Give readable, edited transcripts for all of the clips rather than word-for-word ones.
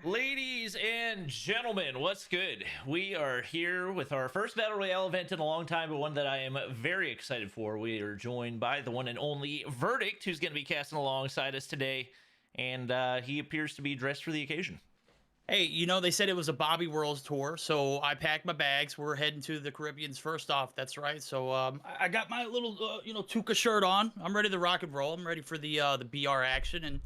Ladies and gentlemen, what's good? We are here with our first Battle Royale event in a long time, but one that I am very excited for. We are joined by the one and only Verdict, who's going to be casting alongside us today, and he appears to be dressed for the occasion. Hey, they said it was a Bobby Worlds tour, so I packed my bags. We're heading to the Caribbeans first off. That's right. So I got my little, Tuca shirt on. I'm ready to rock and roll. I'm ready for the BR action, and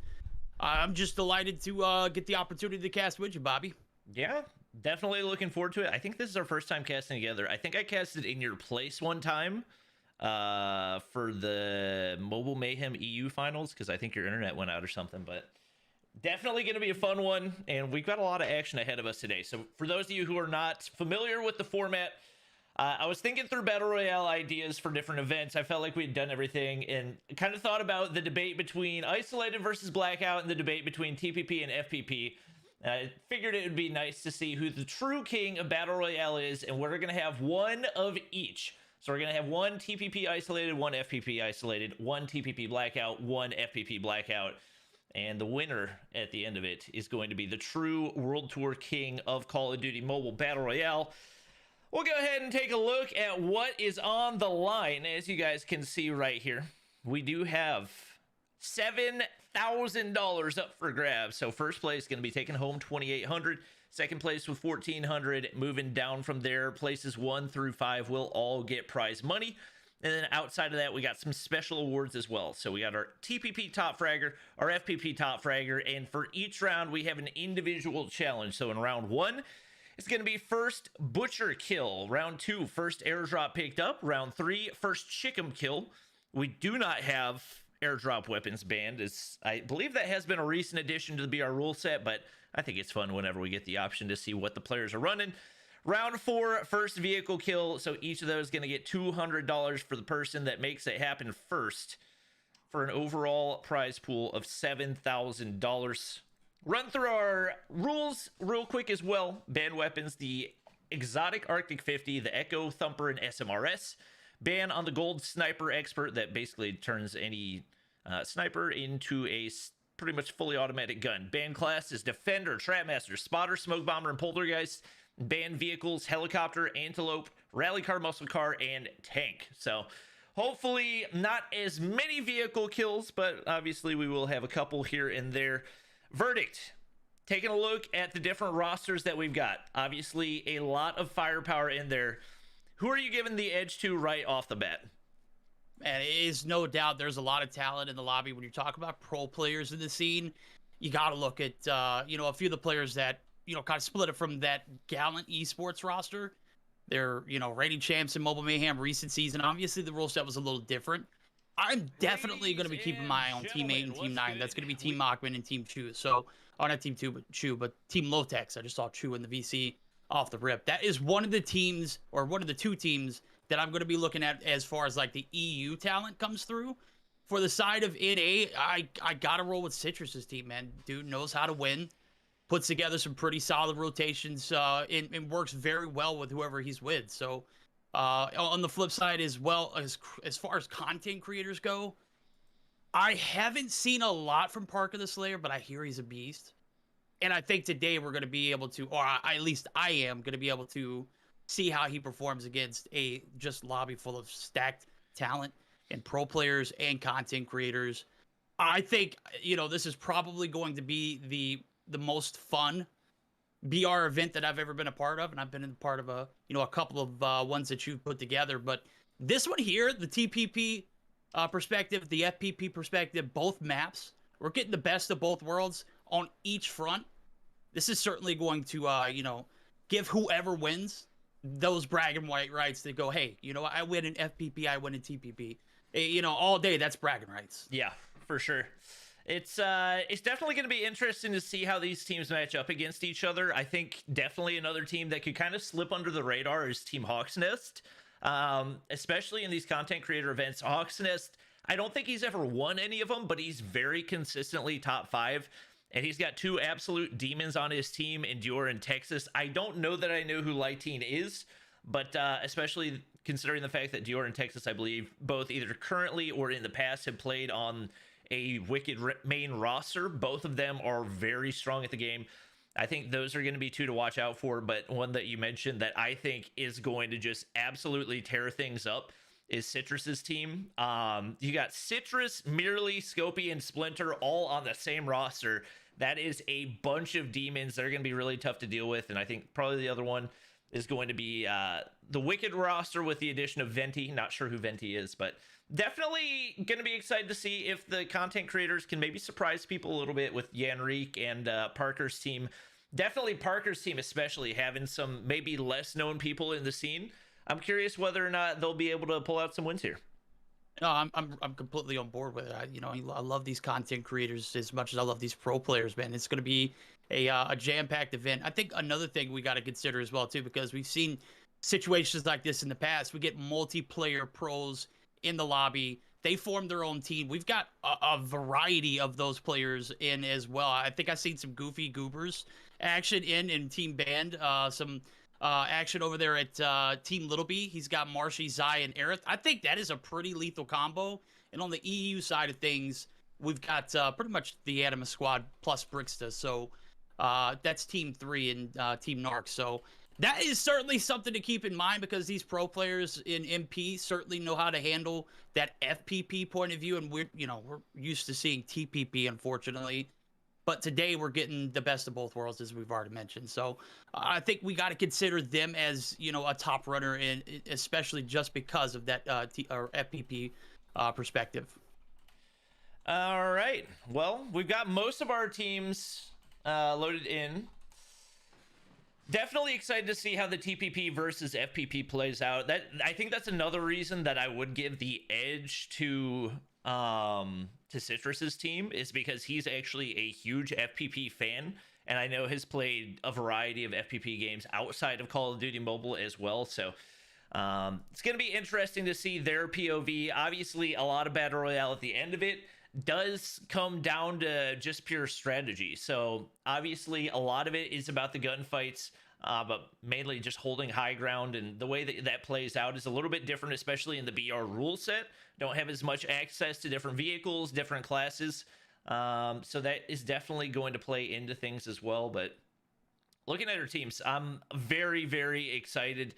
I'm just delighted to get the opportunity to cast with you, Bobby. Yeah, definitely looking forward to it. I think this is our first time casting together. I think I casted in your place one time for the Mobile Mayhem EU finals because I think your internet went out or something, but definitely going to be a fun one, and we've got a lot of action ahead of us today. So for those of you who are not familiar with the format, I was thinking through Battle Royale ideas for different events. I felt like we had done everything and kind of thought about the debate between Isolated versus Blackout and the debate between TPP and FPP. I figured it would be nice to see who the true king of Battle Royale is, and we're going to have one of each. So we're going to have one TPP Isolated, one FPP Isolated, one TPP Blackout, one FPP Blackout. And the winner at the end of it is going to be the true World Tour king of Call of Duty Mobile Battle Royale. We'll go ahead and take a look at what is on the line. As you guys can see right here, we do have $7,000 up for grabs. So first place is going to be taking home $2,800. Second place with $1,400. Moving down from there, places 1 through 5 will all get prize money. And then outside of that, we got some special awards as well. So we got our TPP top fragger, our FPP top fragger, and for each round, we have an individual challenge. So in round 1, it's going to be first butcher kill. Round 2, first airdrop picked up. Round 3, first chicken kill. We do not have airdrop weapons banned. I believe that has been a recent addition to the BR rule set, but I think it's fun whenever we get the option to see what the players are running. Round 4, first vehicle kill. So each of those is going to get $200 for the person that makes it happen first, for an overall prize pool of $7,000. Run through our rules real quick as well. Ban weapons, the exotic Arctic 50, the Echo Thumper, and SMRS. Ban on the gold sniper expert that basically turns any sniper into a pretty much fully automatic gun. Ban class is Defender, Trapmaster, Spotter, Smoke Bomber, and Poltergeist. Ban vehicles, Helicopter, Antelope, Rally Car, Muscle Car, and Tank. So hopefully not as many vehicle kills, but obviously we will have a couple here and there. Verdict, taking a look at the different rosters that we've got. Obviously a lot of firepower in there. Who are you giving the edge to right off the bat? And it is no doubt there's a lot of talent in the lobby. When you talk about pro players in the scene, you got to look at, a few of the players that, kind of split it from that Gallant Esports roster. They're, reigning champs in Mobile Mayhem recent season. Obviously, the rule set was a little different. I'm definitely going to be keeping my eye on Team 8 and Team 9. That's going to be Team Mockman and Team Chu. So, not Team 2, but Chu, but Team Lotex. I just saw Chu in the VC off the rip. That is one of the teams, or one of the two teams, that I'm going to be looking at as far as, like, the EU talent comes through. For the side of NA, I got to roll with Citrus's team, man. Dude knows how to win. Puts together some pretty solid rotations and works very well with whoever he's with. So on the flip side as well, as far as content creators go, I haven't seen a lot from ParkerTheSlayer, but I hear he's a beast. And I think today we're going to be able to, or at least I am going to be able to see how he performs against a just lobby full of stacked talent and pro players and content creators. I think, this is probably going to be the most fun BR event that I've ever been a part of, and I've been a part of a couple of ones that you've put together. But this one here, the TPP perspective, the FPP perspective, both maps, we're getting the best of both worlds on each front. This is certainly going to give whoever wins those bragging rights to go, hey, I win in FPP, I win in TPP. All day, that's bragging rights. Yeah, for sure. It's definitely going to be interesting to see how these teams match up against each other. I think definitely another team that could kind of slip under the radar is Team Hawk's Nest, especially in these content creator events. Hawk's Nest, I don't think he's ever won any of them, but he's very consistently top 5. And he's got 2 absolute demons on his team in Dior and Texas. I don't know that I know who Lightine is, but especially considering the fact that Dior and Texas, I believe, both either currently or in the past have played on a Wicked main roster. Both of them are very strong at the game. I think those are going to be two to watch out for. But one that you mentioned that I think is going to just absolutely tear things up is Citrus's team. You got Citrus, Merely, Scopy, and Splinter all on the same roster. That is a bunch of demons. They're going to be really tough to deal with. And I think probably the other one is going to be the Wicked roster with the addition of Venti. Not sure who Venti is, but definitely going to be excited to see if the content creators can maybe surprise people a little bit with Yanrique and Parker's team. Definitely Parker's team, especially having some maybe less known people in the scene. I'm curious whether or not they'll be able to pull out some wins here. No, I'm completely on board with it. I love these content creators as much as I love these pro players, man. It's going to be a jam-packed event. I think another thing we got to consider as well too, because we've seen situations like this in the past. We get multiplayer pros in the lobby. They form their own team. We've got a variety of those players in as well. I think I've seen some goofy goobers action in Team Band. Some action over there at Team Little B. He's got Marshy, Zai, and Aerith. I think that is a pretty lethal combo. And on the EU side of things, we've got pretty much the Anima squad plus Brixta. So that's Team 3 and Team Narc. So that is certainly something to keep in mind, because these pro players in MP certainly know how to handle that FPP point of view. And we're used to seeing TPP, unfortunately. But today we're getting the best of both worlds, as we've already mentioned. So I think we got to consider them as, a top runner, and especially just because of that FPP perspective. All right. Well, we've got most of our teams loaded in. Definitely excited to see how the TPP versus FPP plays out. I think that's another reason that I would give the edge to Citrus's team, is because he's actually a huge FPP fan, and I know has played a variety of FPP games outside of Call of Duty Mobile as well. So it's going to be interesting to see their POV. Obviously, a lot of Battle Royale at the end of it does come down to just pure strategy. So obviously a lot of it is about the gunfights, but mainly just holding high ground, and the way that plays out is a little bit different, especially in the BR rule set. Don't have as much access to different vehicles, different classes, so that is definitely going to play into things as well. But looking at our teams, I'm very, very excited.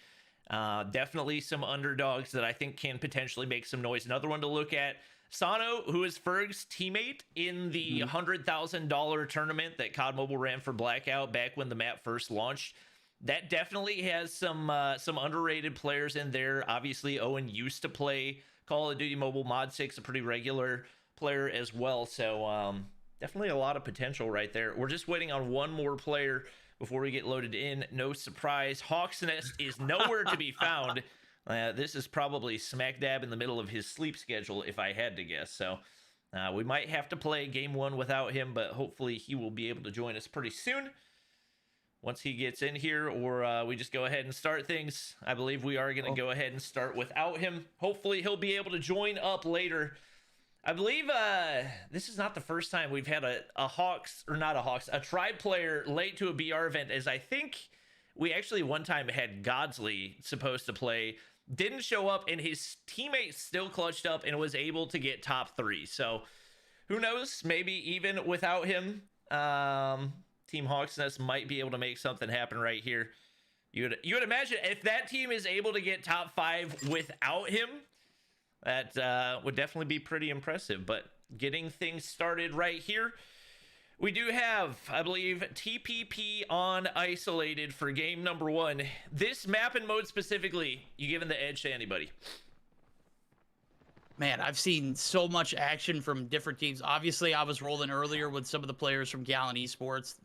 Definitely some underdogs that I think can potentially make some noise. Another one to look at, Sonho, who is Ferg's teammate in the $100,000 tournament that COD Mobile ran for Blackout back when the map first launched. That definitely has some underrated players in there. Obviously, Owen used to play Call of Duty Mobile Mod 6, a pretty regular player as well. So definitely a lot of potential right there. We're just waiting on one more player before we get loaded in. No surprise, Hawk's Nest is nowhere to be found. This is probably smack dab in the middle of his sleep schedule, if I had to guess. So we might have to play game one without him, but hopefully he will be able to join us pretty soon once he gets in here, or we just go ahead and start things. I believe we are going to go ahead and start without him. Hopefully he'll be able to join up later. I believe this is not the first time we've had a Tribe player late to a BR event, as I think we actually one time had Godsley supposed to play, didn't show up, and his teammate still clutched up and was able to get top 3. So who knows, maybe even without him, Team Hawk's Nest might be able to make something happen right here. You would imagine if that team is able to get top 5 without him, that would definitely be pretty impressive. But getting things started right here, we do have, I believe, TPP on Isolated for game number 1. This map and mode specifically, you giving the edge to anybody? Man, I've seen so much action from different teams. Obviously, I was rolling earlier with some of the players from Gallant Esports.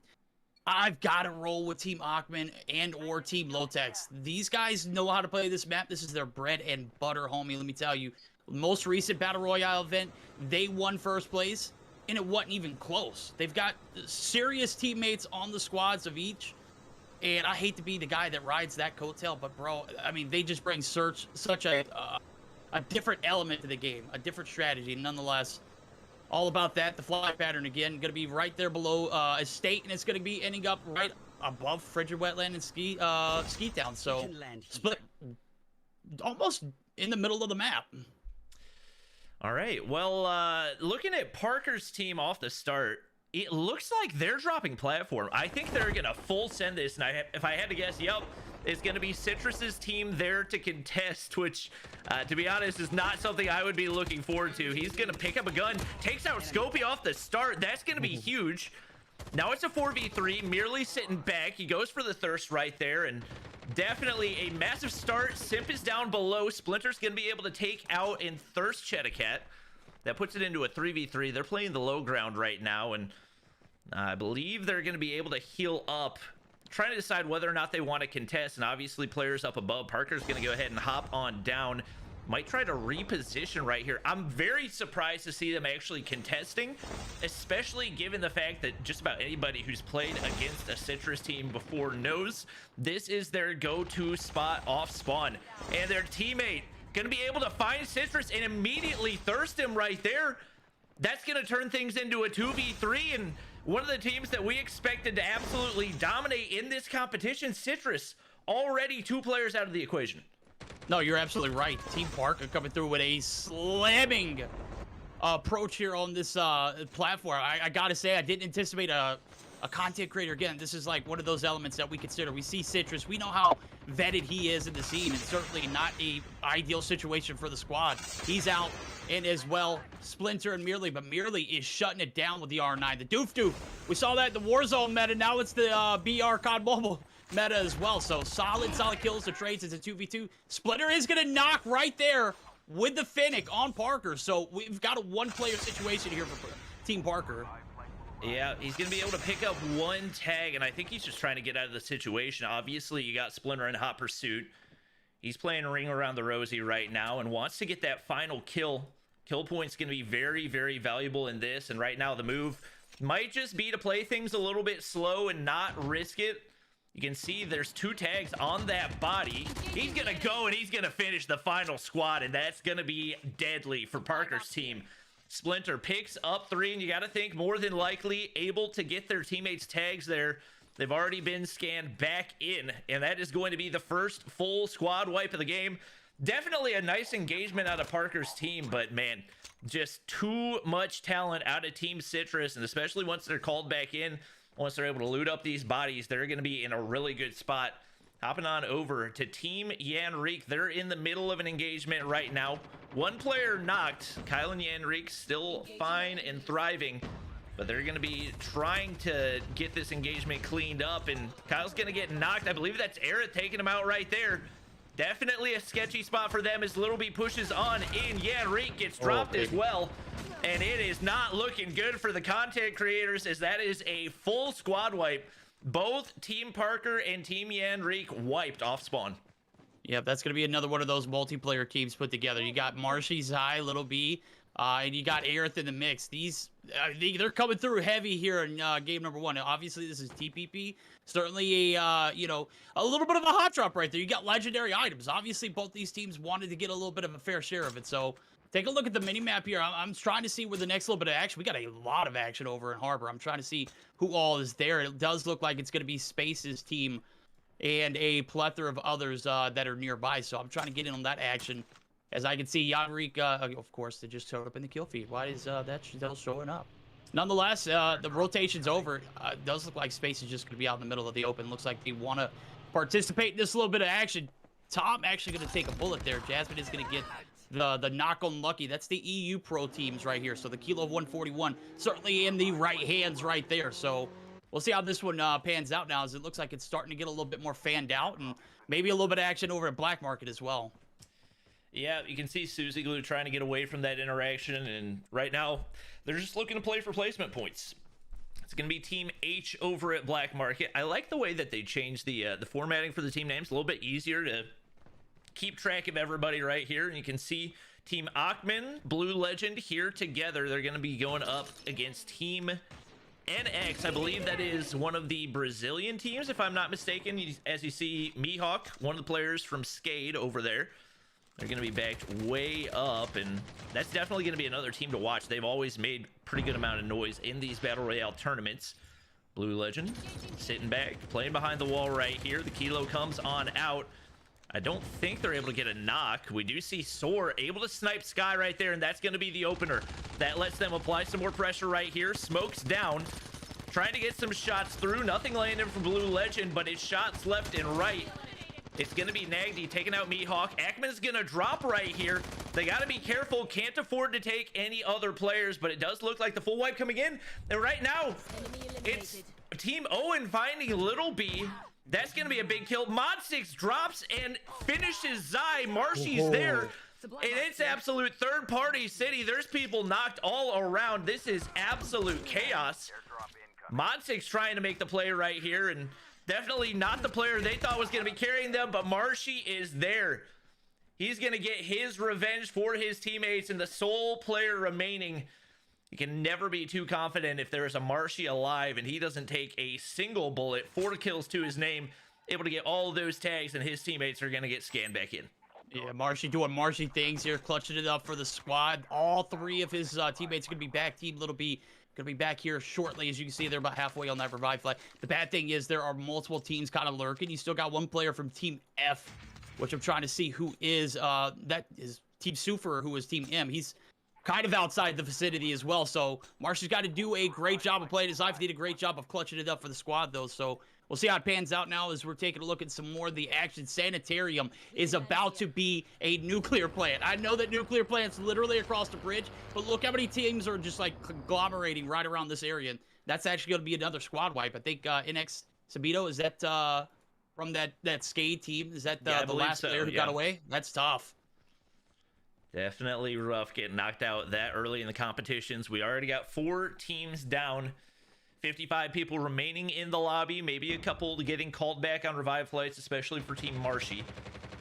I've got to roll with Team Achman and or Team Lotex. These guys know how to play this map. This is their bread and butter, homie. Let me tell you, most recent Battle Royale event, they won first place, and it wasn't even close. They've got serious teammates on the squads of each, and I hate to be the guy that rides that coattail, but bro, I mean, they just bring such a different element to the game, a different strategy. Nonetheless, all about that. The fly pattern again, going to be right there below Estate, and it's going to be ending up right above Frigid Wetland and Ski Town. So split almost in the middle of the map. All right. Well, looking at Parker's team off the start, It looks like they're dropping platform. I think they're gonna full send this, and if I had to guess, yep, it's gonna be Citrus's team there to contest, which to be honest is not something I would be looking forward to. He's gonna pick up a gun, takes out Scopey off the start. That's gonna be huge. Now it's a 4v3, merely sitting back. He goes for the thirst right there, and definitely a massive start. Simp is down below. Splinter's gonna be able to take out and thirst Chedicat. That puts it into a 3v3. They're playing the low ground right now, and I believe they're going to be able to heal up, trying to decide whether or not they want to contest. And obviously players up above. Parker's going to go ahead and hop on down. Might try to reposition right here. I'm very surprised to see them actually contesting, especially given the fact that just about anybody who's played against a Citrus team before knows this is their go-to spot off spawn. And their teammate gonna be able to find Citrus and immediately thirst him right there. That's gonna turn things into a 2v3, and one of the teams that we expected to absolutely dominate in this competition, Citrus, already 2 players out of the equation. No, you're absolutely right. Team Parker coming through with a slamming approach here on this platform. I gotta say, I didn't anticipate a content creator. Again, this is like one of those elements that we consider. We see Citrus, we know how vetted he is in the scene, and certainly not a ideal situation for the squad. He's out, and as well Splinter and Merely, but Merely is shutting it down with the R9. The doof. We saw that in the Warzone meta. Now it's the BR COD Mobile meta as well. So solid kills to trades. It's a 2v2. Splinter is gonna knock right there with the Finnick on Parker. So we've got a 1-player situation here for Team Parker. Yeah, he's going to be able to pick up 1 tag, and I think he's just trying to get out of the situation. Obviously, you got Splinter in hot pursuit. He's playing Ring Around the Rosie right now and wants to get that final kill. Kill point's going to be very, very valuable in this, and right now the move might just be to play things a little bit slow and not risk it. You can see there's 2 tags on that body. He's going to go and he's going to finish the final squad, and that's going to be deadly for Parker's team. Splinter picks up 3, and you got to think more than likely able to get their teammates tags there. They've already been scanned back in, and that is going to be the first full squad wipe of the game. Definitely a nice engagement out of Parker's team, but man, just too much talent out of Team Citrus, and especially once they're called back in, once they're able to loot up these bodies, they're going to be in a really good spot. Hopping on over to Team Yanrique. They're in the middle of an engagement right now. 1 player knocked. Kyle and Yanrique still fine and thriving, but they're going to be trying to get this engagement cleaned up, and Kyle's going to get knocked. I believe that's Aerith taking him out right there. Definitely a sketchy spot for them as Little B pushes on in. Yanrique gets dropped as well, and it is not looking good for the content creators, as that is a full squad wipe. Both Team Parker and Team Yanrique wiped off spawn. Yep, that's going to be another one of those multiplayer teams put together. You got Marshy, Zai, Little B, and you got Aerith in the mix. These, they're coming through heavy here in game number 1. Obviously, this is TPP. Certainly a little bit of a hot drop right there. You got legendary items. Obviously, both these teams wanted to get a little bit of a fair share of it. So take a look at the mini map here. I'm trying to see where the next little bit of action. We got a lot of action over in Harbor. I'm trying to see who all is there. It does look like it's going to be Space's team and a plethora of others that are nearby. So I'm trying to get in on that action. As I can see, Yanrique, of course, they just showed up in the kill feed. Why is that still showing up? Nonetheless, the rotation's over. It does look like Space is just going to be out in the middle of the open. Looks like they want to participate in this little bit of action. Tom actually going to take a bullet there. Jasmine is going to get the knock on Lucky. That's the EU Pro teams right here. So the Kilo 141 certainly in the right hands right there. So we'll see how this one pans out now, as it looks like it's starting to get a little bit more fanned out, and maybe a little bit of action over at Black Market as well. Yeah, you can see Susie Glue trying to get away from that interaction, and right now they're just looking to play for placement points. It's going to be Team H over at Black Market. I like the way that they changed the formatting for the team names. A little bit easier to keep track of everybody right here. And you can see Team Achman, Blue Legend here together. They're going to be going up against Team NX. I believe that is one of the Brazilian teams, if I'm not mistaken. As you see, Mihawk, one of the players from Skade over there. They're going to be backed way up, and that's definitely going to be another team to watch. They've always made pretty good amount of noise in these Battle Royale tournaments. Blue Legend sitting back, playing behind the wall right here. The Kilo comes on out. I don't think they're able to get a knock. We do see Soar able to snipe Sky right there, and that's going to be the opener. That lets them apply some more pressure right here. Smoke's down. Trying to get some shots through. Nothing landing for Blue Legend, but it's shots left and right. It's going to be Nagdy taking out Meathawk. Ackman's going to drop right here. They got to be careful. Can't afford to take any other players, but it does look like the full wipe coming in. And right now, it's Team Owen finding Little B. That's going to be a big kill. Mod6 drops and finishes Zai. Marshy's there. And it's absolute third-party city. There's people knocked all around. This is absolute chaos. Mod6 trying to make the play right here, and definitely not the player they thought was going to be carrying them, but Marshy is there. He's going to get his revenge for his teammates, and the sole player remaining. You can never be too confident if there's a Marshy alive and he doesn't take a single bullet. 4 kills to his name, able to get all of those tags, and his teammates are going to get scanned back in. Yeah, Marshy doing Marshy things here, clutching it up for the squad. All 3 of his teammates going to be back. Team Little B going to be back here shortly. As you can see, they're about halfway on that revive flag. The bad thing is there are multiple teams kind of lurking. You still got 1 player from Team F, which I'm trying to see who is. That is Team Sufer, who is Team M. He's kind of outside the vicinity as well. So Marshy's got to do a great job of playing his life. He did a great job of clutching it up for the squad, though. So we'll see how it pans out now as we're taking a look at some more of the action. Sanitarium is about to be a nuclear plant. I know that nuclear plant's literally across the bridge, but look how many teams are just like conglomerating right around this area. And that's actually going to be another squad wipe. I think NX Sabito, is that from that Skade team? Is that the last player who got away? That's tough. Definitely rough getting knocked out that early in the competitions. We already got 4 teams down. 55 people remaining in the lobby. Maybe a couple getting called back on revive flights, especially for Team Marshy.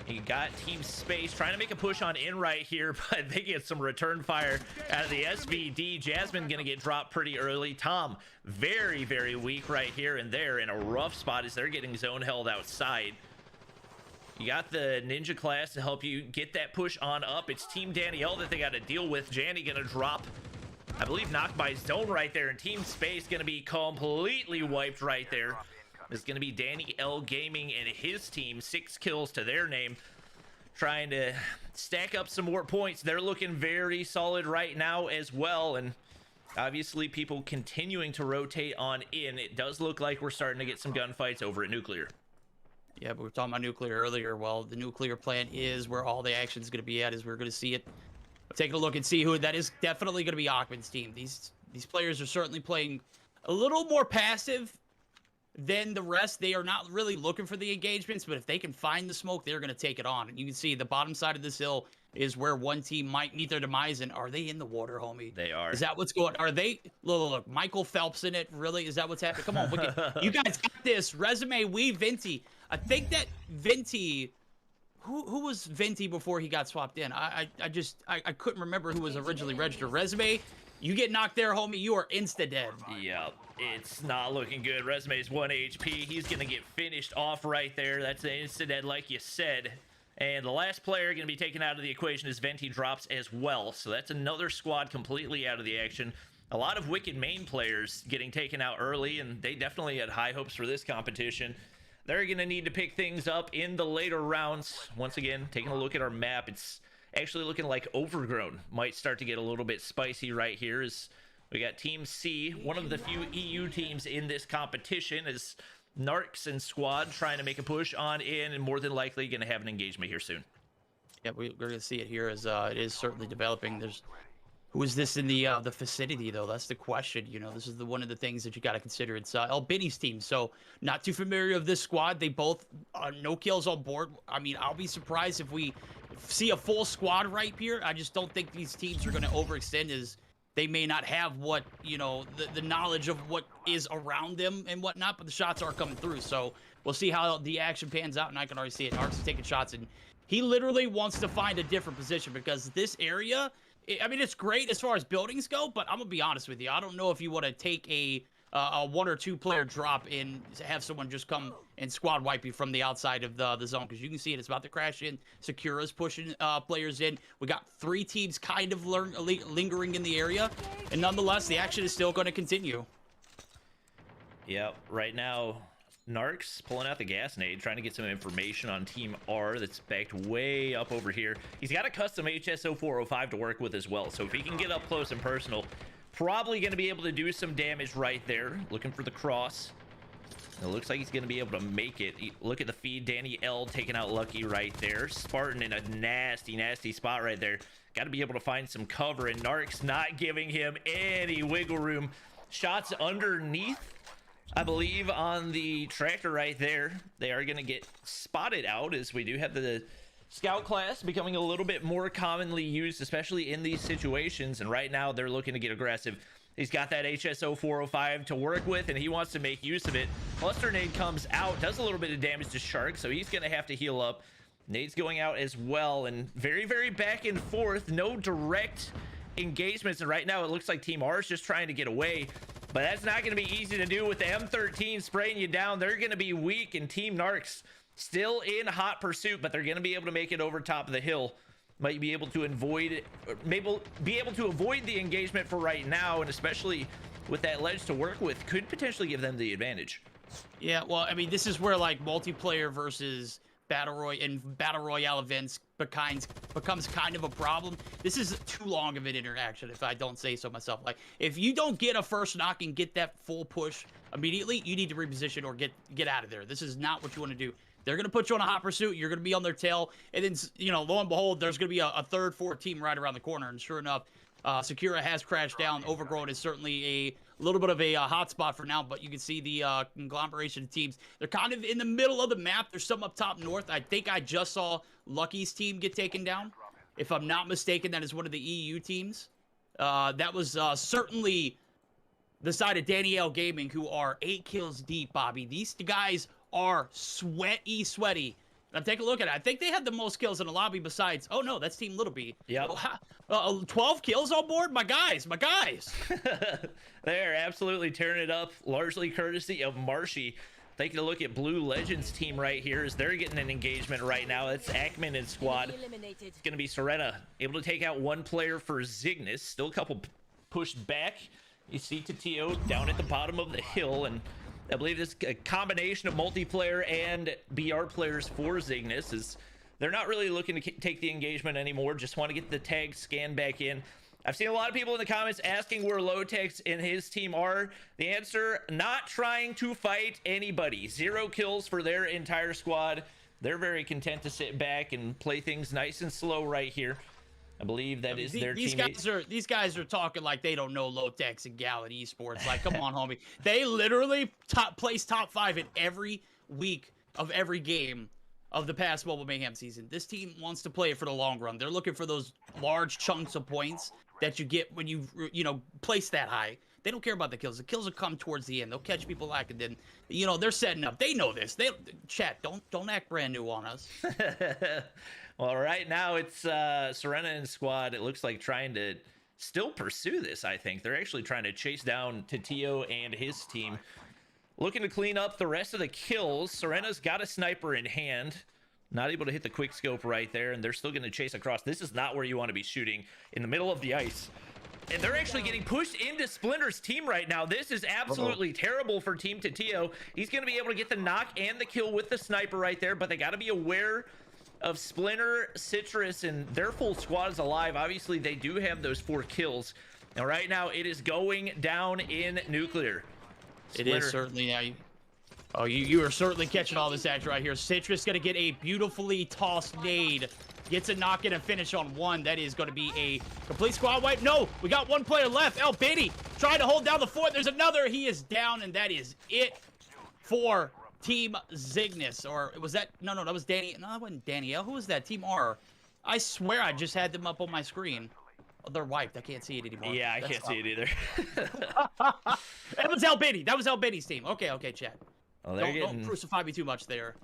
You got Team Space trying to make a push on in right here, but they get some return fire out of the SVD. Jasmine gonna get dropped pretty early. Tom, very, very weak right here, and they're in a rough spot as they're getting zone held outside. You got the ninja class to help you get that push on up. It's Team Danielle that they got to deal with. Janny gonna drop, I believe, knocked by zone right there, and Team Space gonna be completely wiped right there. It's gonna be Danny L Gaming and his team, 6 kills to their name, trying to stack up some more points. They're looking very solid right now as well, and obviously people continuing to rotate on in. It does look like we're starting to get some gunfights over at Nuclear. Yeah, but we were talking about nuclear earlier. Well, the nuclear plant is where all the action is going to be at, as we're going to see it. Taking a look and see who that is. Definitely going to be Ackman's team. These players are certainly playing a little more passive than the rest. They are not really looking for the engagements, but if they can find the smoke, they're going to take it on. And you can see the bottom side of this hill is where one team might meet their demise. And are they in the water, homie? They are. Is that what's going? Are they? Look, Michael Phelps in it. Really? Is that what's happening? Come on, you guys got this. Resume, Venti. I think that Venti, who was Venti before he got swapped in? I couldn't remember who was originally registered. Resume, you get knocked there, homie, you are insta-dead. Yep, it's not looking good. Resume's 1 HP. He's going to get finished off right there. That's an insta-dead, like you said. And the last player going to be taken out of the equation is Venti drops as well. So that's another squad completely out of the action. A lot of Wicked main players getting taken out early, and they definitely had high hopes for this competition. They're going to need to pick things up in the later rounds. Once again, taking a look at our map, it's actually looking like Overgrown might start to get a little bit spicy right here. As we got Team C, one of the few EU teams in this competition, is Narcs and Squad trying to make a push on in, and more than likely going to have an engagement here soon. Yeah, we're going to see it here as it is certainly developing. Who is this in the vicinity, though? That's the question. You know, this is one of the things that you got to consider. It's El Binny's team, so not too familiar with this squad. They both no kills on board. I mean, I'll be surprised if we see a full squad right here. I just don't think these teams are going to overextend, as they may not have what, you know, the knowledge of what is around them and whatnot, but the shots are coming through. So we'll see how the action pans out, and I can already see it. Narcs is taking shots, and he literally wants to find a different position, because this area, I mean, it's great as far as buildings go, but I'm gonna be honest with you. I don't know if you want to take a 1 or 2 player drop and have someone just come and squad wipe you from the outside of the zone, because you can see it. It's about to crash in. Sakura's pushing players in. We got 3 teams kind of lingering in the area, and nonetheless, the action is still going to continue. Yep, right now, Narcs pulling out the gas nade, trying to get some information on Team R that's backed way up over here. He's got a custom HSO 405 to work with as well, so if he can get up close and personal, probably going to be able to do some damage right there. Looking for the cross. It looks like he's going to be able to make it. Look at the feed. Danny L taking out Lucky right there. Spartan in a nasty, nasty spot right there. Got to be able to find some cover, and Narcs not giving him any wiggle room. Shots underneath, I believe, on the tractor right there. They are going to get spotted out, as we do have the scout class becoming a little bit more commonly used, especially in these situations. And right now they're looking to get aggressive. He's got that HSO 405 to work with, and he wants to make use of it. Cluster nade comes out, does a little bit of damage to Shark, so he's going to have to heal up. Nade's going out as well, and very, very back and forth. No direct engagements, and right now it looks like Team R is just trying to get away, but that's not going to be easy to do with the M13 spraying you down. They're going to be weak, and Team Narcs still in hot pursuit, but they're going to be able to make it over top of the hill. Might be able to avoid, maybe be able to avoid the engagement for right now, and especially with that ledge to work with, could potentially give them the advantage. Yeah, well, I mean, this is where like multiplayer versus battle royale events becomes kind of a problem. This is too long of an interaction, if I don't say so myself. Like, if you don't get a first knock and get that full push immediately, you need to reposition or get out of there. This is not what you want to do. They're going to put you on a hot pursuit. You're going to be on their tail. And then, you know, lo and behold, there's going to be a third, fourth team right around the corner. And sure enough, Sakura has crashed down. Overgrown is certainly a little bit of a hot spot for now. But you can see the conglomeration of teams. They're kind of in the middle of the map. There's some up top north. I think I just saw Lucky's team get taken down. If I'm not mistaken, that is one of the EU teams. That was certainly the side of Danielle Gaming, who are 8 kills deep, Bobby. These guys are sweaty. I'm taking a look at it. I think they had the most kills in the lobby besides, oh no, that's Team Little B. Yeah. 12 kills on board? My guys. They're absolutely tearing it up, largely courtesy of Marshy. Taking a look at Blue Legends team right here as they're getting an engagement right now. It's Ackman and squad. It's going to be Serena able to take out one player for Zygnus. Still a couple pushed back. You see Tatio down at the bottom of the hill, and I believe this combination of multiplayer and BR players for Zygnus is they're not really looking to take the engagement anymore. Just want to get the tag scanned back in. I've seen a lot of people in the comments asking where Lotex and his team are. The answer, not trying to fight anybody. 0 kills for their entire squad. They're very content to sit back and play things nice and slow right here. I believe that is their teammate. These guys are talking like they don't know Lotex and Gallant Esports. Like, come on, homie. They literally place top 5 in every week of every game of the past Mobile Mayhem season. This team wants to play it for the long run. They're looking for those large chunks of points that you get when you place that high. They don't care about the kills. The kills will come towards the end. They'll catch people lacking. Then, they're setting up. They know this. Chat, don't act brand new on us. Well, right now it's Serena and squad. It looks like trying to still pursue this. I think they're actually trying to chase down Tatio and his team, looking to clean up the rest of the kills. Serena's got a sniper in hand, not able to hit the quick scope right there, and they're still going to chase across. This is not where you want to be shooting, in the middle of the ice. And they're actually getting pushed into Splinter's team right now. This is absolutely terrible for Team Tatio. He's going to be able to get the knock and the kill with the sniper right there, but they got to be aware of Splinter, Citrus, and their full squad is alive. Obviously, they do have those 4 kills. Now, right now, it is going down in Nuclear. Splinter. It is certainly. You are certainly catching all this action right here. Citrus going to get a beautifully tossed nade. Gets a knock in and finish on 1. That is going to be a complete squad wipe. No, we got 1 player left. El Biddy trying to hold down the fort. There's another. He is down, and that is it for Team Zygnus. Or was that? No, that was Danny. No, that wasn't Danielle. Who was that? Team R. I swear I just had them up on my screen. Oh, they're wiped. I can't see it anymore. Yeah, I can't see it either. That was El Biddy. That was El Biddy's team. Okay, chat. Well, don't crucify me too much there.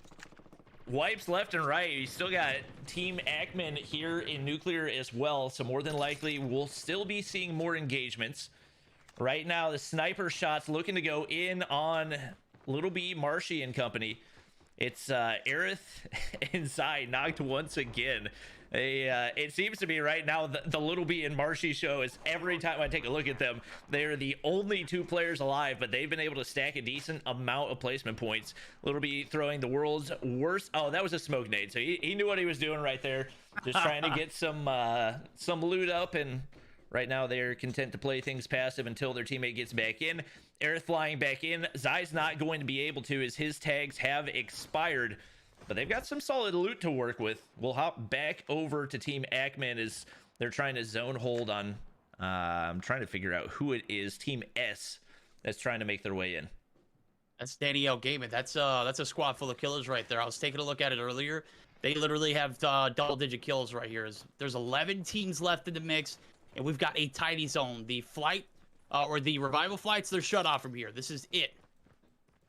Wipes left and right. You still got Team Ackman here in Nuclear as well, so more than likely we'll still be seeing more engagements. Right now, the sniper shots looking to go in on Little B, Marshy and company. It's Aerith and Zai knocked once again. It seems to be right now the Little B and Marshy show is every time I take a look at them, they're the only two players alive, but they've been able to stack a decent amount of placement points. Little B throwing the world's worst. Oh, that was a smoke nade. So he knew what he was doing right there. Just trying to get some loot up, and right now they're content to play things passive until their teammate gets back in. Aerith flying back in. Zai's not going to be able to, as his tags have expired, but they've got some solid loot to work with. We'll hop back over to Team Ackman as they're trying to zone hold on. I'm trying to figure out who it is. Team S that's trying to make their way in. That's Danielle Gaming. That's a squad full of killers right there. I was taking a look at it earlier. They literally have double-digit kills right here. There's 11 teams left in the mix, and we've got a tiny zone. The flight or the revival flights, they're shut off from here. This is it.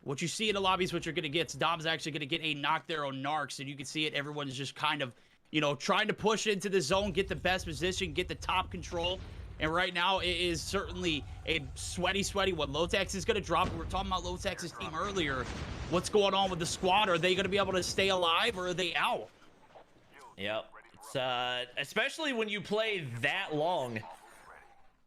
What you see in the lobby is what you're going to get. So Dom's actually going to get a knock there on Narcs, and you can see it. Everyone's just kind of, you know, trying to push into the zone, get the best position, get the top control. And right now, it is certainly a sweaty one. Lotex is going to drop. We were talking about Lotex's team earlier. What's going on with the squad? Are they going to be able to stay alive, or are they out? Yep. It's, especially when you play that long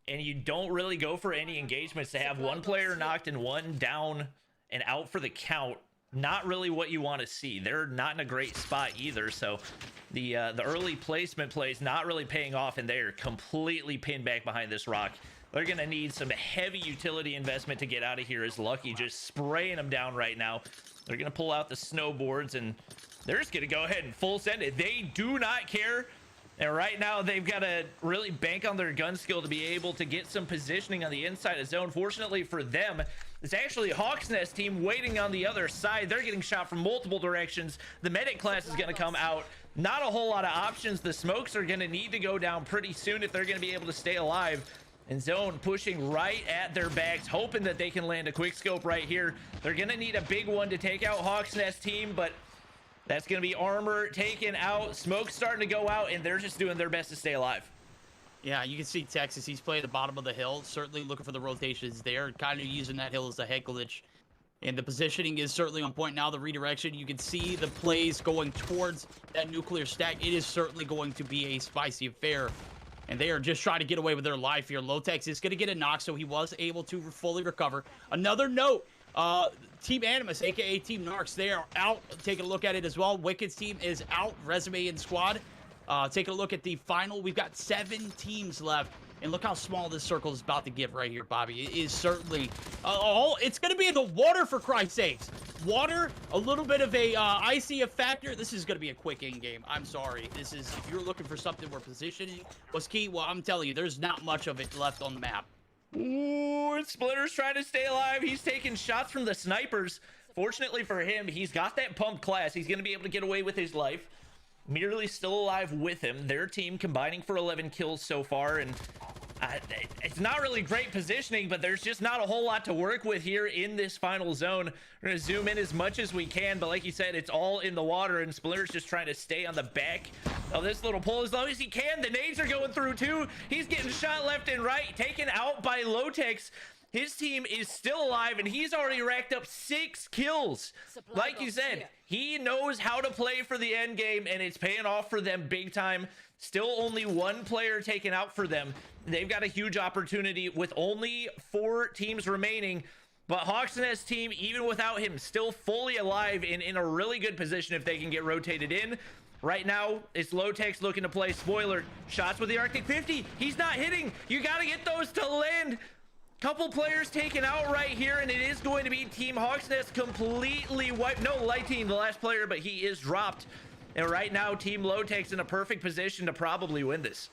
and you don't really go for any engagements, to have one player knocked and one down and out for the count, not really what you want to see. They're not in a great spot either, so the early placement plays not really paying off, and they're completely pinned back behind this rock. They're gonna need some heavy utility investment to get out of here, as Lucky just spraying them down right now. They're gonna pull out the snowboards, and they're just gonna go ahead and full send it. They do not care. And right now, they've got to really bank on their gun skill to be able to get some positioning on the inside of zone. Fortunately for them, it's actually Hawk's Nest team waiting on the other side. They're getting shot from multiple directions. The medic class is going to come out. Not a whole lot of options. The smokes are going to need to go down pretty soon if they're going to be able to stay alive. And zone pushing right at their backs, hoping that they can land a quick scope right here. They're going to need a big one to take out Hawk's Nest team, but that's going to be armor taken out. Smoke's starting to go out, and they're just doing their best to stay alive. Yeah, you can see Texas. He's playing the bottom of the hill, certainly looking for the rotations there, kind of using that hill as a head glitch. And the positioning is certainly on point now. The redirection, you can see the plays going towards that nuclear stack. It is certainly going to be a spicy affair. And they are just trying to get away with their life here. Lotex is going to get a knock, so he was able to fully recover. Another note, Team Animus, aka Team Narcs, they are out. Taking a look at it as well. Wicked's team is out. Resume and squad. Taking a look at the final. We've got 7 teams left. And look how small this circle is about to get right here, Bobby. It is certainly... it's going to be in the water, for Christ's sakes. Water, a little bit of a icy factor. This is going to be a quick in-game. I'm sorry. This is... If you're looking for something where positioning was key, well, I'm telling you, there's not much of it left on the map. Ooh, Splitter's trying to stay alive. He's taking shots from the snipers. Fortunately for him, he's got that pump class. He's going to be able to get away with his life. Merely still alive with him. Their team combining for 11 kills so far, and it's not really great positioning, but there's just not a whole lot to work with here in this final zone. We're going to zoom in as much as we can, but like you said, it's all in the water, and Splinter's just trying to stay on the back of this little pole as long as he can. The nades are going through too. He's getting shot left and right, taken out by Lotex. His team is still alive, and he's already racked up 6 kills. Like you said, he knows how to play for the end game, and it's paying off for them big time. Still only 1 player taken out for them. They've got a huge opportunity with only 4 teams remaining. But Hawk's Nest team, even without him, still fully alive and in a really good position if they can get rotated in. Right now, it's Lotex looking to play spoiler. Shots with the Arctic 50. He's not hitting. You got to get those to land. Couple players taken out right here, and it is going to be Team Hawk's Nest completely wiped. No, Light Team, the last player, but he is dropped. And right now, Team Lotex in a perfect position to probably win this.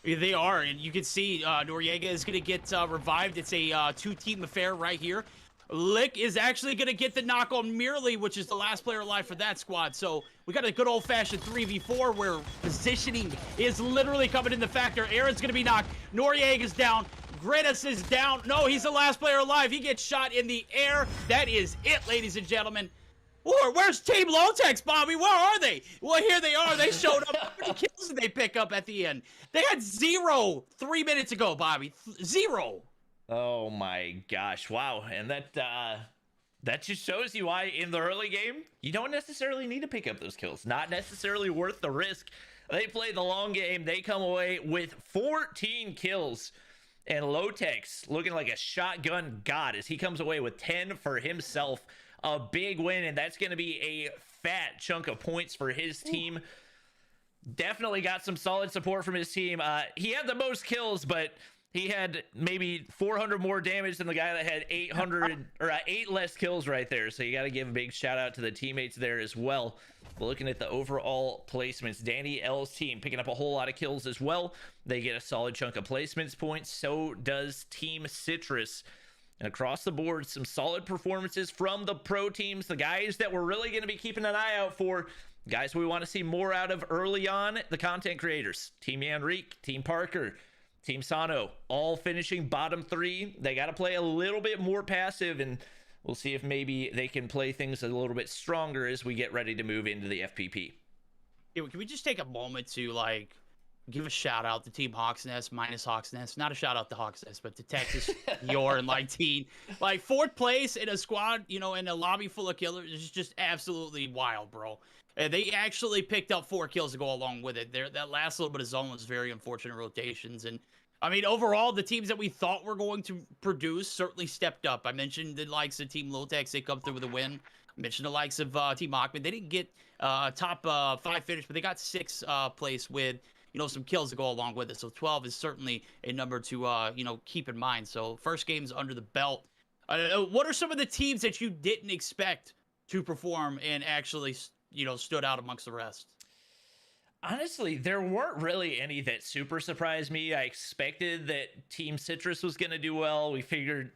Yeah, they are, and you can see Noriega is going to get revived. It's a 2-team affair right here. Lick is actually going to get the knock on Merely, which is the last player alive for that squad. So we got a good old-fashioned 3v4 where positioning is literally coming into factor. Aaron's going to be knocked. Noriega's down. Gredis is down. No, he's the last player alive. He gets shot in the air. That is it, ladies and gentlemen. Where's Team Lotex, Bobby? Where are they? Well, here they are. They showed up. How many kills did they pick up at the end? They had 0 3 minutes ago, Bobby. 0. Oh my gosh. Wow. And that That just shows you why in the early game, you don't necessarily need to pick up those kills. Not necessarily worth the risk. They play the long game. They come away with 14 kills. And Lotex looking like a shotgun god as he comes away with 10 for himself. A big win, and that's going to be a fat chunk of points for his team. Definitely got some solid support from his team. He had the most kills, but he had maybe 400 more damage than the guy that had 800 or 8 less kills right there. So you got to give a big shout out to the teammates there as well. But looking at the overall placements, Danny L's team picking up a whole lot of kills as well. They get a solid chunk of placements points. So does Team Citrus. And across the board, some solid performances from the pro teams, the guys that we're really going to be keeping an eye out for. Guys we want to see more out of early on, the content creators. Team Yanrique, Team Parker, Team Sonho, all finishing bottom 3. They got to play a little bit more passive, and we'll see if maybe they can play things a little bit stronger as we get ready to move into the FPP. Yeah, can we just take a moment to, like, give a shout out to Team Hawks Nest minus Hawks Nest. Not a shout out to Hawks Nest, but to Texas, your and like team. Like 4th place in a squad, you know, in a lobby full of killers is just absolutely wild, bro. And they actually picked up 4 kills to go along with it. That last little bit of zone was very unfortunate rotations. And I mean, overall, the teams that we thought were going to produce certainly stepped up. I mentioned the likes of Team Lotex, they come through with a win. I mentioned the likes of Team Achman. They didn't get top 5 finish, but they got 6th place with, you know, some kills to go along with it. So 12 is certainly a number to, you know, keep in mind. So first game's under the belt. What are some of the teams that you didn't expect to perform and actually, you know, stood out amongst the rest? Honestly, there weren't really any that super surprised me. I expected that Team Citrus was going to do well. We figured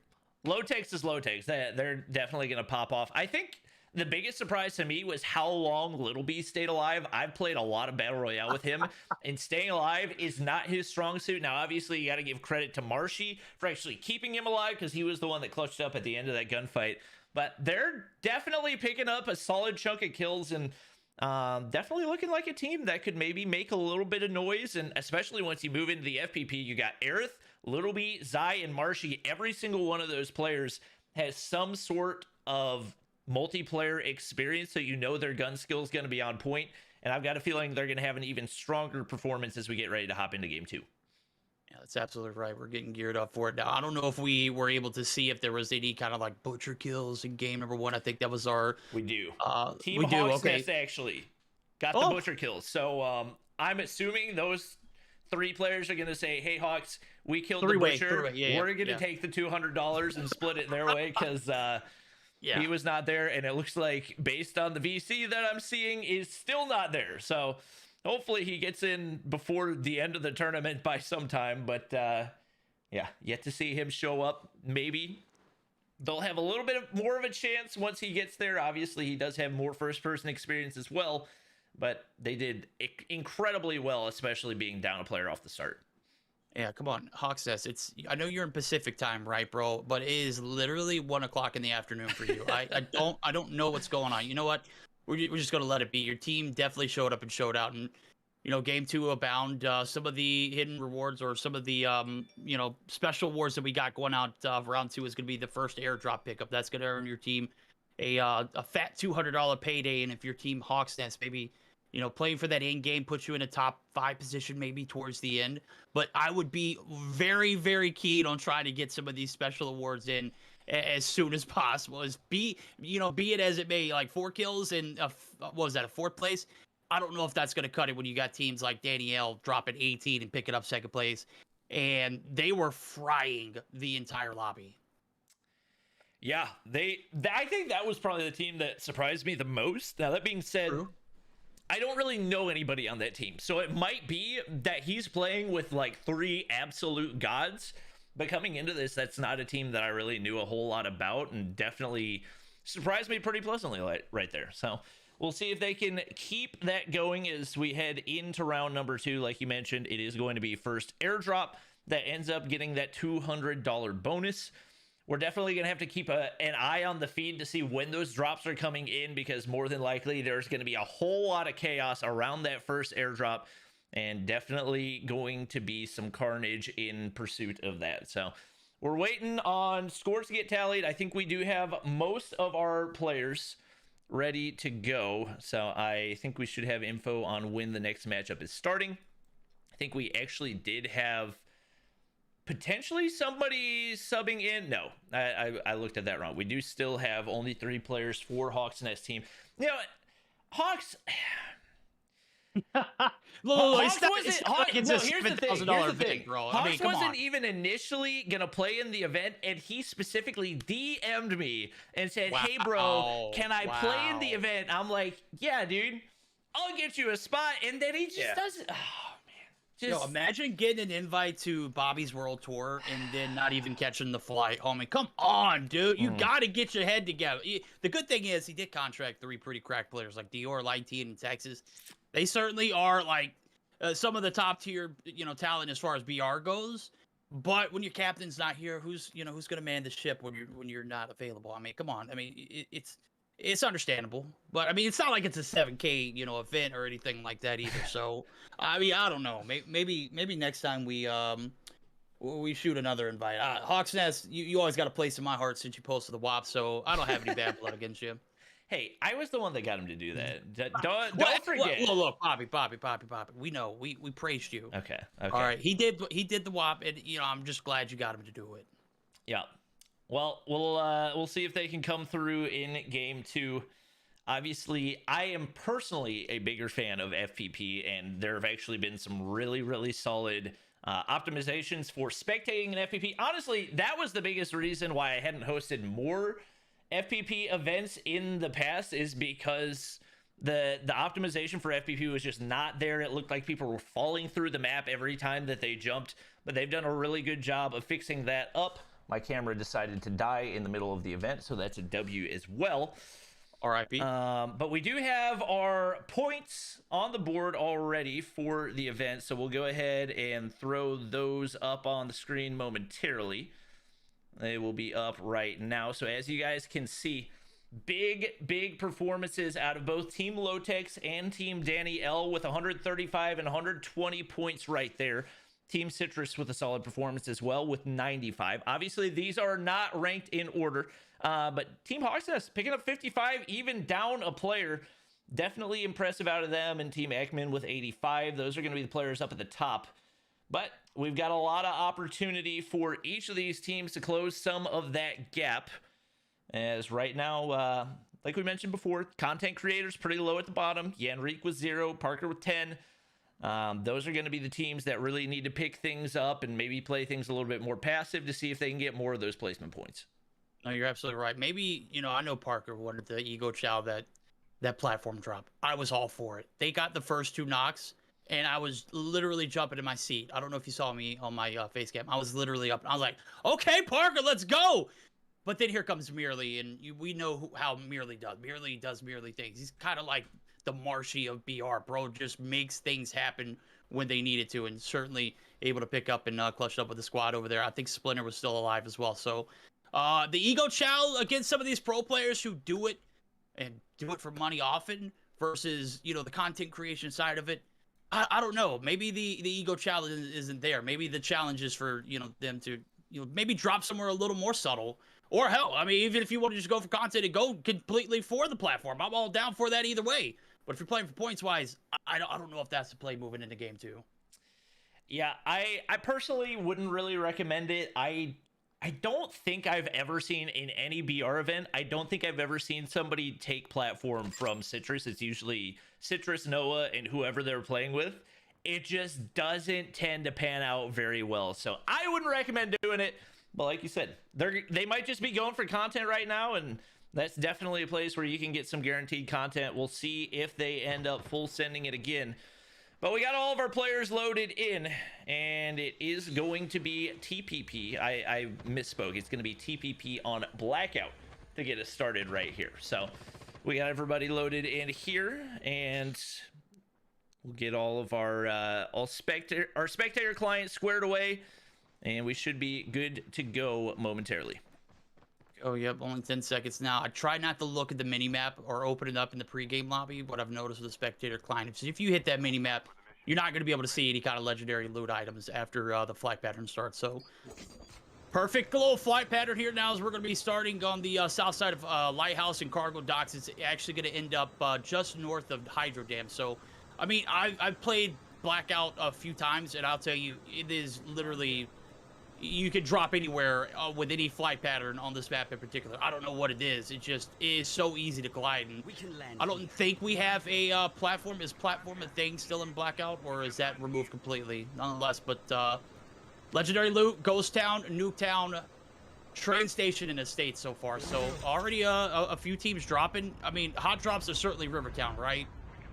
Lotex is Lotex. They're definitely going to pop off. I think the biggest surprise to me was how long Little B stayed alive. I've played a lot of Battle Royale with him, and staying alive is not his strong suit. Now, obviously, you got to give credit to Marshy for actually keeping him alive because he was the one that clutched up at the end of that gunfight. But they're definitely picking up a solid chunk of kills and definitely looking like a team that could maybe make a little bit of noise. And especially once you move into the FPP, you got Aerith, Little B, Zai, and Marshy. Every single one of those players has some sort of multiplayer experience, so you know their gun skill is going to be on point. And I've got a feeling they're going to have an even stronger performance as we get ready to hop into game 2. Yeah, that's absolutely right. We're getting geared up for it now. I don't know if we were able to see if there was any kind of like butcher kills in game number 1. I think that was our. We do. Team Hawks okay. Nest actually got the butcher kills. So I'm assuming those 3 players are going to say, "Hey Hawks, we killed the butcher. We're going to take the $200 and split it their way because he was not there, and it looks like based on the VC that I'm seeing is still not there. So." Hopefully he gets in before the end of the tournament by some time, but yeah, yet to see him show up. Maybe they'll have a little bit more of a chance once he gets there. Obviously, he does have more first-person experience as well, but they did incredibly well, especially being down a player off the start. Yeah, come on, Hawks Nest. I know you're in Pacific time, right, bro? But it is literally 1 o'clock in the afternoon for you. I don't know what's going on. You know what? We're just going to let it be. Your team definitely showed up and showed out. And, you know, game 2 abound. Some of the hidden rewards or some of the, you know, special awards that we got going out round 2 is going to be the first airdrop pickup. That's going to earn your team a fat $200 payday. And if your team Hawks Nest, maybe, you know, playing for that in game puts you in a top 5 position maybe towards the end. But I would be very, very keen on trying to get some of these special awards in as soon as possible. Be it as it may, like 4 kills and what was that, a 4th place? I don't know if that's going to cut it when you got teams like Danielle dropping 18 and picking up 2nd place, and they were frying the entire lobby. Yeah, I think that was probably the team that surprised me the most. Now that being said, True. I don't really know anybody on that team, so it might be that he's playing with like 3 absolute gods. But coming into this, that's not a team that I really knew a whole lot about, and definitely surprised me pretty pleasantly right there. So we'll see if they can keep that going as we head into round number 2. Like you mentioned, it is going to be first airdrop that ends up getting that $200 bonus. We're definitely going to have to keep an eye on the feed to see when those drops are coming in, because more than likely there's going to be a whole lot of chaos around that first airdrop. And definitely going to be some carnage in pursuit of that. So we're waiting on scores to get tallied. I think we do have most of our players ready to go. So I think we should have info on when the next matchup is starting. I think we actually did have potentially somebody subbing in. No, I looked at that wrong. We do still have only 3 players for Hawks Nest team. You know, Hawks. Look, Hawks wasn't. No, here's the thing. Here's the thing. Bro. Hawks I mean, come wasn't on. even initially gonna play in the event, and he specifically DM'd me and said, "Hey, bro, can I play in the event?" I'm like, "Yeah, dude, I'll get you a spot." And then he just doesn't. Oh man, just imagine getting an invite to Bobby's World Tour and then not even catching the flight home. And come on, dude, you got to get your head together. The good thing is he did contract 3 pretty crack players like Dior, Light T, and Texas. They certainly are like some of the top tier, talent as far as BR goes. But when your captain's not here, who's going to man the ship when you're not available? I mean, come on. I mean, it's understandable, but I mean, it's not like it's a 7K, event or anything like that either. So, I mean, I don't know. Maybe next time we shoot another invite. Hawks Nest, you always got a place in my heart since you posted the WAP. So I don't have any bad blood against you. Hey, I was the one that got him to do that. Don't forget. Look, Bobby. We know. We praised you. Okay. All right. He did the WAP, and I'm just glad you got him to do it. Yeah. Well, we'll see if they can come through in game 2. Obviously, I am personally a bigger fan of FPP, and there have actually been some really, really solid optimizations for spectating an FPP. Honestly, that was the biggest reason why I hadn't hosted more FPP events in the past, is because the optimization for FPP was just not there. It looked like people were falling through the map every time that they jumped, but they've done a really good job of fixing that up. My camera decided to die in the middle of the event, so that's a W as well. RIP. But we do have our points on the board already for the event, so we'll go ahead and throw those up on the screen momentarily. They will be up right now. So as you guys can see, big performances out of both Team Lotex and Team Danny L with 135 and 120 points right there. Team Citrus with a solid performance as well with 95. Obviously, these are not ranked in order, but Team Hawksnest picking up 55, even down a player. Definitely impressive out of them. And Team Ekman with 85. Those are going to be the players up at the top. But we've got a lot of opportunity for each of these teams to close some of that gap. As right now, like we mentioned before, content creators pretty low at the bottom. Yanrique with 0, Parker with 10. Those are going to be the teams that really need to pick things up and maybe play things a little bit more passive to see if they can get more of those placement points. No, you're absolutely right. Maybe, I know Parker wanted the Ego Chow that platform drop. I was all for it. They got the first 2 knocks, and I was literally jumping in my seat. I don't know if you saw me on my face cam. I was literally up. I was like, okay, Parker, let's go. But then here comes Merely, and we know how Merely does. Merely does Merely things. He's kind of like the Marshy of BR, bro. Just makes things happen when they needed to, and certainly able to pick up and clutch up with the squad over there. I think Splinter was still alive as well. So the Ego Chow against some of these pro players who do it and do it for money often versus, the content creation side of it. I don't know. Maybe the Ego challenge isn't there. Maybe the challenge is for, them to, maybe drop somewhere a little more subtle. Or hell, I mean, even if you want to just go for content and go completely for the platform, I'm all down for that either way. But if you're playing for points wise, I don't know if that's the play moving into game 2. Yeah, I personally wouldn't really recommend it. I don't think I've ever seen in any BR event, I don't think I've ever seen somebody take platform from Citrus. It's usually Citrus, Noah, and whoever they're playing with. It just doesn't tend to pan out very well. So I wouldn't recommend doing it. But like you said, they might just be going for content right now, and that's definitely a place where you can get some guaranteed content. We'll see if they end up full sending it again. But we got all of our players loaded in, and it is going to be TPP. I misspoke. It's going to be TPP on Blackout to get us started right here. So we got everybody loaded in here, and we'll get all of our spectator clients squared away, and we should be good to go momentarily. Oh, yep, only 10 seconds now. I try not to look at the mini-map or open it up in the pregame lobby. What I've noticed with the spectator client is if you hit that mini-map, you're not going to be able to see any kind of legendary loot items after the flight pattern starts. So Perfect little flight pattern here now as we're going to be starting on the south side of Lighthouse and Cargo Docks. It's actually going to end up just north of Hydro Dam. So, I mean, I've played Blackout a few times, and I'll tell you, it is literally, you can drop anywhere with any flight pattern on this map in particular. I don't know what it is. It just is so easy to glide. And I don't think we have a platform. Is platform a thing still in Blackout, or is that removed completely? Nonetheless, but legendary loot, Ghost Town, Nuketown, train station, and estate so far. So already a few teams dropping. I mean, hot drops are certainly Rivertown, right?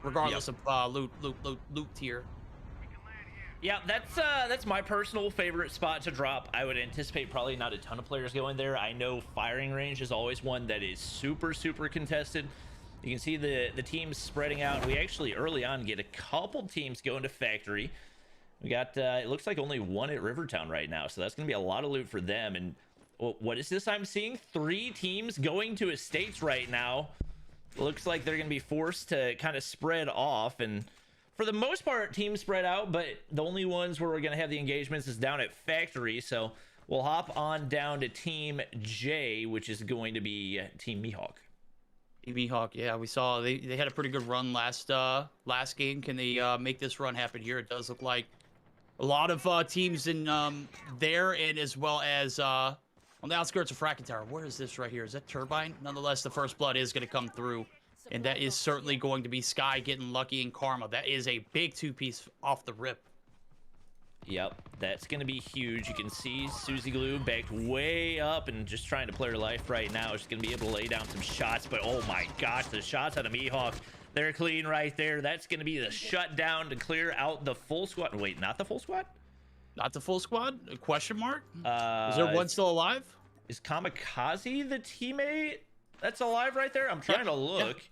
Regardless of loot tier. Yeah, that's my personal favorite spot to drop. I would anticipate probably not a ton of players going there. I know firing range is always one that is super contested. You can see the teams spreading out. We actually early on get a couple teams going to factory. We got it looks like only one at Rivertown right now, so that's gonna be a lot of loot for them. And what is this I'm seeing? 3 teams going to estates right now. Looks like they're gonna be forced to kind of spread off, and for the most part teams spread out, but the only ones where we're gonna have the engagements is down at factory. So we'll hop on down to team J, which is going to be team Mihawk. Mihawk, yeah, we saw they had a pretty good run last game. Can they make this run happen here? It does look like a lot of teams in there, and as well as on the outskirts of Fracking Tower. Where is this right here? Is that Turbine? Nonetheless, the first blood is going to come through, and that is certainly going to be Sky getting lucky in Karma. That is a big 2-piece off the rip. Yep, that's going to be huge. You can see Susie Glue backed way up and just trying to play her life right now. She's going to be able to lay down some shots, but oh my gosh, the shots out of Mihawk. They're clean right there. That's going to be the shutdown to clear out the full squad. Wait, not the full squad? Not the full squad? A question mark? Is there one still alive? Is Kamikaze the teammate that's alive right there? I'm trying to look.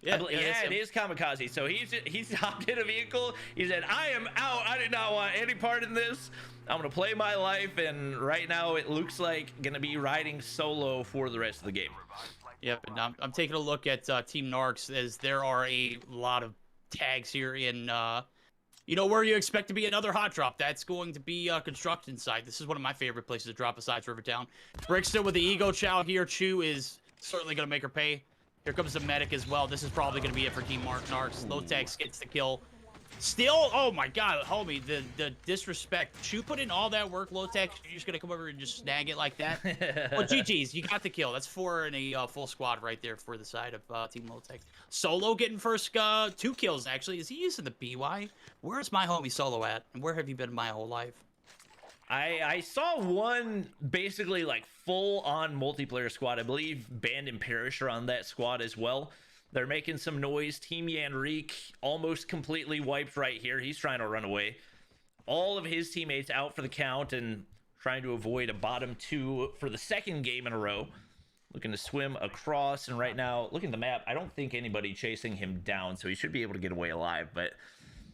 Yeah, it is Kamikaze. So he's hopped in a vehicle. He said, I am out. I did not want any part in this. I'm going to play my life. And right now it looks like going to be riding solo for the rest of the game. Yep, and I'm taking a look at Team Narcs, as there are a lot of tags here in, you know, where you expect to be another hot drop. That's going to be construction site. This is one of my favorite places to drop besides Rivertown. Brixton with the Ego Chow here. Chu is certainly going to make her pay. Here comes the medic as well. This is probably going to be it for Team Narcs. Low tags gets the kill. Still, oh my god, homie, the disrespect. Chu put in all that work, low tech. You're just gonna come over and just snag it like that. Well, GG's, you got the kill. That's 4 in a full squad right there for the side of Team Low Tech. Solo getting first 2 kills actually. Is he using the BY? Where's my homie Solo at? And where have you been my whole life? I saw one basically like full on multiplayer squad. I believe Band and Perish are on that squad as well. They're making some noise. Team Yanrique almost completely wiped right here. He's trying to run away. All of his teammates out for the count and trying to avoid a bottom 2 for the second game in a row. Looking to swim across, and right now, looking at the map, I don't think anybody chasing him down, so he should be able to get away alive, but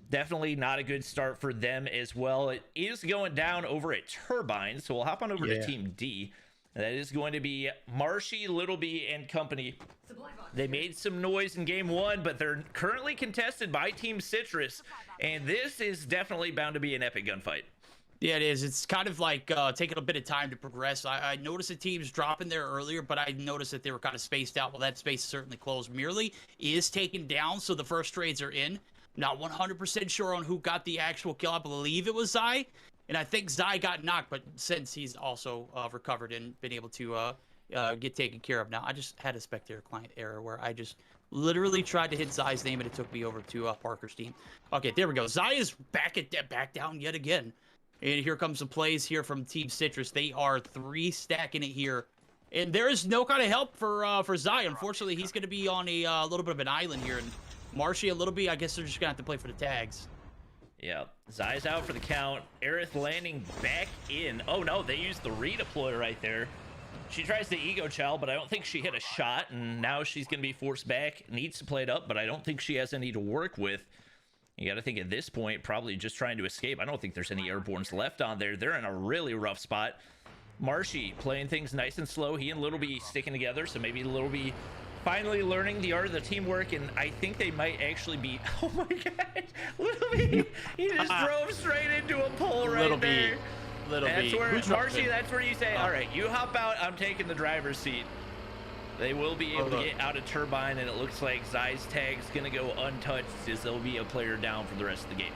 definitely not a good start for them as well. It is going down over at Turbine, so we'll hop on over to Team D. That is going to be Marshy, Little B, and company. They made some noise in game 1, but they're currently contested by Team Citrus, and this is definitely bound to be an epic gunfight. Yeah, it is. It's kind of like taking a bit of time to progress. I noticed the teams dropping there earlier, but I noticed that they were kind of spaced out. Well, that space is certainly closed. Merely is taken down, so the first trades are in. Not 100% sure on who got the actual kill. I believe it was Zai. And I think Zai got knocked, but since he's also recovered and been able to get taken care of. Now, I just had a spectator client error where I just literally tried to hit Zai's name, and it took me over to Parker's team. Okay, there we go. Zai is back down yet again. And here comes some plays here from Team Citrus. They are 3 stacking it here. And there is no kind of help for Zai. Unfortunately, he's going to be on a little bit of an island here. And Marshy, a little bit, I guess they're just going to have to play for the tags. Yeah, Zai's out for the count. Aerith landing back in. Oh no, they used the redeploy right there. She tries to ego chow, but I don't think she hit a shot, and now she's going to be forced back. Needs to play it up, but I don't think she has any to work with. You got to think at this point, probably just trying to escape. I don't think there's any airborns left on there. They're in a really rough spot. Marshy playing things nice and slow. He and Little B sticking together, so maybe Little B finally learning the art of the teamwork, and I think they might actually be. Oh my god, Little B, he just drove straight into a pole right there. Little That's B. where, Who's Marcy, driving? that's where you say, all right, you hop out, I'm taking the driver's seat. They will be able to get out of Turbine, and it looks like Zai's tag's going to go untouched as there'll be a player down for the rest of the game.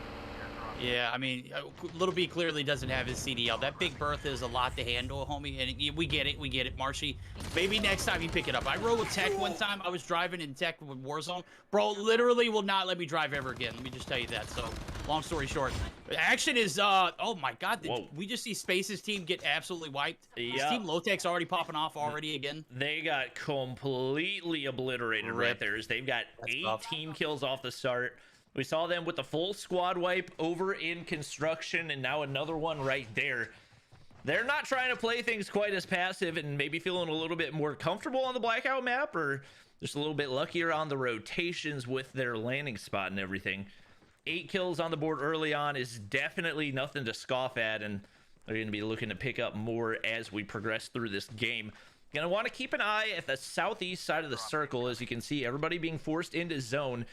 Yeah, I mean, Little B clearly doesn't have his CDL. That big berth is a lot to handle, homie, and we get it, Marshy. Maybe next time you pick it up. I rode with Tech one time. I was driving in Tech with Warzone. Bro, literally will not let me drive ever again. Let me just tell you that. So, long story short. Action is, oh my God, did we just see Space's team get absolutely wiped? His team Low-Tech's already popping off already again. They got completely obliterated right there. As they've got 8 team kills off the start. We saw them with the full squad wipe over in construction, and now another one right there. They're not trying to play things quite as passive and maybe feeling a little bit more comfortable on the blackout map, or just a little bit luckier on the rotations with their landing spot and everything. 8 kills on the board early on is definitely nothing to scoff at, and they're going to be looking to pick up more as we progress through this game. Going to want to keep an eye at the southeast side of the circle. As you can see, everybody being forced into zone.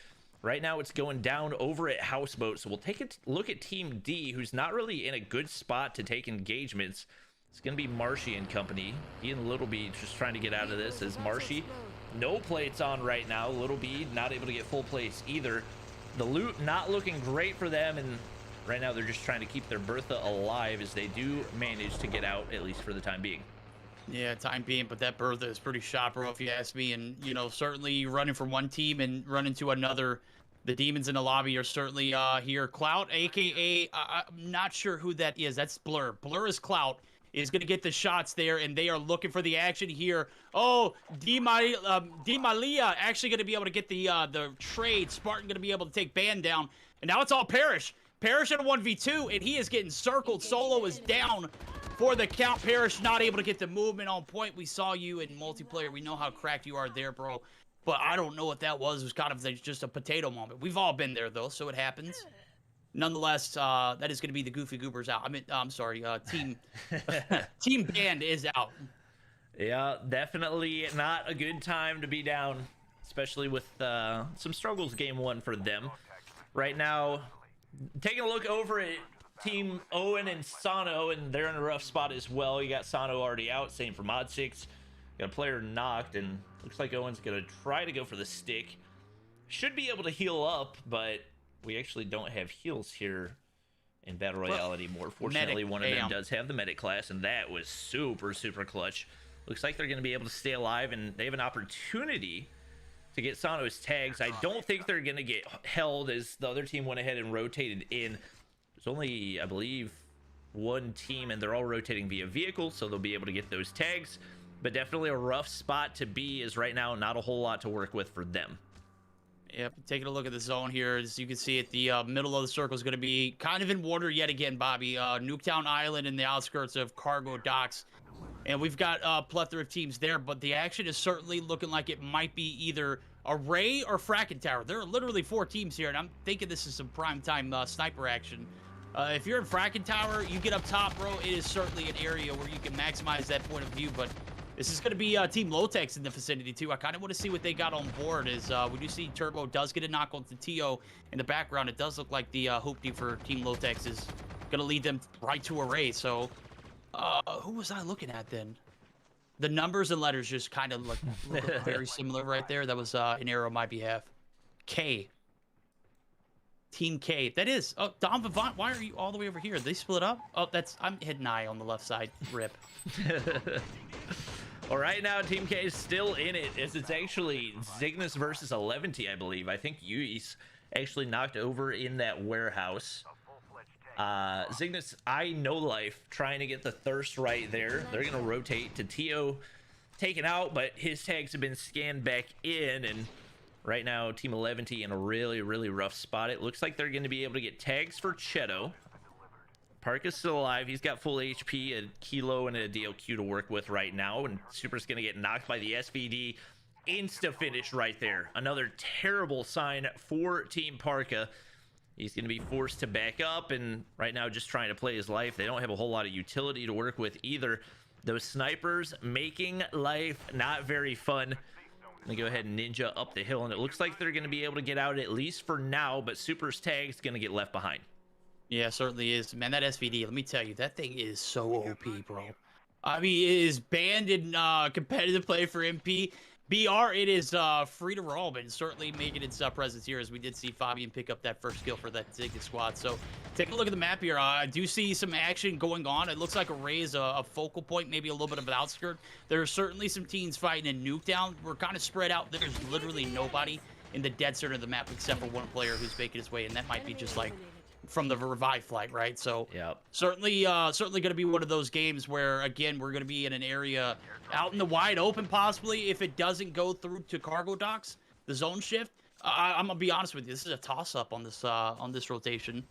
Right now it's going down over at Houseboat, so we'll take a look at Team D, who's not really in a good spot to take engagements. It's going to be Marshy and company. He and Little B just trying to get out of this, as Marshy, no plates on right now. Little B not able to get full plates either. The loot not looking great for them, and right now they're just trying to keep their Bertha alive as they do manage to get out, at least for the time being. Yeah, time being, but that Bertha is pretty shot, bro, if you ask me. And, you know, certainly running from one team and running to another. The demons in the lobby are certainly here. Clout, a.k.a. I'm not sure who that is. That's Blur. Blur is Clout. Is going to get the shots there, and they are looking for the action here. Oh, Di Malia actually going to be able to get the trade. Spartan going to be able to take Ban down. And now it's all Parrish. Parrish in a 1v2, and he is getting circled. Solo is down for the count. Parrish not able to get the movement on point. We saw you in multiplayer. We know how cracked you are there, bro. But I don't know what that was. It was kind of just a potato moment. We've all been there, though, so it happens. Nonetheless, that is going to be the Goofy Goobers out. I mean, I'm sorry, Team Band is out. Yeah, definitely not a good time to be down, especially with some struggles game 1 for them. Right now, taking a look over at Team Owen and Sonho, and they're in a rough spot as well. You got Sonho already out, same for Mod 6. Got a player knocked, and looks like Owen's going to try to go for the stick. Should be able to heal up, but we actually don't have heals here in Battle Royale anymore. Fortunately, one of them does have the medic class, and that was super, super clutch. Looks like they're going to be able to stay alive, and they have an opportunity to get Sonho's tags. I don't think they're going to get held, as the other team went ahead and rotated in. There's only, I believe, one team, and they're all rotating via vehicle, so they'll be able to get those tags. But definitely a rough spot to be, is right now not a whole lot to work with for them. Yep, taking a look at the zone here, as you can see at the middle of the circle is going to be kind of in water yet again, Bobby. Nuketown Island in the outskirts of Cargo Docks. And we've got a plethora of teams there, but the action is certainly looking like it might be either Array or Frackin' Tower. There are literally 4 teams here, and I'm thinking this is some primetime sniper action. If you're in Frackin' Tower, you get up top, bro, it is certainly an area where you can maximize that point of view, but this is going to be Team Low-Tech's in the vicinity, too. I kind of want to see what they got on board, as we do see Turbo does get a knock on the TO in the background. It does look like the hoopty for Team Low-Tech's is going to lead them right to Array, so who was I looking at then? The numbers and letters just kind of look very similar right there. That was an error on my behalf. K. Team K. That is. Oh, Dom Vivant, why are you all the way over here? They split up? Oh, I'm hitting I on the left side. Rip. Well, right now, Team K is still in it, as it's actually Cygnus versus 11T, I believe. I think Yui's actually knocked over in that warehouse. Cygnus, I know life, trying to get the thirst right there. They're going to rotate to Tio taken out, but his tags have been scanned back in, and right now, Team 11T in a really, really rough spot. It looks like they're going to be able to get tags for Cheto. Park is still alive. He's got full HP, a Kilo, and a DLQ to work with right now, and Super's going to get knocked by the SVD. Insta finish right there. Another terrible sign for Team Parka. He's going to be forced to back up, and right now just trying to play his life. They don't have a whole lot of utility to work with either. Those snipers making life not very fun. Let me go ahead and ninja up the hill, and it looks like they're going to be able to get out at least for now, but Super's tag's going to get left behind. Yeah, certainly is. Man, that SVD, let me tell you, that thing is so OP, bro. I mean, it is banned in competitive play for MP. BR, it is free to roll, but it's certainly making its presence here as we did see Fabian pick up that first kill for that Ziggy squad. So take a look at the map here. I do see some action going on. It looks like Array is a focal point, maybe a little bit of an outskirt. There are certainly some teams fighting in Nuketown. We're kind of spread out. There's literally nobody in the dead center of the map except for one player who's making his way, and that might be just like from the revive flight, right? So Yep. certainly going to be one of those games where, again, we're going to be in an area out in the wide open, possibly, if it doesn't go through to cargo docks, the zone shift. I'm gonna be honest with you, this is a toss-up on this rotation.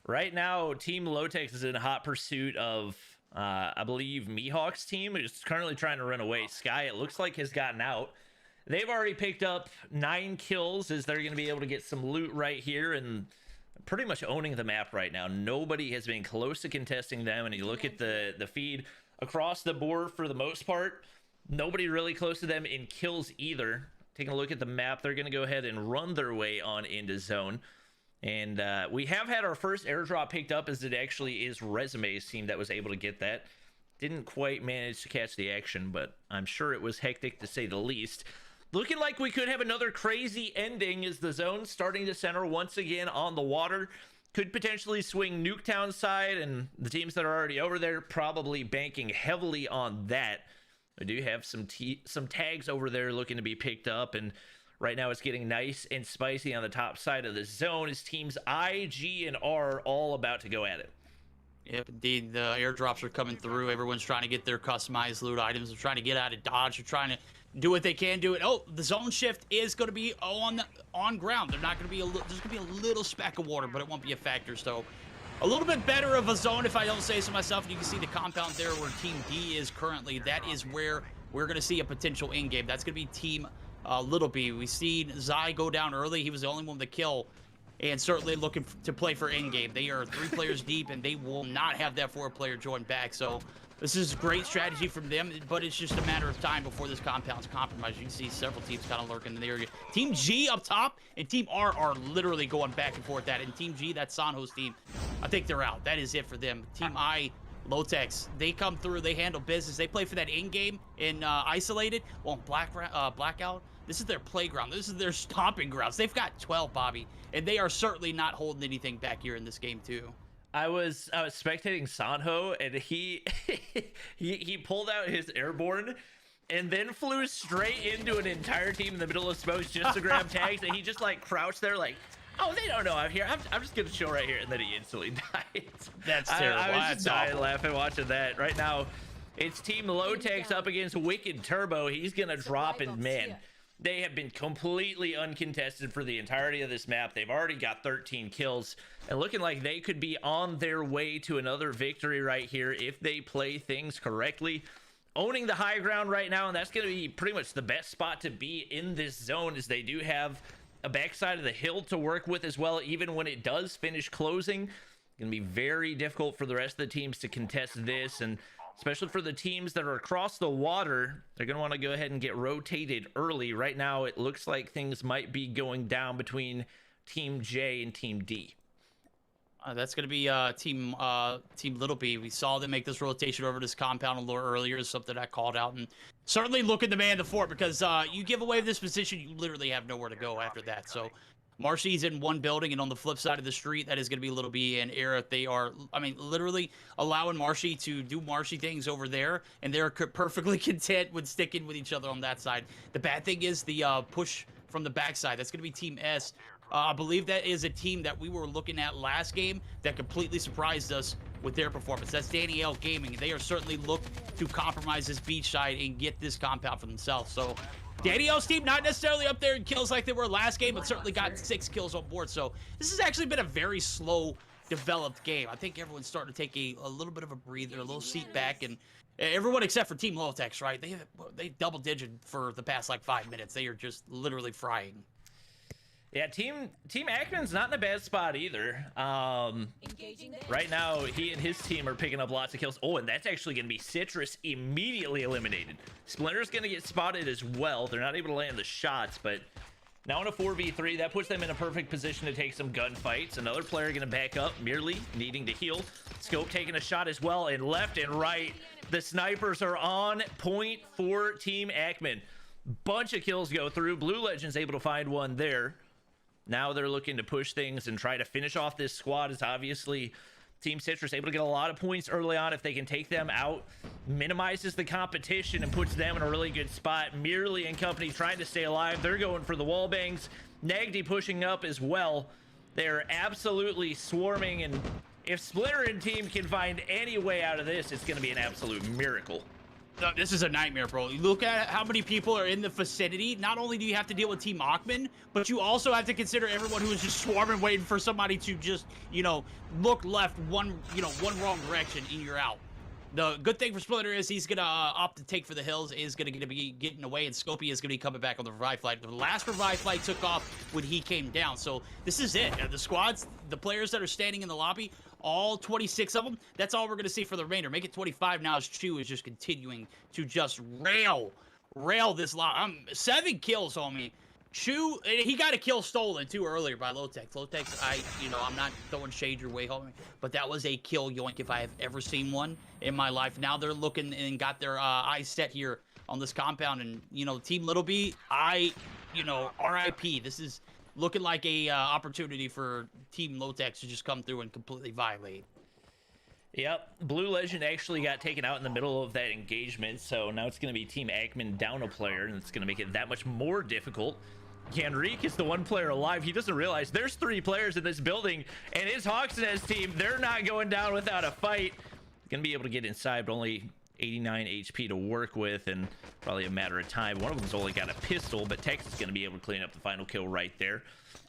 Right now, Team Lotex is in hot pursuit of, I believe, Mihawk's team, who's currently trying to run away. Sky, it looks like, has gotten out. They've already picked up 9 kills, as they're going to be able to get some loot right here, and pretty much owning the map right now. Nobody has been close to contesting them, and you look at the feed across the board for the most part, nobody really close to them in kills either. Taking a look at the map, they're going to go ahead and run their way on into zone. And we have had our first airdrop picked up, as it actually is Resume's team that was able to get that. Didn't quite manage to catch the action, but I'm sure it was hectic to say the least. Looking like we could have another crazy ending, as the zone starting to center once again on the water. Could potentially swing Nuketown side, and the teams that are already over there probably banking heavily on that. We do have some tags over there looking to be picked up, and right now it's getting nice and spicy on the top side of the zone as teams I, G, and R are all about to go at it. Yep, indeed. The airdrops are coming through. Everyone's trying to get their customized loot items. They're trying to get out of dodge. They're trying to do what they can do. It. Oh, the zone shift is going to be on ground. They're not going to be there's going to be a little speck of water, but it won't be a factor. So a little bit better of a zone, if I don't say so myself. You can see the compound there where Team D is currently. That is where we're going to see a potential in game. That's going to be Team Little B. We seen Zai go down early. He was the only one to kill, and certainly looking to play for in game. They are 3 players deep, and they will not have that 4th-player join back. So this is great strategy from them, but it's just a matter of time before this compound's compromised. You can see several teams kind of lurking in the area. Team G up top and Team R are literally going back and forth. And Team G, that's Sonho's team, I think they're out. That is it for them. Team I, Lotex, they come through, they handle business. They play for that in-game in Isolated. Well, Blackout, this is their playground. This is their stomping grounds. They've got 12, Bobby, and they are certainly not holding anything back here in this game, too. I was spectating Sonho, and he he pulled out his airborne and then flew straight into an entire team in the middle of smokes just to grab tags, and he just like crouched there like, oh, they don't know I'm here. I'm just gonna chill right here, and then he instantly died. That's terrible. I was just dying laughing watching that. Right now, it's Team Lotex up against Wicked Turbo. He's gonna drop, and man, they have been completely uncontested for the entirety of this map. They've already got 13 kills and looking like they could be on their way to another victory right here if they play things correctly. Owning the high ground right now, and that's going to be pretty much the best spot to be in this zone, as they do have a backside of the hill to work with as well. Even when it does finish closing, it's going to be very difficult for the rest of the teams to contest this, and especially for the teams that are across the water, they're going to want to go ahead and get rotated early. Right now, it looks like things might be going down between Team J and Team D. That's going to be Team Little B. We saw them make this rotation over this compound a little earlier, is something I called out. And certainly looking to man the fort, because you give away this position, you literally have nowhere to go after that. So Marshy's in one building, and on the flip side of the street, that is going to be Little B and Eric. They are, I mean, literally allowing Marshy to do Marshy things over there, and they're perfectly content with sticking with each other on that side. The bad thing is the push from the backside. That's going to be Team S. I believe that is a team that we were looking at last game that completely surprised us with their performance. That's Danielle Gaming. They are certainly looked to compromise this beach side and get this compound for themselves. So Danielle's team not necessarily up there in kills like they were last game, but certainly got 6 kills on board. So this has actually been a very slow developed game. I think everyone's starting to take a little bit of a breather, a little seat back, and everyone except for Team Lotex, right? They double digit for the past like 5 minutes. They are just literally frying. Yeah, Team Ackman's not in a bad spot either. Right now, he and his team are picking up lots of kills. Oh, and that's actually going to be Citrus immediately eliminated. Splinter's going to get spotted as well. They're not able to land the shots, but Now in a 4v3, that puts them in a perfect position to take some gunfights. Another player going to back up, merely needing to heal. Scope taking a shot as well, and left and right, the snipers are on point for Team Ackman. Bunch of kills go through. Blue Legends able to find one there. Now they're looking to push things and try to finish off this squad. Is obviously Team Citrus able to get a lot of points early on. If they can take them out, minimizes the competition and puts them in a really good spot. Merely and company trying to stay alive. They're going for the wall bangs. Nagdy pushing up as well. They're absolutely swarming, and if Splitter and team can find any way out of this, it's going to be an absolute miracle. No, this is a nightmare, bro. You look at how many people are in the vicinity. Not only do you have to deal with Team Ackman, but you also have to consider everyone who is just swarming, waiting for somebody to just, you know, look left one wrong direction and you're out. The good thing for Splitter is he's gonna opt to take for the hills, is gonna be getting away, and Scopey is gonna be coming back on the revive flight. The last revive flight took off when he came down, so this is it. The squads, the players that are standing in the lobby, all 26 of them, that's all we're gonna see for the remainder. Make it 25 now as Chu is just continuing to just rail this lot. 7 kills, homie. Chu, he got a kill stolen too earlier by Lotex. Lotex, I'm not throwing shade your way, homie, but that was a kill yoink if I have ever seen one in my life. Now they're looking and got their eyes set here on this compound, and Team Little B, RIP. This is looking like a opportunity for Team Lotex to just come through and completely violate. Yep, Blue Legend actually got taken out in the middle of that engagement, so now it's going to be Team Ackman down a player, and it's going to make it that much more difficult. Yanrique is the one player alive. He doesn't realize there's 3 players in this building, and his Hawksness team, they're not going down without a fight. Gonna be able to get inside, but only 89 HP to work with, and probably a matter of time. One of them's only got a pistol, but Tex is gonna be able to clean up the final kill right there.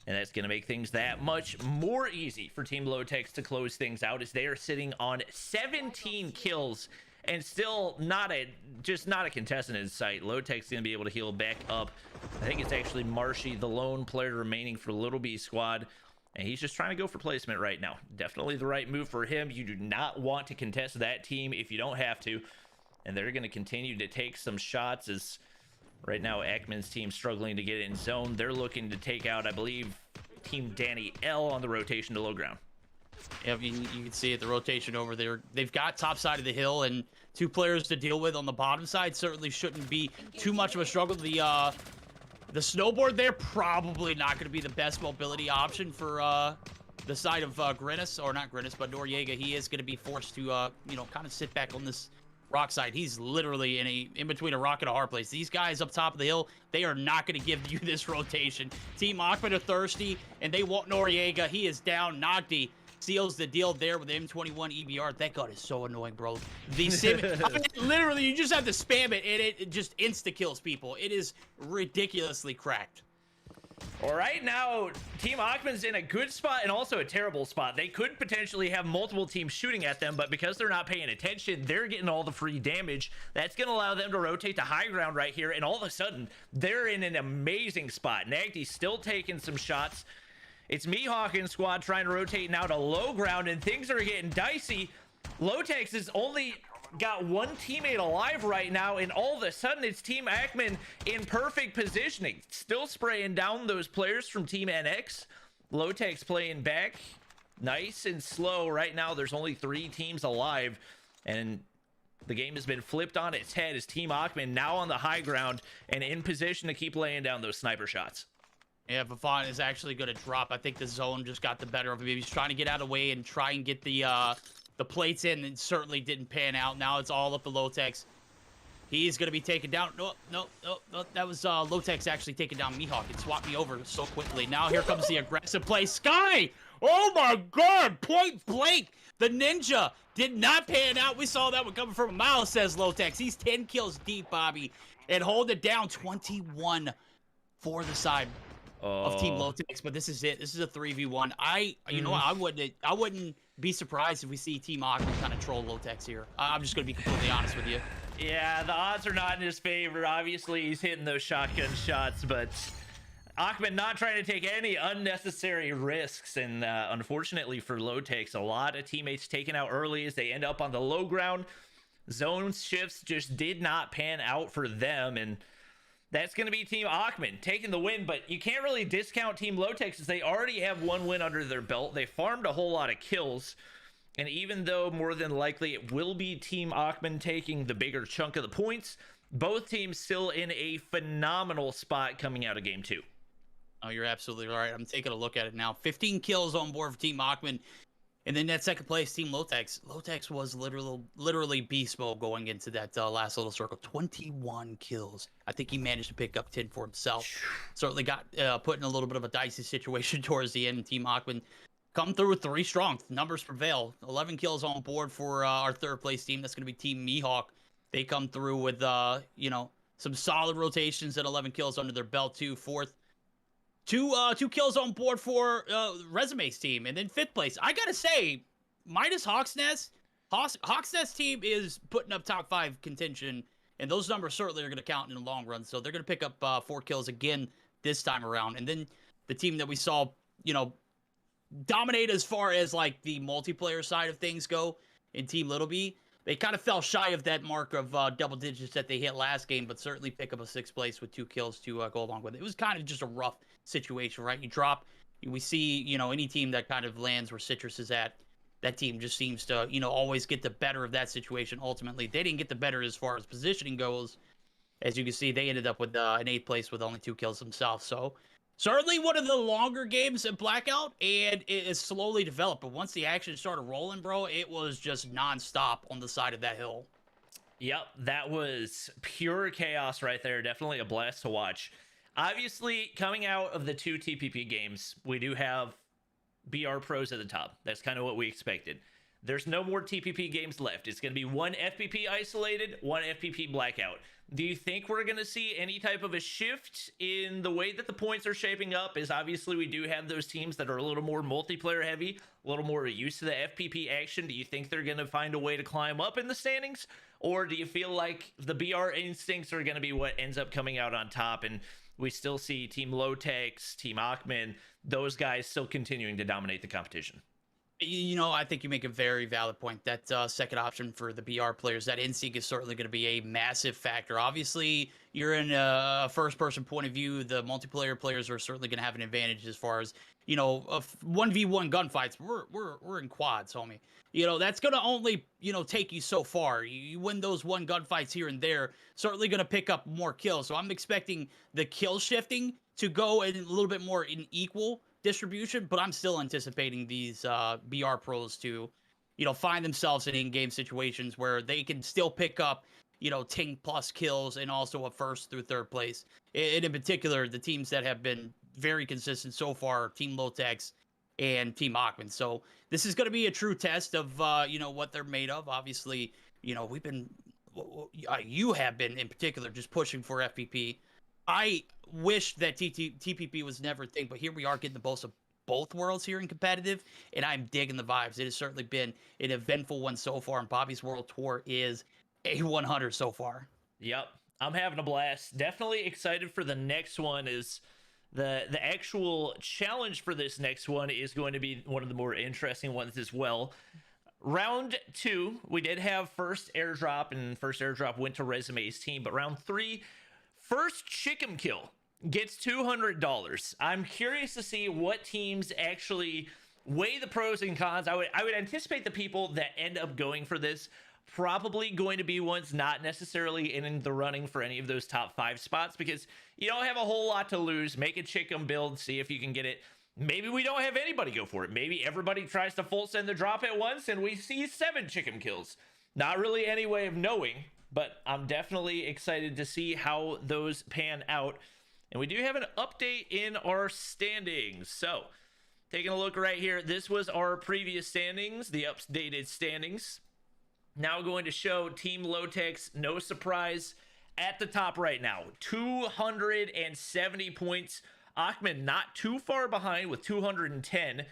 And that's going to make things that much more easy for Team Lotex to close things out, as they are sitting on 17 kills and still not a contestant in sight. Lotex is going to be able to heal back up. I think it's actually Marshy, the lone player remaining for Little B squad, and he's just trying to go for placement right now. Definitely the right move for him. You do not want to contest that team if you don't have to, and they're going to continue to take some shots as right now Ackman's team struggling to get in zone. They're looking to take out, I believe, Team Danny L on the rotation to low ground. Yeah, you can see it, the rotation over there. They've got top side of the hill and 2 players to deal with on the bottom side. Certainly shouldn't be too much of a struggle. The snowboard there, probably not going to be the best mobility option for the side of Grinnis, or not Grinnis, but Noriega. He is going to be forced to, kind of sit back on this rock side. He's literally in between a rock and a hard place. These guys up top of the hill, they are not going to give you this rotation. Team Ackman are thirsty, and they want Noriega. He is down. Nagdi seals the deal there with the M21 EBR. That gun is so annoying, bro. Literally, you just have to spam it, and it just insta-kills people. It is ridiculously cracked. Well, right now, Team Ackman's in a good spot and also a terrible spot. They could potentially have multiple teams shooting at them, but because they're not paying attention, they're getting all the free damage. That's going to allow them to rotate to high ground right here, and all of a sudden, they're in an amazing spot. Nagdy's still taking some shots. It's Mihawk and squad trying to rotate now to low ground, and things are getting dicey. Lotex has only got 1 teammate alive right now, and all of a sudden it's Team Ackman in perfect positioning, still spraying down those players from Team NX. Lotex playing back nice and slow. Right now there's only 3 teams alive, and the game has been flipped on its head as Team Ackman now on the high ground and in position to keep laying down those sniper shots. Yeah, Vafan is actually going to drop. I think the zone just got the better of him. He's trying to get out of the way and try and get the plates in, and certainly didn't pan out. Now it's all up to Lotex. He's going to be taken down. No. That was Lotex actually taking down Mihawk. It swapped me over so quickly. Now here comes the aggressive play. Sky! Oh my god! Point blank! The ninja did not pan out. We saw that one coming from a mile, says Lotex. He's 10 kills deep, Bobby. And hold it down. 21 for the side of Team Lotex, but this is it. This is a 3v1. You know what? I wouldn't be surprised if we see Team Ackman kind of troll Lotex here. I'm just going to be completely honest with you. Yeah, the odds are not in his favor. Obviously, he's hitting those shotgun shots, but Ackman not trying to take any unnecessary risks, and unfortunately for Lotex, a lot of teammates taken out early as they end up on the low ground. Zone shifts just did not pan out for them, and That's going to be Team Achman taking the win, but you can't really discount Team Lotex as they already have one win under their belt. They farmed a whole lot of kills, and even though more than likely it will be Team Achman taking the bigger chunk of the points, both teams still in a phenomenal spot coming out of game 2. Oh, you're absolutely right. I'm taking a look at it now. 15 kills on board for Team Achman. And then that second place, Team Lotex. Lotex was literally beast mode going into that last little circle. 21 kills. I think he managed to pick up 10 for himself. Certainly got put in a little bit of a dicey situation towards the end. Team Achman come through with 3 strong. Numbers prevail. 11 kills on board for our third place team. That's going to be Team Mihawk. They come through with, some solid rotations and 11 kills under their belt, too. Fourth. Two kills on board for Resume's team. And then 5th place, I gotta say, minus Hawk's Nest team is putting up top 5 contention, and those numbers certainly are going to count in the long run. So they're going to pick up 4 kills again this time around. And then the team that we saw, dominate as far as like the multiplayer side of things go in Team Little B, they kind of fell shy of that mark of double digits that they hit last game, but certainly pick up a 6th place with 2 kills to go along with it. It was kind of just a rough situation, right? We see, any team that kind of lands where Citrus is at, that team just seems to, always get the better of that situation. Ultimately, they didn't get the better as far as positioning goes. As you can see, they ended up with an 8th place with only 2 kills themselves. So certainly one of the longer games in Blackout, and it is slowly developed. But once the action started rolling, bro, it was just nonstop on the side of that hill. Yep, that was pure chaos right there. Definitely a blast to watch. Obviously, coming out of the 2 TPP games, we do have BR pros at the top. That's kind of what we expected. There's no more TPP games left. It's going to be 1 FPP isolated, 1 FPP blackout. Do you think we're going to see any type of a shift in the way that the points are shaping up? Is obviously we do have those teams that are a little more multiplayer heavy, a little more used to the FPP action. Do you think they're going to find a way to climb up in the standings? Or do you feel like the BR instincts are going to be what ends up coming out on top, and we still see Team Lotex, Team Achman, those guys still continuing to dominate the competition? I think you make a very valid point. That second option for the BR players, that insync is certainly going to be a massive factor. Obviously, you're in a first-person point of view. The multiplayer players are certainly going to have an advantage as far as, 1v1 gunfights. We're in quads, homie. That's going to only, take you so far. You win those 1 gunfights here and there, certainly going to pick up more kills. So I'm expecting the kill shifting to go in a little bit more in equal distribution, but I'm still anticipating these BR pros to, find themselves in in-game situations where they can still pick up, 10 plus kills and also a 1st through 3rd place. And in particular, the teams that have been very consistent so far, Team Lotex and Team Achman. So this is going to be a true test of, what they're made of. Obviously, we've been, you have been in particular just pushing for FPP. I wish that TPP was never a thing, but here we are getting the most of both worlds here in competitive, and I'm digging the vibes. It has certainly been an eventful one so far, and Bobby's World Tour is a 100 so far. Yep, I'm having a blast. Definitely excited for the next one. Is the actual challenge for this next one is going to be one of the more interesting ones as well. Round 2, we did have first airdrop, and first airdrop went to Resume's team, but round 3, first chicken kill gets $200. I'm curious to see what teams actually weigh the pros and cons. I would anticipate the people that end up going for this probably going to be ones not necessarily in the running for any of those top 5 spots, because you don't have a whole lot to lose. Make a chicken build, see if you can get it. Maybe we don't have anybody go for it. Maybe everybody tries to full send the drop at once and we see 7 chicken kills. Not really any way of knowing, but I'm definitely excited to see how those pan out. And we do have an update in our standings. So, taking a look right here, this was our previous standings, the updated standings. Now going to show Team Lotex, no surprise, at the top right now. 270 points. Achman not too far behind with 210.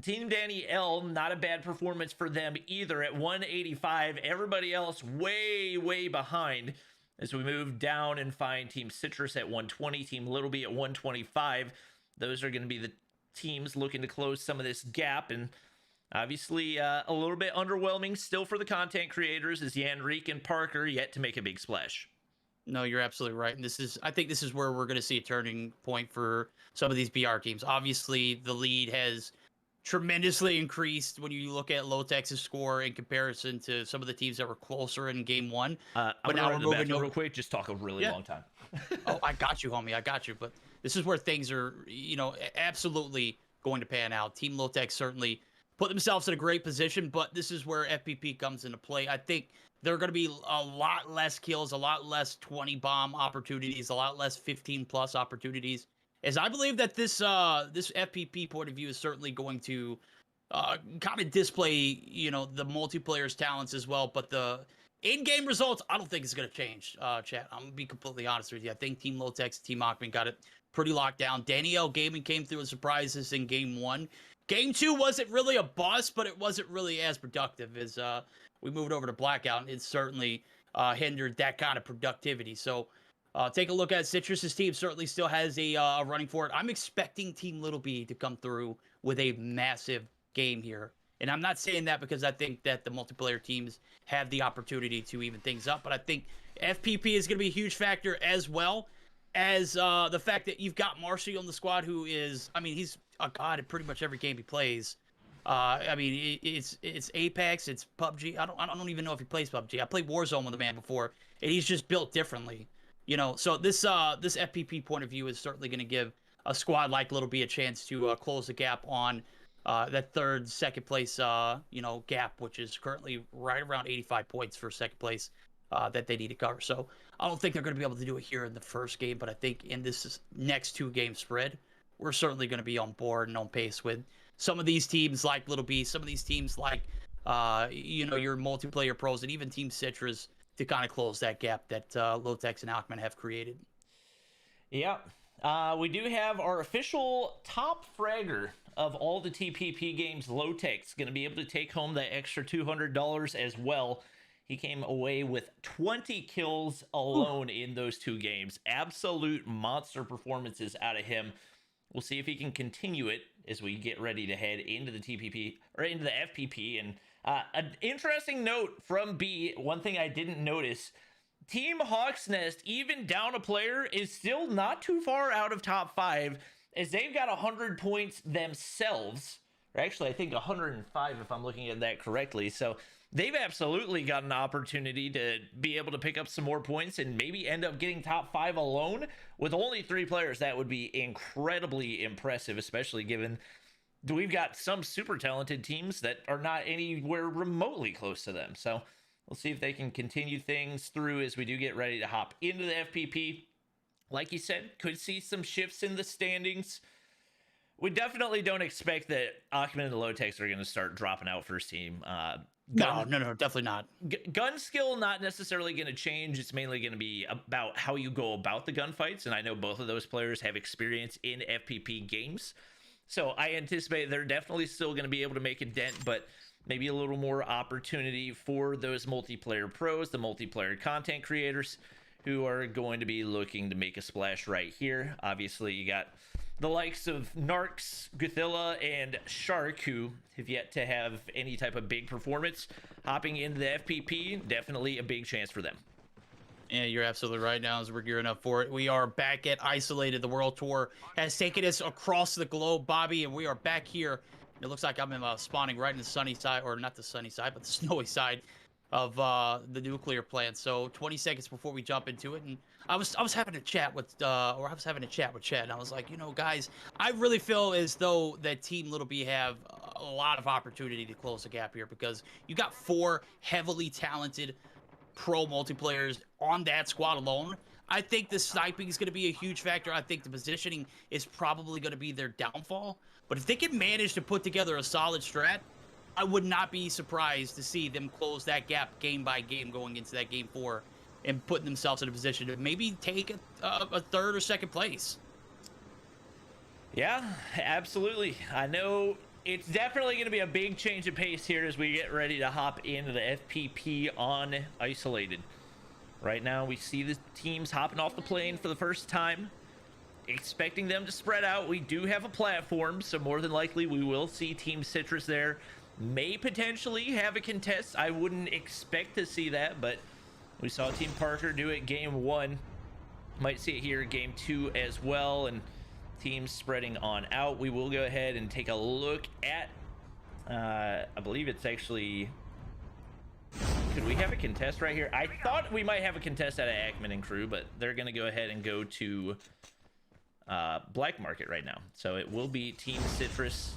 Team Danny L, not a bad performance for them either at 185. Everybody else way behind as we move down and find Team Citrus at 120, Team Little B at 125. Those are going to be the teams looking to close some of this gap, and obviously a little bit underwhelming still for the content creators as Yanrique and Parker yet to make a big splash. No, you're absolutely right. And I think this is where we're going to see a turning point for some of these BR teams. Obviously, the lead has tremendously increased when you look at Low Texas score in comparison to some of the teams that were closer in game one. I'm But gonna now run we're to the moving bathroom over. real quick. Just talk a really Yeah. long time. Oh, I got you, homie. I got you. But this is where things are, absolutely going to pan out. Team Low Tech certainly put themselves in a great position, but this is where FPP comes into play. I think there are going to be a lot less kills, a lot less 20 bomb opportunities, a lot less 15 plus opportunities. As I believe that this FPP point of view is certainly going to kind of display, the multiplayer's talents as well. But the in-game results, I don't think it's going to change, chat. I'm going to be completely honest with you. I think Team Low Tech, Team Achman got it pretty locked down. Danielle Gaming came through with surprises in game one. Game two wasn't really a bust, but it wasn't really as productive as we moved over to Blackout, and it certainly hindered that kind of productivity. So take a look at Citrus's team. Certainly still has a running for it. I'm expecting Team Little B to come through with a massive game here. And I'm not saying that because I think that the multiplayer teams have the opportunity to even things up, but I think FPP is going to be a huge factor as well as the fact that you've got Marcy on the squad, who is, he's a god at pretty much every game he plays. It's Apex, it's PUBG. I don't even know if he plays PUBG. I played Warzone with the man before, and he's just built differently. So this FPP point of view is certainly going to give a squad like Little B a chance to close the gap on that second place, gap, which is currently right around 85 points for second place that they need to cover. So I don't think they're going to be able to do it here in the first game, but I think in this next 2-game spread, we're certainly going to be on board and on pace with some of these teams like Little B, some of these teams like, your multiplayer pros, and even Team Citrus to kind of close that gap that Low Tex and Alchman have created. Yeah. We do have our official top fragger of all the TPP games. Low Tech's going to be able to take home that extra $200 as well. He came away with 20 kills alone in those 2 games. Absolute monster performances out of him. We'll see if he can continue it as we get ready to head into the TPP or into the FPP. And an interesting note from B, one thing I didn't notice, Team Hawk's Nest, even down a player, is still not too far out of top 5, as they've got 100 points themselves. Or actually, I think 105 if I'm looking at that correctly. So they've absolutely got an opportunity to be able to pick up some more points and maybe end up getting top 5 alone. With only 3 players, that would be incredibly impressive, especially given we've got some super talented teams that are not anywhere remotely close to them. So we'll see if they can continue things through as we do get ready to hop into the FPP. Like you said, could see some shifts in the standings. We definitely don't expect that Achman and the Low Techs are going to start dropping out first team. No, definitely not. Gun skill not necessarily going to change. It's mainly going to be about how you go about the gunfights, and I know both of those players have experience in FPP games, so I anticipate they're definitely still going to be able to make a dent, but maybe a little more opportunity for those multiplayer pros, the multiplayer content creators, who are going to be looking to make a splash right here. Obviously, you got the likes of Narcs, Guthilla, and Shark, who have yet to have any type of big performance. Hopping into the FPP, definitely a big chance for them. Yeah, you're absolutely right. Now, as we're gearing up for it, we are back at Isolated. The World Tour has taken us across the globe, Bobby, and we are back here. It looks like I'm spawning right in the sunny side, or not the sunny side, but the snowy side of the nuclear plant. So 20 seconds before we jump into it, and I was having a chat with Chad, and I was like, guys, I really feel as though that Team Little B have a lot of opportunity to close the gap here, because you got 4 heavily talented pro multiplayers on that squad alone. I think the sniping is going to be a huge factor. I think the positioning is probably going to be their downfall. But if they can manage to put together a solid strat, I would not be surprised to see them close that gap game by game going into that game 4 and putting themselves in a position to maybe take a third or second place. Yeah, absolutely. I know it's definitely going to be a big change of pace here as we get ready to hop into the FPP on Isolated. Right now, we see the teams hopping off the plane for the first time, expecting them to spread out. We do have a platform, so more than likely we will see Team Citrus there. May potentially have a contest. I wouldn't expect to see that, but We saw Team Parker do it game 1. Might see it here game 2 as well, and teams spreading on out. We will go ahead and take a look at, I believe it's actually, could we have a contest right here? I thought we might have a contest out of Ackman and crew, but they're going to go ahead and go to Black Market right now. So it will be Team Citrus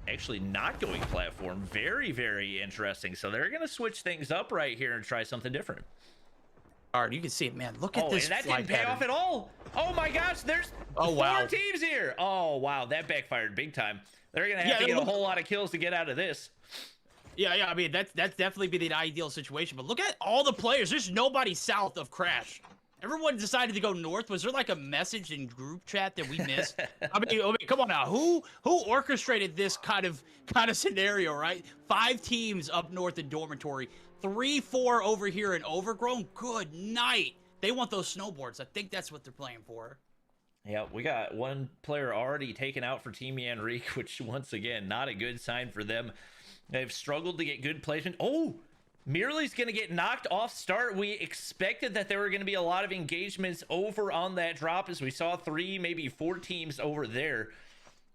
actually not going platform. Very, very interesting. So they're going to switch things up right here and try something different. All right, you can see it, man. Look at this. And that didn't pay off at all. Oh my gosh, there's 4 teams here. Oh wow, that backfired big time. They're gonna have to get a whole lot of kills to get out of this. Yeah, I mean that's definitely be the ideal situation. But look at all the players. There's nobody south of Crash. Everyone decided to go north. Was there like a message in group chat that we missed? I mean, come on now. Who orchestrated this kind of scenario, right? 5 teams up north in Dormitory, 3-4 over here in Overgrown. Good night. They want those snowboards. I think that's what they're playing for. Yeah, we got one player already taken out for Team Yanrique, which once again, not a good sign for them. They've struggled to get good placement. Oh, Merely's going to get knocked off start. We expected that there were going to be a lot of engagements over on that drop, as we saw 3, maybe 4 teams over there.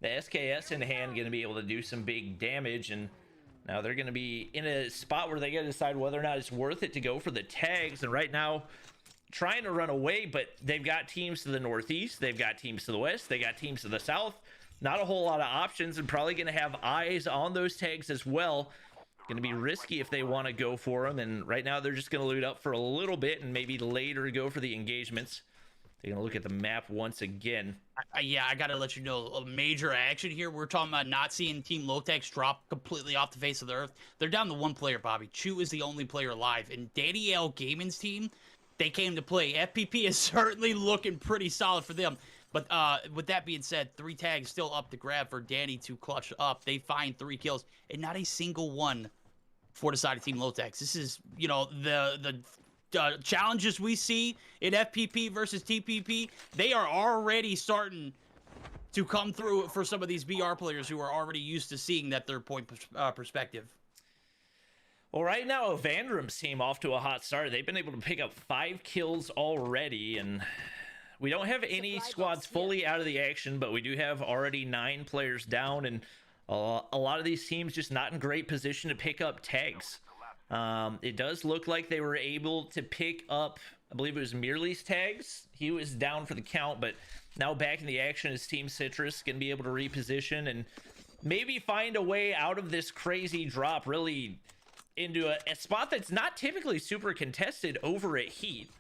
The SKS in hand going to be able to do some big damage, and now they're going to be in a spot where they got to decide whether or not it's worth it to go for the tags. And right now, trying to run away, but they've got teams to the northeast, they've got teams to the west, they got teams to the south. Not a whole lot of options, and probably going to have eyes on those tags as well. Going to be risky if they want to go for them, and right now they're just going to loot up for a little bit and maybe later go for the engagements. They're going to look at the map once again. Yeah, I got to let you know, a major action here. We're talking about not seeing Team Lotex drop completely off the face of the earth. They're down to 1 player, Bobby. Chu is the only player alive, and Danny L. Gaming's team, they came to play. FPP is certainly looking pretty solid for them. But with that being said, 3 tags still up to grab for Danny to clutch up. They find 3 kills, and not a single one for the side of Team Lotex. This is, you know, the challenges we see in FPP versus TPP. They are already starting to come through for some of these BR players who are already used to seeing that third point perspective. Well, right now, Vandrum's team off to a hot start. They've been able to pick up 5 kills already, and we don't have any squads fully out of the action, but we do have already 9 players down, and a lot of these teams just not in great position to pick up tags. It does look like they were able to pick up, I believe it was Merely's tags. He was down for the count, but now back in the action is Team Citrus, going to be able to reposition and maybe find a way out of this crazy drop, really into a spot that's not typically super contested over at Heat.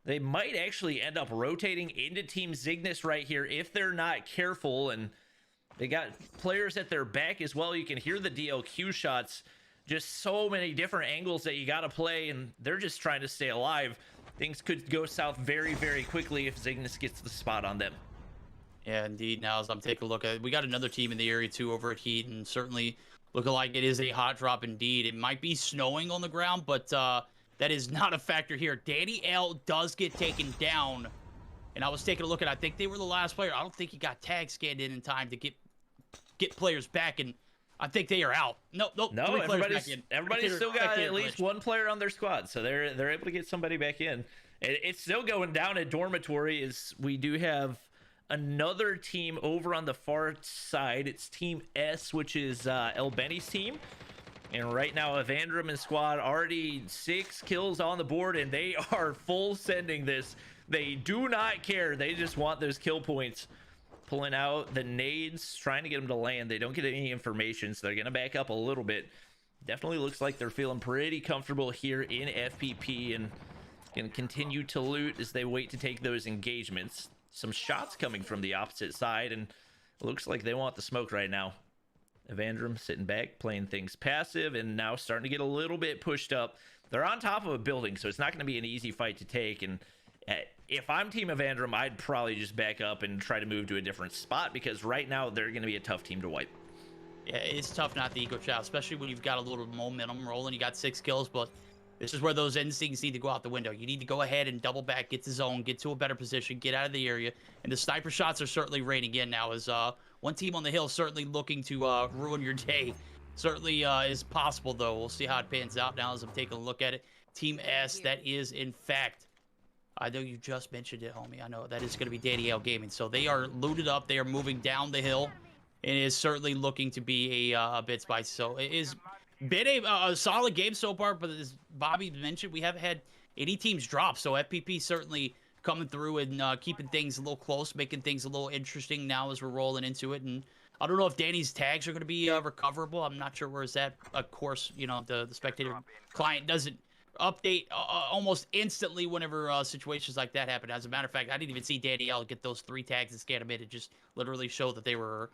They might actually end up rotating into Team Zygnus right here if they're not careful, and they got players at their back as well. You can hear the DLQ shots, just so many different angles that you got to play, and they're just trying to stay alive. Things could go south very, very quickly if Zygnus gets the spot on them. Yeah, indeed. Now, as I'm taking a look at it, we got another team in the area too over at Heat, and certainly looking like it is a hot drop indeed. It might be snowing on the ground, but that is not a factor here. Danny L does get taken down, and I was taking a look at, I think they were the last player. I don't think he got tag scanned in time to get players back, and I think they are out. No, everybody's still got at least 1 player on their squad, so they're able to get somebody back in. It's still going down at Dormitory. Is we do have another team over on the far side. It's Team S, which is El Benny's team. And right now, Evandrum and squad already 6 kills on the board, and they are full sending this. They do not care. They just want those kill points. Pulling out the nades, trying to get them to land. They don't get any information, so they're going to back up a little bit. Definitely looks like they're feeling pretty comfortable here in FPP and going to continue to loot as they wait to take those engagements. Some shots coming from the opposite side, and it looks like they want the smoke right now. Evandrum sitting back, playing things passive, and now starting to get a little bit pushed up. They're on top of a building, so it's not going to be an easy fight to take, and if I'm Team Evandrum, I'd probably just back up and try to move to a different spot, because right now they're going to be a tough team to wipe. Yeah, it's tough not to ego chat, especially when you've got a little momentum rolling. You got 6 kills, but this is where those instincts need to go out the window. You need to go ahead and double back, get to zone, get to a better position, get out of the area. And the sniper shots are certainly raining in now, as one team on the hill certainly looking to ruin your day. Certainly is possible, though. We'll see how it pans out now as I'm taking a look at it. Team S, that is, in fact, I know you just mentioned it, homie. I know that is going to be Danielle Gaming. So they are looted up. They are moving down the hill. And it is certainly looking to be a bit spicy. So it has been a solid game so far. But as Bobby mentioned, we haven't had any teams drop. So FPP certainly coming through and keeping things a little close, making things a little interesting now as we're rolling into it. And I don't know if Danny's tags are going to be recoverable. I'm not sure where it's at. Of course, you know, the spectator client doesn't update almost instantly whenever situations like that happen. As a matter of fact, I didn't even see Danielle get those 3 tags and scan them in. It just literally showed that they were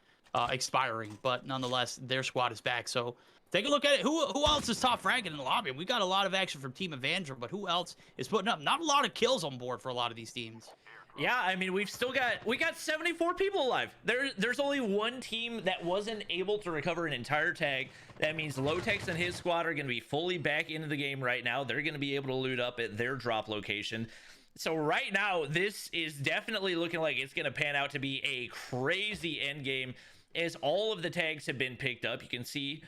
expiring. But nonetheless, their squad is back. So take a look at it. Who else is top fragging in the lobby? We got a lot of action from Team Evandra, but who else is putting up not a lot of kills on board for a lot of these teams? Yeah, I mean, we got 74 people alive. There's only one team that wasn't able to recover an entire tag. That means Lotex and his squad are going to be fully back into the game right now. They're going to be able to loot up at their drop location. So right now, this is definitely looking like it's going to pan out to be a crazy end game as all of the tags have been picked up. You can see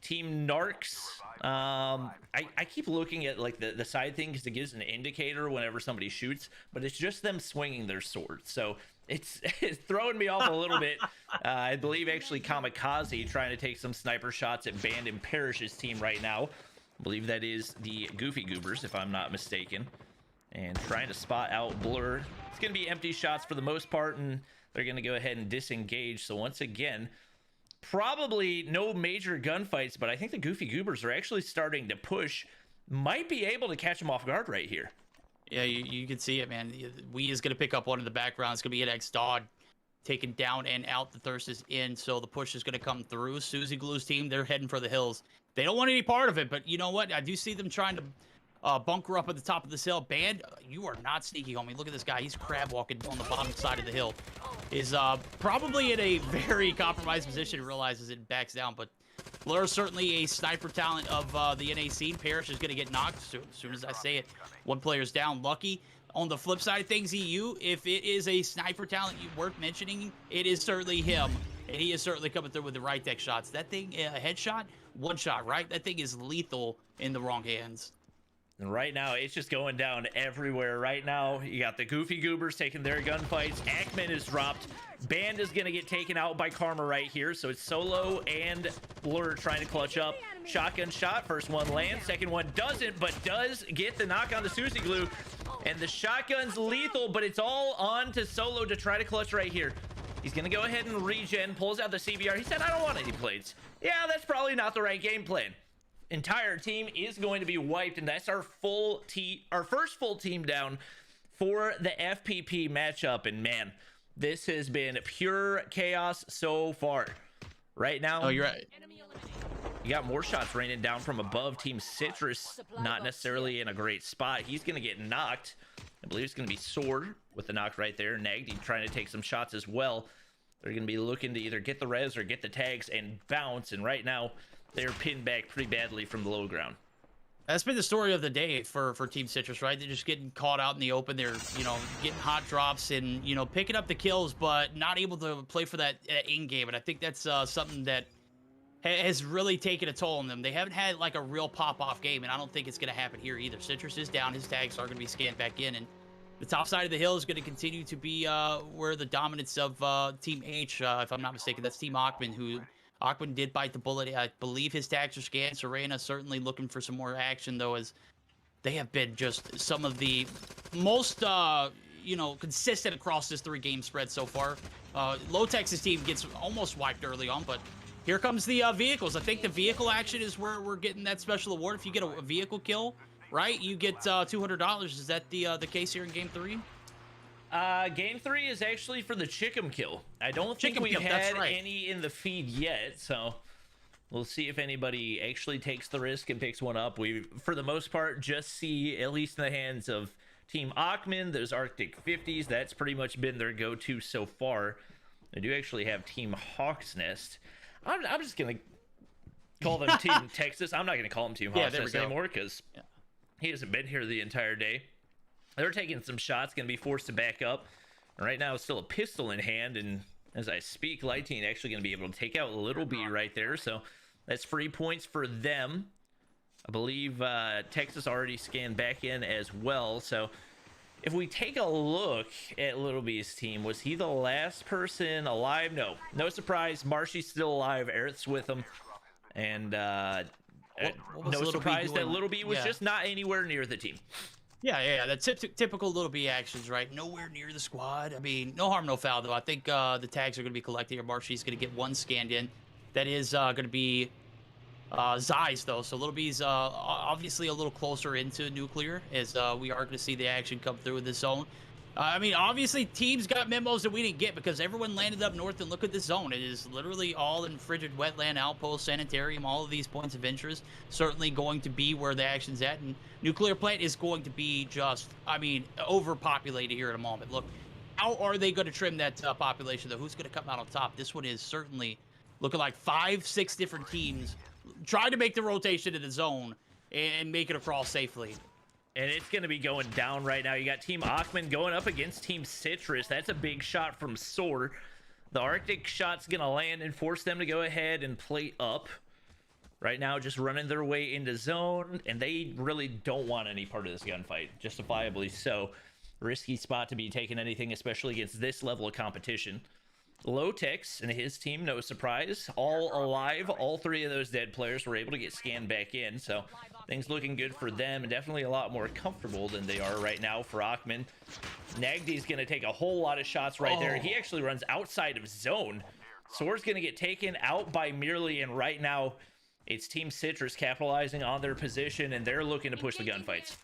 Team Narcs. I keep looking at like the side thing because it gives an indicator whenever somebody shoots, but it's just them swinging their swords. So it's throwing me off a little bit. I believe actually Kamikaze trying to take some sniper shots at Band and Parish's team right now. I believe that is the Goofy Goobers, if I'm not mistaken. And trying to spot out Blur. It's going to be empty shots for the most part, and they're going to go ahead and disengage. So once again, probably no major gunfights, but I think the Goofy Goobers are actually starting to push. Might be able to catch them off guard right here. Yeah, you can see it, man. We is going to pick up one in the background. It's going to be an X-Dod taken down and out. The Thirst is in, so the push is going to come through. Susie Glue's team, they're heading for the hills. They don't want any part of it, but you know what? I do see them trying to bunker up at the top of this hill. Band, you are not sneaky, homie. Look at this guy. He's crab walking on the bottom side of the hill. Is probably in a very compromised position. Realizes it, backs down, but Blur certainly a sniper talent of the NA scene. Parrish is going to get knocked as soon as I say it. One player's down. Lucky. On the flip side of things, EU, if it is a sniper talent worth mentioning, it is certainly him. And he is certainly coming through with the right deck shots. That thing, a headshot, one shot, right? That thing is lethal in the wrong hands. And right now, it's just going down everywhere. Right now, you got the Goofy Goobers taking their gunfights. Ackman is dropped. Band is going to get taken out by Karma right here. So it's Solo and Blur trying to clutch up. Shotgun shot. First one lands. Second one doesn't, but does get the knock on the Susie Glue. And the shotgun's lethal, but it's all on to Solo to try to clutch right here. He's going to go ahead and regen. Pulls out the CBR. He said, I don't want any plates. Yeah, that's probably not the right game plan. Entire team is going to be wiped, and that's our first full team down for the FPP matchup. And man, this has been pure chaos so far. Right now, oh, you're right. You got more shots raining down from above. Team Citrus not necessarily in a great spot. He's going to get knocked. I believe it's going to be Sword with the knock right there. Nagdi trying to take some shots as well. They're going to be looking to either get the res or get the tags and bounce. And right now, they're pinned back pretty badly from the low ground. That's been the story of the day for Team Citrus, right? They're just getting caught out in the open. They're, you know, getting hot drops and, you know, picking up the kills, but not able to play for that in-game. And I think that's something that has really taken a toll on them. They haven't had, like, a real pop-off game, and I don't think it's going to happen here either. Citrus is down. His tags are going to be scanned back in, and the top side of the hill is going to continue to be where the dominance of Team H, if I'm not mistaken, that's Team Ackman, who... Ackman did bite the bullet. I believe his tags are scanned. Serena certainly looking for some more action, though, as they have been just some of the most, you know, consistent across this 3-game spread so far. Lotex's team gets almost wiped early on, but here comes the vehicles. I think the vehicle action is where we're getting that special award. If you get a vehicle kill, right, you get $200. Is that the case here in Game 3? Game 3 is actually for the Chickum kill. I don't think we've had any in the feed yet, so we'll see if anybody actually takes the risk and picks one up. We, for the most part, just see, at least in the hands of Team Ackman, those Arctic 50s. That's pretty much been their go-to so far. I do actually have Team Hawk's Nest. I'm just going to call them Team Texas. I'm not going to call them Team Hawk's Nest anymore because he hasn't been here the entire day. They're taking some shots, going to be forced to back up. Right now, it's still a pistol in hand, and as I speak, Light Team actually going to be able to take out Little B right there, so that's free points for them. I believe Texas already scanned back in as well. So if we take a look at Little B's team, was he the last person alive? No. No surprise. Marshy's still alive. Aerith's with him. And what was no Little B surprise that doing? Little B was just not anywhere near the team. Yeah. That's typical Little B actions, right? Nowhere near the squad. I mean, no harm, no foul, though. I think the tags are going to be collected here. Marshy's going to get one scanned in. That is going to be Zeiss, though. So Little B's obviously a little closer into nuclear, as we are going to see the action come through in this zone. I mean, obviously, teams got memos that we didn't get because everyone landed up north, and look at this zone. It is literally all in frigid wetland, outpost, sanitarium, all of these points of interest. Certainly going to be where the action's at, and nuclear plant is going to be just, I mean, overpopulated here in a moment. Look, how are they going to trim that population, though? Who's going to come out on top? This one is certainly looking like 5-6 different teams trying to make the rotation to the zone and make it across safely. And it's going to be going down right now. You got Team Achman going up against Team Citrus. That's a big shot from Soar. The Arctic shot's going to land and force them to go ahead and play up. Right now, just running their way into zone. And they really don't want any part of this gunfight. Justifiably so. Risky spot to be taking anything, especially against this level of competition. Lotex and his team, no surprise, all alive. All three of those dead players were able to get scanned back in, so things looking good for them, and definitely a lot more comfortable than they are right now for Achman. Nagdy's going to take a whole lot of shots right there. He actually runs outside of zone. Soar's going to get taken out by Merely, and right now it's Team Citrus capitalizing on their position, and they're looking to push the gunfights.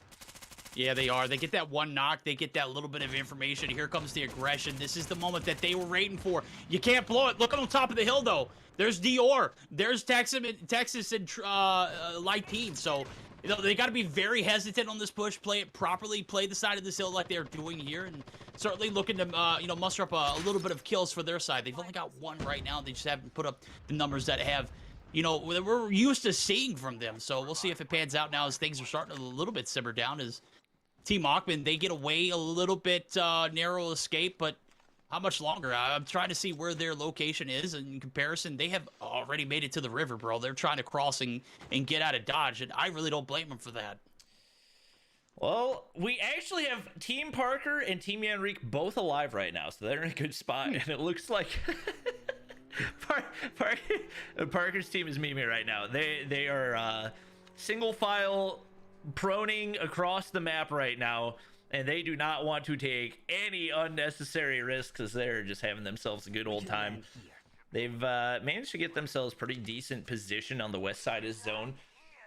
Yeah, they are. They get that one knock. They get that little bit of information. Here comes the aggression. This is the moment that they were waiting for. You can't blow it. Look on top of the hill, though. There's Dior. There's Texas and Light Team. So, you know, they got to be very hesitant on this push. Play it properly. Play the side of this hill like they're doing here. And certainly looking to, you know, muster up a little bit of kills for their side. They've only got one right now. They just haven't put up the numbers that have, you know, we're used to seeing from them. So we'll see if it pans out now as things are starting to a little bit simmer down as Team Achman, they get away a little bit narrow escape, but how much longer? I'm trying to see where their location is. In comparison, they have already made it to the river, bro. They're trying to cross and get out of Dodge, and I really don't blame them for that. Well, we actually have Team Parker and Team Yanrique both alive right now, so they're in a good spot, and it looks like Parker's team is Mimi right now. They are single file proning across the map right now, and they do not want to take any unnecessary risks because they're just having themselves a good old time. They've managed to get themselves pretty decent position on the west side of zone.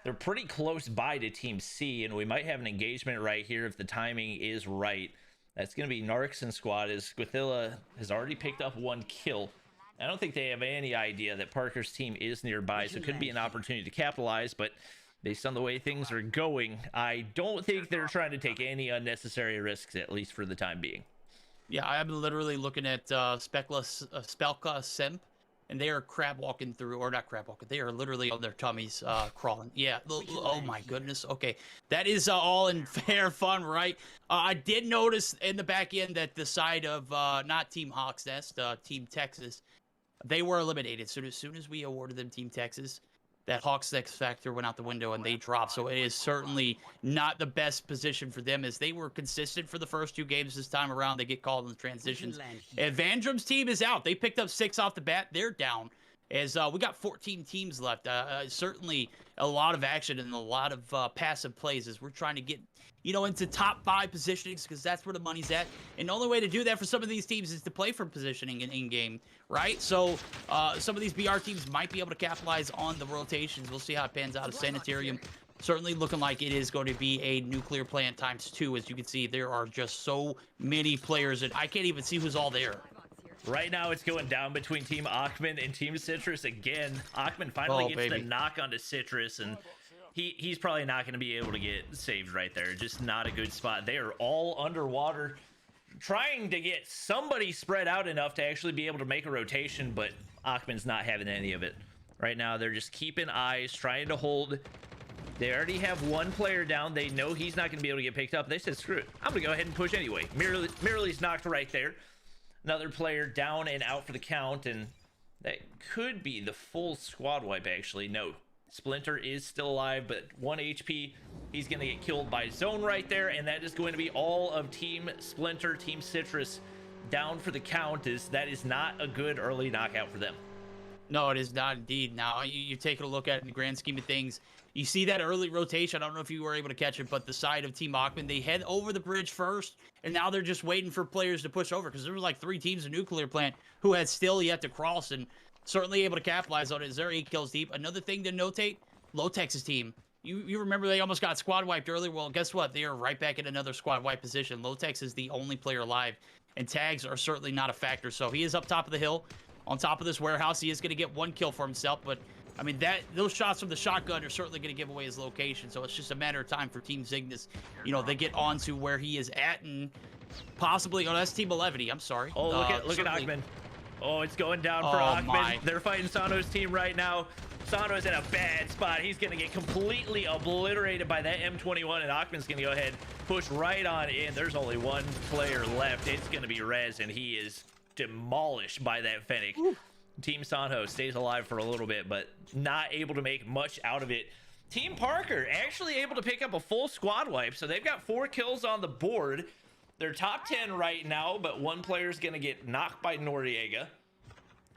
They're pretty close by to Team C, and we might have an engagement right here if the timing is right. That's going to be Nark's squad, as Squithilla has already picked up one kill. I don't think they have any idea that Parker's team is nearby, so it could be an opportunity to capitalize, but based on the way things are going, I don't think they're trying to take any unnecessary risks, at least for the time being. Yeah, I'm literally looking at Spelka Simp, and they are crab walking through, or not crab walking, they are literally on their tummies crawling. Yeah, oh my goodness. Okay, that is all in fair fun, right? I did notice in the back end that the side of not Team Hawk's Nest, Team Texas, they were eliminated. So as soon as we awarded them Team Texas, that Hawks X factor went out the window and they dropped. So it is certainly not the best position for them, as they were consistent for the first two games this time around. They get called in the transitions. And Vandrum's team is out. They picked up 6 off the bat. They're down. As we got 14 teams left. Certainly a lot of action and a lot of passive plays as we're trying to get, you know, into top 5 positionings, because that's where the money's at. And the only way to do that for some of these teams is to play for positioning in game, right? So some of these BR teams might be able to capitalize on the rotations. We'll see how it pans out of Sanitarium. Certainly looking like it is going to be a nuclear plant ×2. As you can see, there are just so many players, and I can't even see who's all there. Right now, it's going down between Team Achman and Team Citrus again. Achman finally gets the knock onto Citrus, and he's probably not going to be able to get saved right there. Just not a good spot. They are all underwater, trying to get somebody spread out enough to actually be able to make a rotation, but Achman's not having any of it. Right now, they're just keeping eyes, trying to hold. They already have one player down. They know he's not going to be able to get picked up. They said, screw it. I'm going to go ahead and push anyway. Merely's knocked right there. Another player down and out for the count, and that could be the full squad wipe, actually. No, Splinter is still alive, but 1 HP. He's going to get killed by Zone right there, and that is going to be all of Team Splinter, Team Citrus down for the count. That is not a good early knockout for them. No, it is not indeed. Now, you're taking a look at it in the grand scheme of things. You see that early rotation. I don't know if you were able to catch it, but the side of Team Achman, they head over the bridge first, and now they're just waiting for players to push over because there were like 3 teams in Nuclear Plant who had still yet to cross and certainly able to capitalize on it. They're 8 kills deep. Another thing to notate, Lotex's team. You remember they almost got squad wiped earlier. Well, guess what? They are right back in another squad wipe position. Lotex is the only player alive, and tags are certainly not a factor. So he is up top of the hill, on top of this warehouse. He is going to get 1 kill for himself, but I mean, those shots from the shotgun are certainly going to give away his location. So it's just a matter of time for Team Cygnus. You know, they get on to where he is at, and possibly, oh, that's Team 11. I'm sorry. Oh, look at Achman. Oh, it's going down for Achman. My. They're fighting Sonho's team right now. Sonho's in a bad spot. He's going to get completely obliterated by that M21, and Achman's going to go ahead, push right on in. There's only 1 player left. It's going to be Rez, and he is demolished by that Fennec. Ooh. Team Sonho stays alive for a little bit, but not able to make much out of it. Team Parker actually able to pick up a full squad wipe, so they've got 4 kills on the board. They're top 10 right now, but 1 player's going to get knocked by Noriega.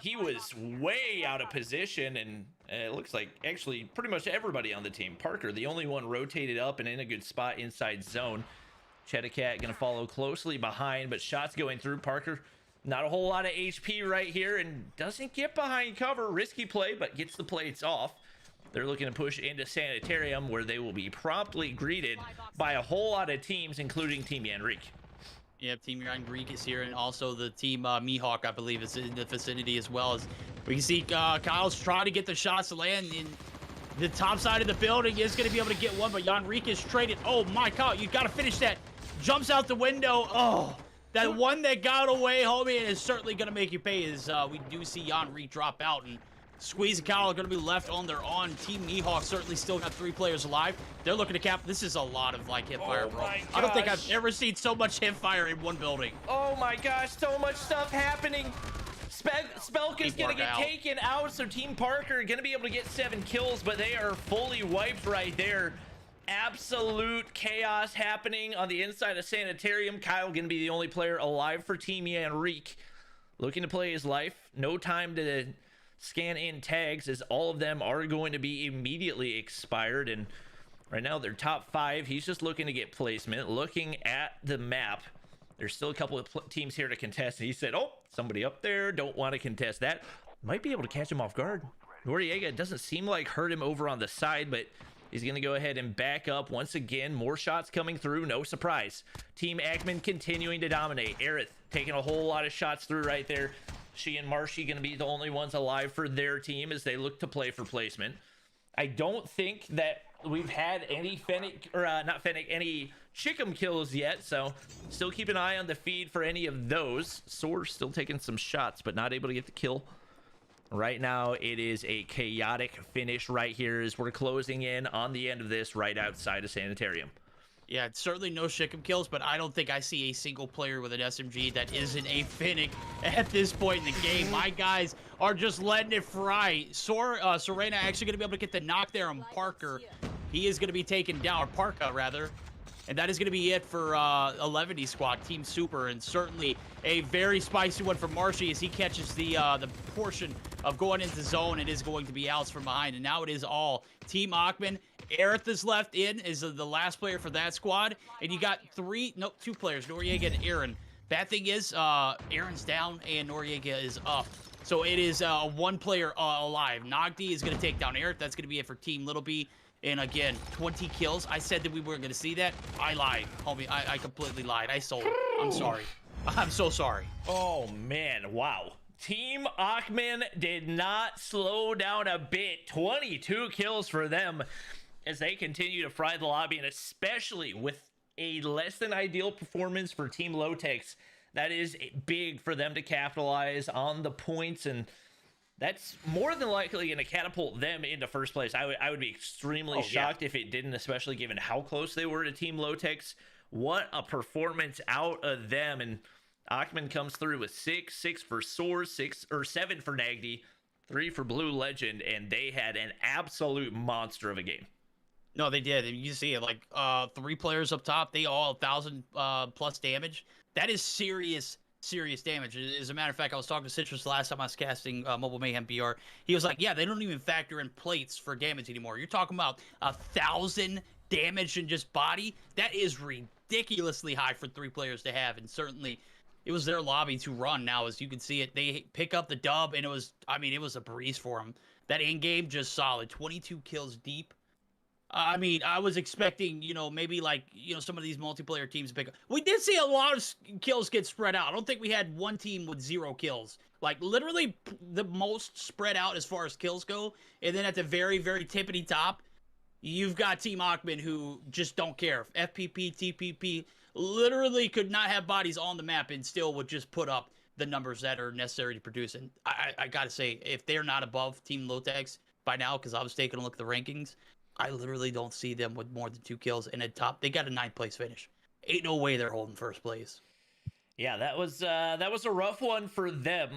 He was way out of position, and it looks like actually pretty much everybody on the team. Parker, the only one rotated up and in a good spot inside zone. Chedicat going to follow closely behind, but shots going through. Parker, not a whole lot of HP right here, and doesn't get behind cover. Risky play, but gets the plates off. They're looking to push into Sanitarium, where they will be promptly greeted by a whole lot of teams, including Team Yanrique. Yep, Team Yanrique is here, and also the Team Mihawk, I believe, is in the vicinity as well. As we can see Kyle's trying to get the shots to land in the top side of the building. Is going to be able to get one, but Yanrique is traded. Oh my God, you got to finish that. Jumps out the window. Oh, that one that got away, homie, is certainly going to make you pay. As we do see Yanrique drop out, and Squeeze and Kyle are going to be left on their own. Team Mihawk certainly still got 3 players alive. They're looking to cap. This is a lot of like hipfire, bro. I don't think I've ever seen so much hipfire in one building. Oh my gosh, so much stuff happening. Spelk is going to get taken out, so Team Parker going to be able to get 7 kills, but they are fully wiped right there. Absolute chaos happening on the inside of Sanitarium. Kyle going to be the only player alive for Team Yanrique. Looking to play his life. No time to scan in tags, as all of them are going to be immediately expired, and right now they're top 5. He's just looking to get placement. Looking at the map, there's still a couple of teams here to contest, and he said, oh, somebody up there, don't want to contest that. Might be able to catch him off guard. Noriega doesn't seem like hurt him over on the side, but he's going to go ahead and back up once again. More shots coming through, no surprise. Team Ackman continuing to dominate. Aerith taking a whole lot of shots through right there. She and Marshy going to be the only ones alive for their team as they look to play for placement. I don't think that we've had any Fennec, or not Fennec, any Chickum kills yet, so still keep an eye on the feed for any of those. Soar still taking some shots, but not able to get the kill. Right now, it is a chaotic finish right here as we're closing in on the end of this right outside of Sanitarium. Yeah, it's certainly no Shickum kills, but I don't think I see a single player with an SMG that isn't a Fennec at this point in the game. My guys are just letting it fry. Serena actually going to be able to get the knock there on Parker. He is going to be taken down, or Parka, rather. And that is going to be it for 11 squad, Team Super, and certainly a very spicy one for Marshy as he catches the portion of going into zone. It is going to be outs from behind, and now it is all Team Achman. Aerith is left in, is the last player for that squad, and you got 2 players, Noriega and Aaron. Bad thing is, Aaron's down and Noriega is up. So it is 1 player alive. Nagdi is going to take down Aerith. That's going to be it for Team Little B. And again, 20 kills. I said that we weren't going to see that. I lied, homie. I completely lied. I sold it. I'm sorry. I'm so sorry. Oh, man. Wow. Team Achman did not slow down a bit. 22 kills for them as they continue to fry the lobby, and especially with a less than ideal performance for Team Lotex. That is big for them to capitalize on the points, and that's more than likely going to catapult them into first place. I would be extremely shocked if it didn't, especially given how close they were to Team Lotex. What a performance out of them. And Achman comes through with 6 for Soar, 7 for Nagdi. 3 for Blue Legend, and they had an absolute monster of a game. No, they did. And you see it, like 3 players up top, they all 1,000 plus damage. That is serious damage. As a matter of fact, I was talking to Citrus last time I was casting Mobile Mayhem BR. He was like, yeah, they don't even factor in plates for damage anymore. You're talking about 1,000 damage in just body. That is ridiculously high for 3 players to have, and certainly it was their lobby to run. Now, as you can see it, they pick up the dub, and it was a breeze for them. That in game just solid, 22 kills deep. I mean, I was expecting, maybe like, some of these multiplayer teams pick up. We did see a lot of kills get spread out. I don't think we had one team with 0 kills. Like, literally the most spread out as far as kills go. And then at the very, very tippity top, you've got Team Ackman who just don't care. FPP, TPP, literally could not have bodies on the map and still would just put up the numbers that are necessary to produce. And I got to say, if they're not above Team Lotex by now, because I was taking a look at the rankings, I literally don't see them with more than 2 kills. And at top, they got a 9th place finish. Ain't no way they're holding first place. Yeah, that was a rough one for them.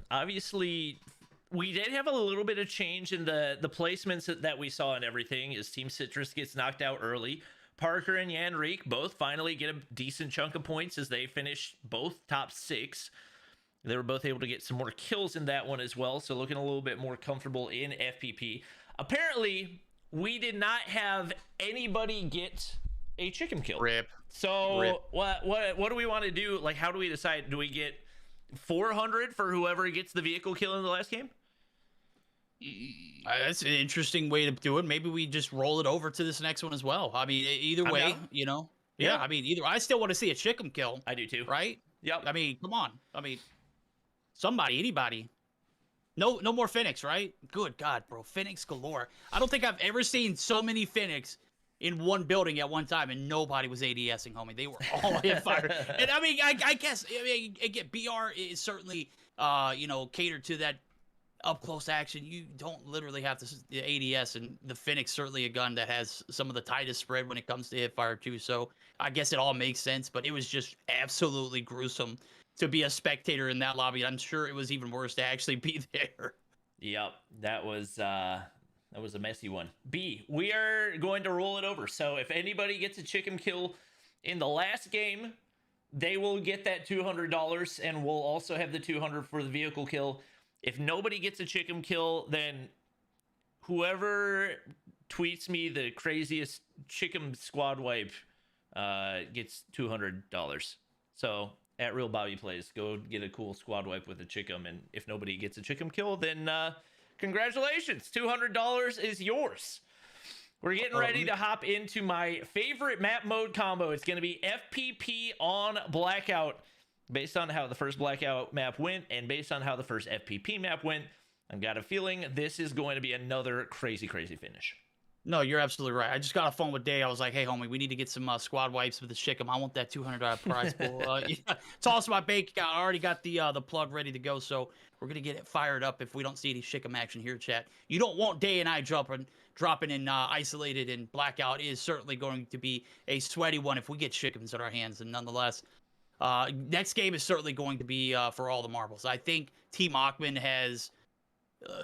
Obviously, we did have a little bit of change in the placements that we saw and everything as Team Citrus gets knocked out early. Parker and Yanrique both finally get a decent chunk of points as they finish both top 6. They were both able to get some more kills in that one as well, so looking a little bit more comfortable in FPP. Apparently, we did not have anybody get a chicken kill. Rip. So Rip. What do we want to do? Like, how do we decide? Do we get 400 for whoever gets the vehicle kill in the last game? That's an interesting way to do it. Maybe we just roll it over to this next one as well. I mean, either way, Yeah, I mean, I still want to see a chicken kill. I do too. Right? Yep. I mean, come on. I mean, anybody. No more Phoenix, right? Good God, bro. Phoenix galore. I don't think I've ever seen so many Phoenix in one building at one time, and nobody was ADSing, homie. They were all hit fire. And I mean, I guess, again, BR is certainly, catered to that up close action. You don't literally have to ADS, and the Phoenix certainly a gun that has some of the tightest spread when it comes to hip fire too. So I guess it all makes sense, but it was just absolutely gruesome to be a spectator in that lobby. I'm sure it was even worse to actually be there. Yep, that was a messy one. B, we are going to roll it over. So if anybody gets a chicken kill in the last game, they will get that $200, and we'll also have the 200 for the vehicle kill. If nobody gets a chicken kill, then whoever tweets me the craziest chicken squad wipe gets $200. So at Real Bobby Plays, go get a cool squad wipe with a chicken, and if nobody gets a chicken kill, then congratulations, $200 is yours. We're getting ready to hop into my favorite map mode combo. It's going to be FPP on Blackout. Based on how the first Blackout map went and based on how the first FPP map went, I've got a feeling this is going to be another crazy finish. No, you're absolutely right. I just got a phone with Day. I was like, hey, homie, we need to get some squad wipes with the chicken. I want that $200 prize pool. Toss my bank account. I already got the plug ready to go, so we're going to get it fired up if we don't see any chicken action here, chat. You don't want Day and I dropping in Isolated, and Blackout is certainly going to be a sweaty one if we get chickens in our hands, and nonetheless, next game is certainly going to be for all the marbles. I think Team Ackman has,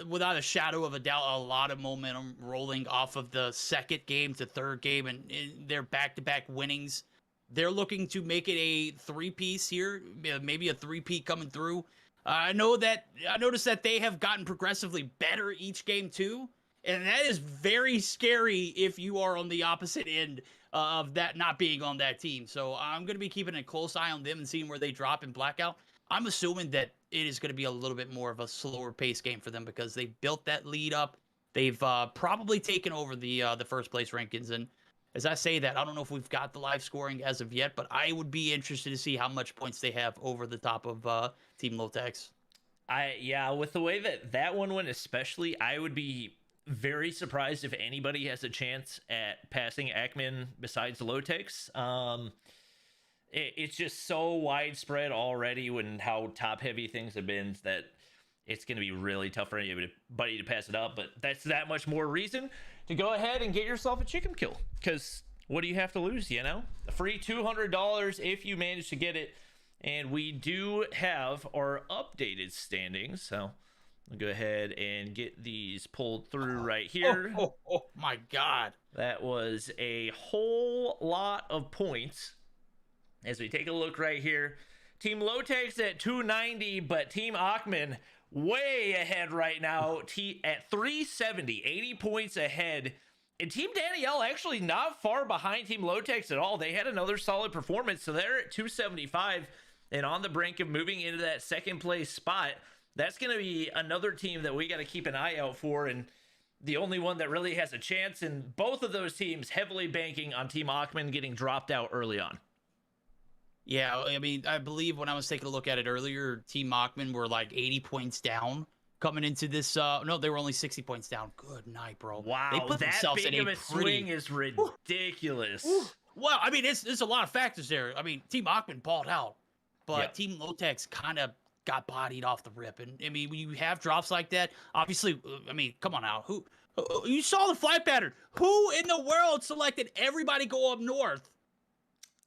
without a shadow of a doubt, a lot of momentum rolling off of the second game to third game, and their back-to-back winnings. They're looking to make it a 3-piece here, maybe a 3-peat coming through. I noticed that they have gotten progressively better each game too, and that is very scary if you are on the opposite end of that not being on that team. So I'm going to be keeping a close eye on them and seeing where they drop in Blackout. I'm assuming that it is going to be a little bit more of a slower pace game for them because they built that lead up. They've probably taken over the first place rankings. And as I say that, I don't know if we've got the live scoring as of yet, but I would be interested to see how much points they have over the top of Team Lotex. With the way that one went especially, I would be very surprised if anybody has a chance at passing Ackman besides Lotex. It's just so widespread already when how top heavy things have been that it's going to be really tough for anybody to pass it up. But that's that much more reason to go ahead and get yourself a chicken kill, because what do you have to lose? A free $200 if you manage to get it. And we do have our updated standings, so I'll go ahead and get these pulled through right here. Oh my God. That was a whole lot of points. As we take a look right here, Team Lotex at 290, but Team Achman way ahead right now at 370, 80 points ahead. And Team Danielle actually not far behind Team Lotex at all. They had another solid performance, so they're at 275 and on the brink of moving into that second place spot. That's going to be another team that we got to keep an eye out for, and the only one that really has a chance. And both of those teams heavily banking on Team Achman getting dropped out early on. Yeah, I mean, I believe when I was taking a look at it earlier, Team Achman were like 80 points down coming into this. No, they were only 60 points down. Good night, bro. Wow, they put that themselves big in of a swing is ridiculous. Well, I mean, there's a lot of factors there. I mean, Team Achman balled out, but Team Lotex kind of got bodied off the rip. And I mean, when you have drops like that, obviously, I mean, come on now. Who you saw the flight pattern? Who in the world selected everybody go up north?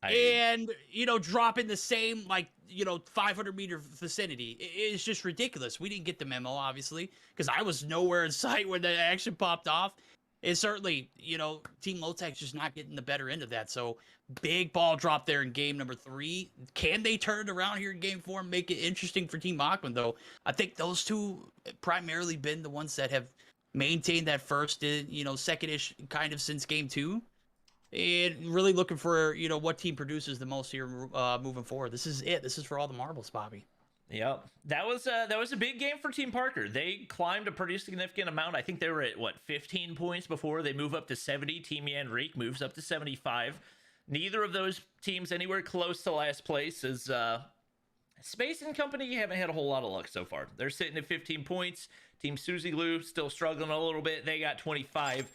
And, you know, drop in the same, like, you know, 500-meter vicinity. It's just ridiculous. We didn't get the memo, obviously, because I was nowhere in sight when the action popped off. And certainly, you know, Team Lotex just not getting the better end of that. So, big ball drop there in game number 3. Can they turn it around here in game 4 and make it interesting for Team Achman, though? I think those two primarily been the ones that have maintained that first, you know, second-ish kind of since game 2. And really looking for, you know, what team produces the most here moving forward. This is it. This is for all the marbles, Bobby. Yep. That was a big game for Team Parker. They climbed a pretty significant amount. I think they were at, 15 points before they move up to 70. Team Yanrique moves up to 75. Neither of those teams anywhere close to last place, as Space and Company haven't had a whole lot of luck so far. They're sitting at 15 points. Team Susie Lou still struggling a little bit. They got 25.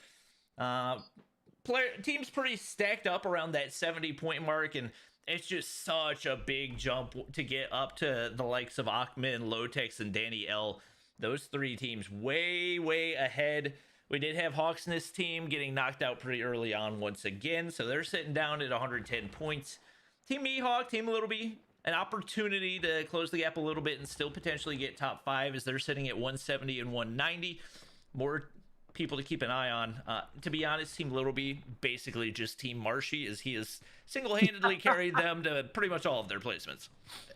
Team's pretty stacked up around that 70-point mark, and it's just such a big jump to get up to the likes of Achman, Lotex, and Danny L. Those three teams way ahead. We did have Hawksness team getting knocked out pretty early on once again, so they're sitting down at 110 points. Team Mihawk, Team Little B, an opportunity to close the gap a little bit and still potentially get top 5 as they're sitting at 170 and 190. More people to keep an eye on. To be honest, Team Little B basically just Team Marshy, as he has single-handedly carried them to pretty much all of their placements.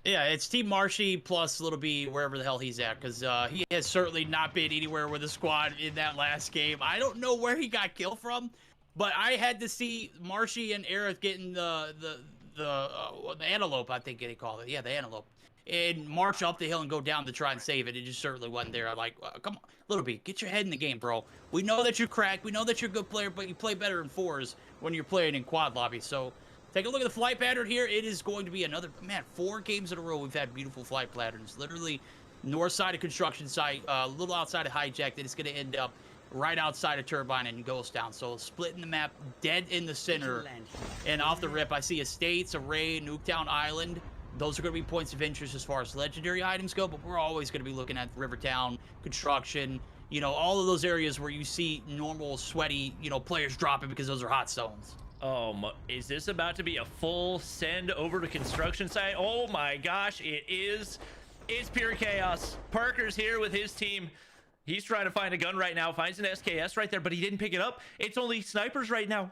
Yeah, it's Team Marshy plus Little B wherever the hell he's at, because he has certainly not been anywhere with the squad in that last game. I don't know where he got killed from, but I had to see Marshy and Aerith getting the antelope, I think they call it. Yeah, the antelope. And march up the hill and go down to try and save it. It just certainly wasn't there. I'm like, come on, Little B, get your head in the game, bro. We know that you're cracked. We know that you're a good player, but you play better in 4s when you're playing in quad lobby. So take a look at the flight pattern here. It is going to be another, man, 4 games in a row we've had beautiful flight patterns. Literally north side of construction site, a little outside of hijack, that it's going to end up right outside of turbine and ghost town. So splitting the map dead in the center. And off the rip, I see Estates, Array, Nuketown Island. Those are going to be points of interest as far as legendary items go, but we're always going to be looking at Rivertown, construction, you know, all of those areas where you see normal, sweaty, you know, players dropping because those are hot zones. Oh, is this about to be a full send over to construction site? Oh my gosh, it is. It's pure chaos. Parker's here with his team. He's trying to find a gun right now, finds an SKS right there, but he didn't pick it up. It's only snipers right now.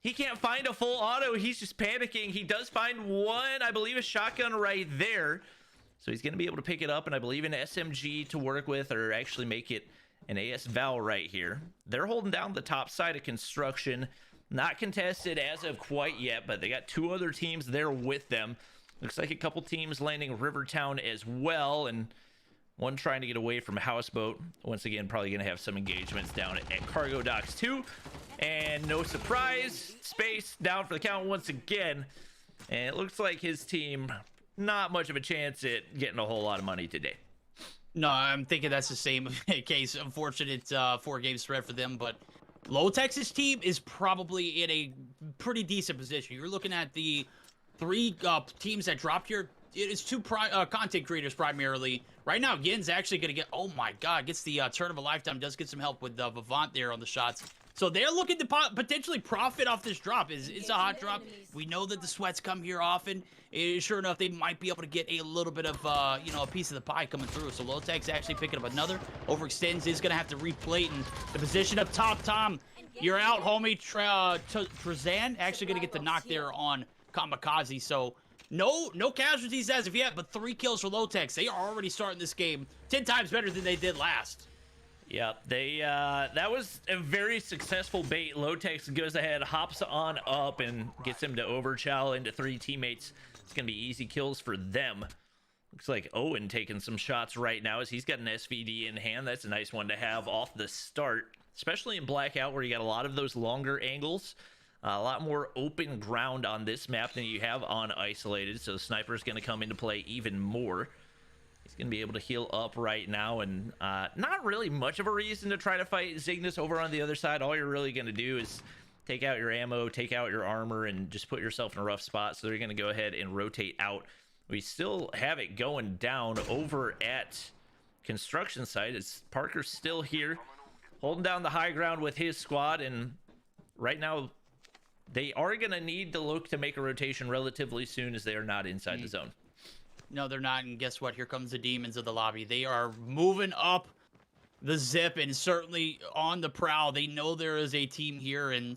He can't find a full auto. He's just panicking. He does find one, I believe, a shotgun right there. So he's going to be able to pick it up, and I believe an SMG to work with, or actually make it an AS Val right here. They're holding down the top side of construction. Not contested as of quite yet, but they got 2 other teams there with them. Looks like a couple teams landing Rivertown as well, and one trying to get away from Houseboat. Once again, probably going to have some engagements down at Cargo Docks 2. And no surprise, Space down for the count once again. And it looks like his team, not much of a chance at getting a whole lot of money today. No, I'm thinking that's the same case. Unfortunate 4-game spread for them, but Lotex's team is probably in a pretty decent position. You're looking at the 3 teams that dropped here. it's two content creators primarily. Right now, Yin's actually going to get, oh my god, gets the turn of a lifetime, does get some help with Vivant there on the shots. So they're looking to potentially profit off this drop. It's a hot drop. We know that the sweats come here often. Sure enough, they might be able to get a little bit of, you know, a piece of the pie coming through. So Lowtech's actually picking up another. Overextends, is going to have to replate. And the position up top, Tom, you're out, homie. Trezan actually going to get the knock there on Kamikaze. So no casualties as of yet, but 3 kills for Lowtech. They are already starting this game 10 times better than they did last. Yeah, that was a very successful bait. Lowtech goes ahead, hops on up, and gets him to overchow into 3 teammates. It's gonna be easy kills for them. Looks like Owen taking some shots right now as he's got an SVD in hand. That's a nice one to have off the start, especially in Blackout where you got a lot of those longer angles. A lot more open ground on this map than you have on Isolated, so the sniper's gonna come into play even more. He's going to be able to heal up right now, and not really much of a reason to try to fight Zygnus over on the other side. All you're really going to do is take out your ammo, take out your armor, and just put yourself in a rough spot. So they're going to go ahead and rotate out. We still have it going down over at construction site. It's Parker's still here, holding down the high ground with his squad, and right now they are going to need to look to make a rotation relatively soon as they are not inside the zone. No, they're not, and guess what? Here comes the demons of the lobby. They are moving up the zip and certainly on the prowl. They know there is a team here, and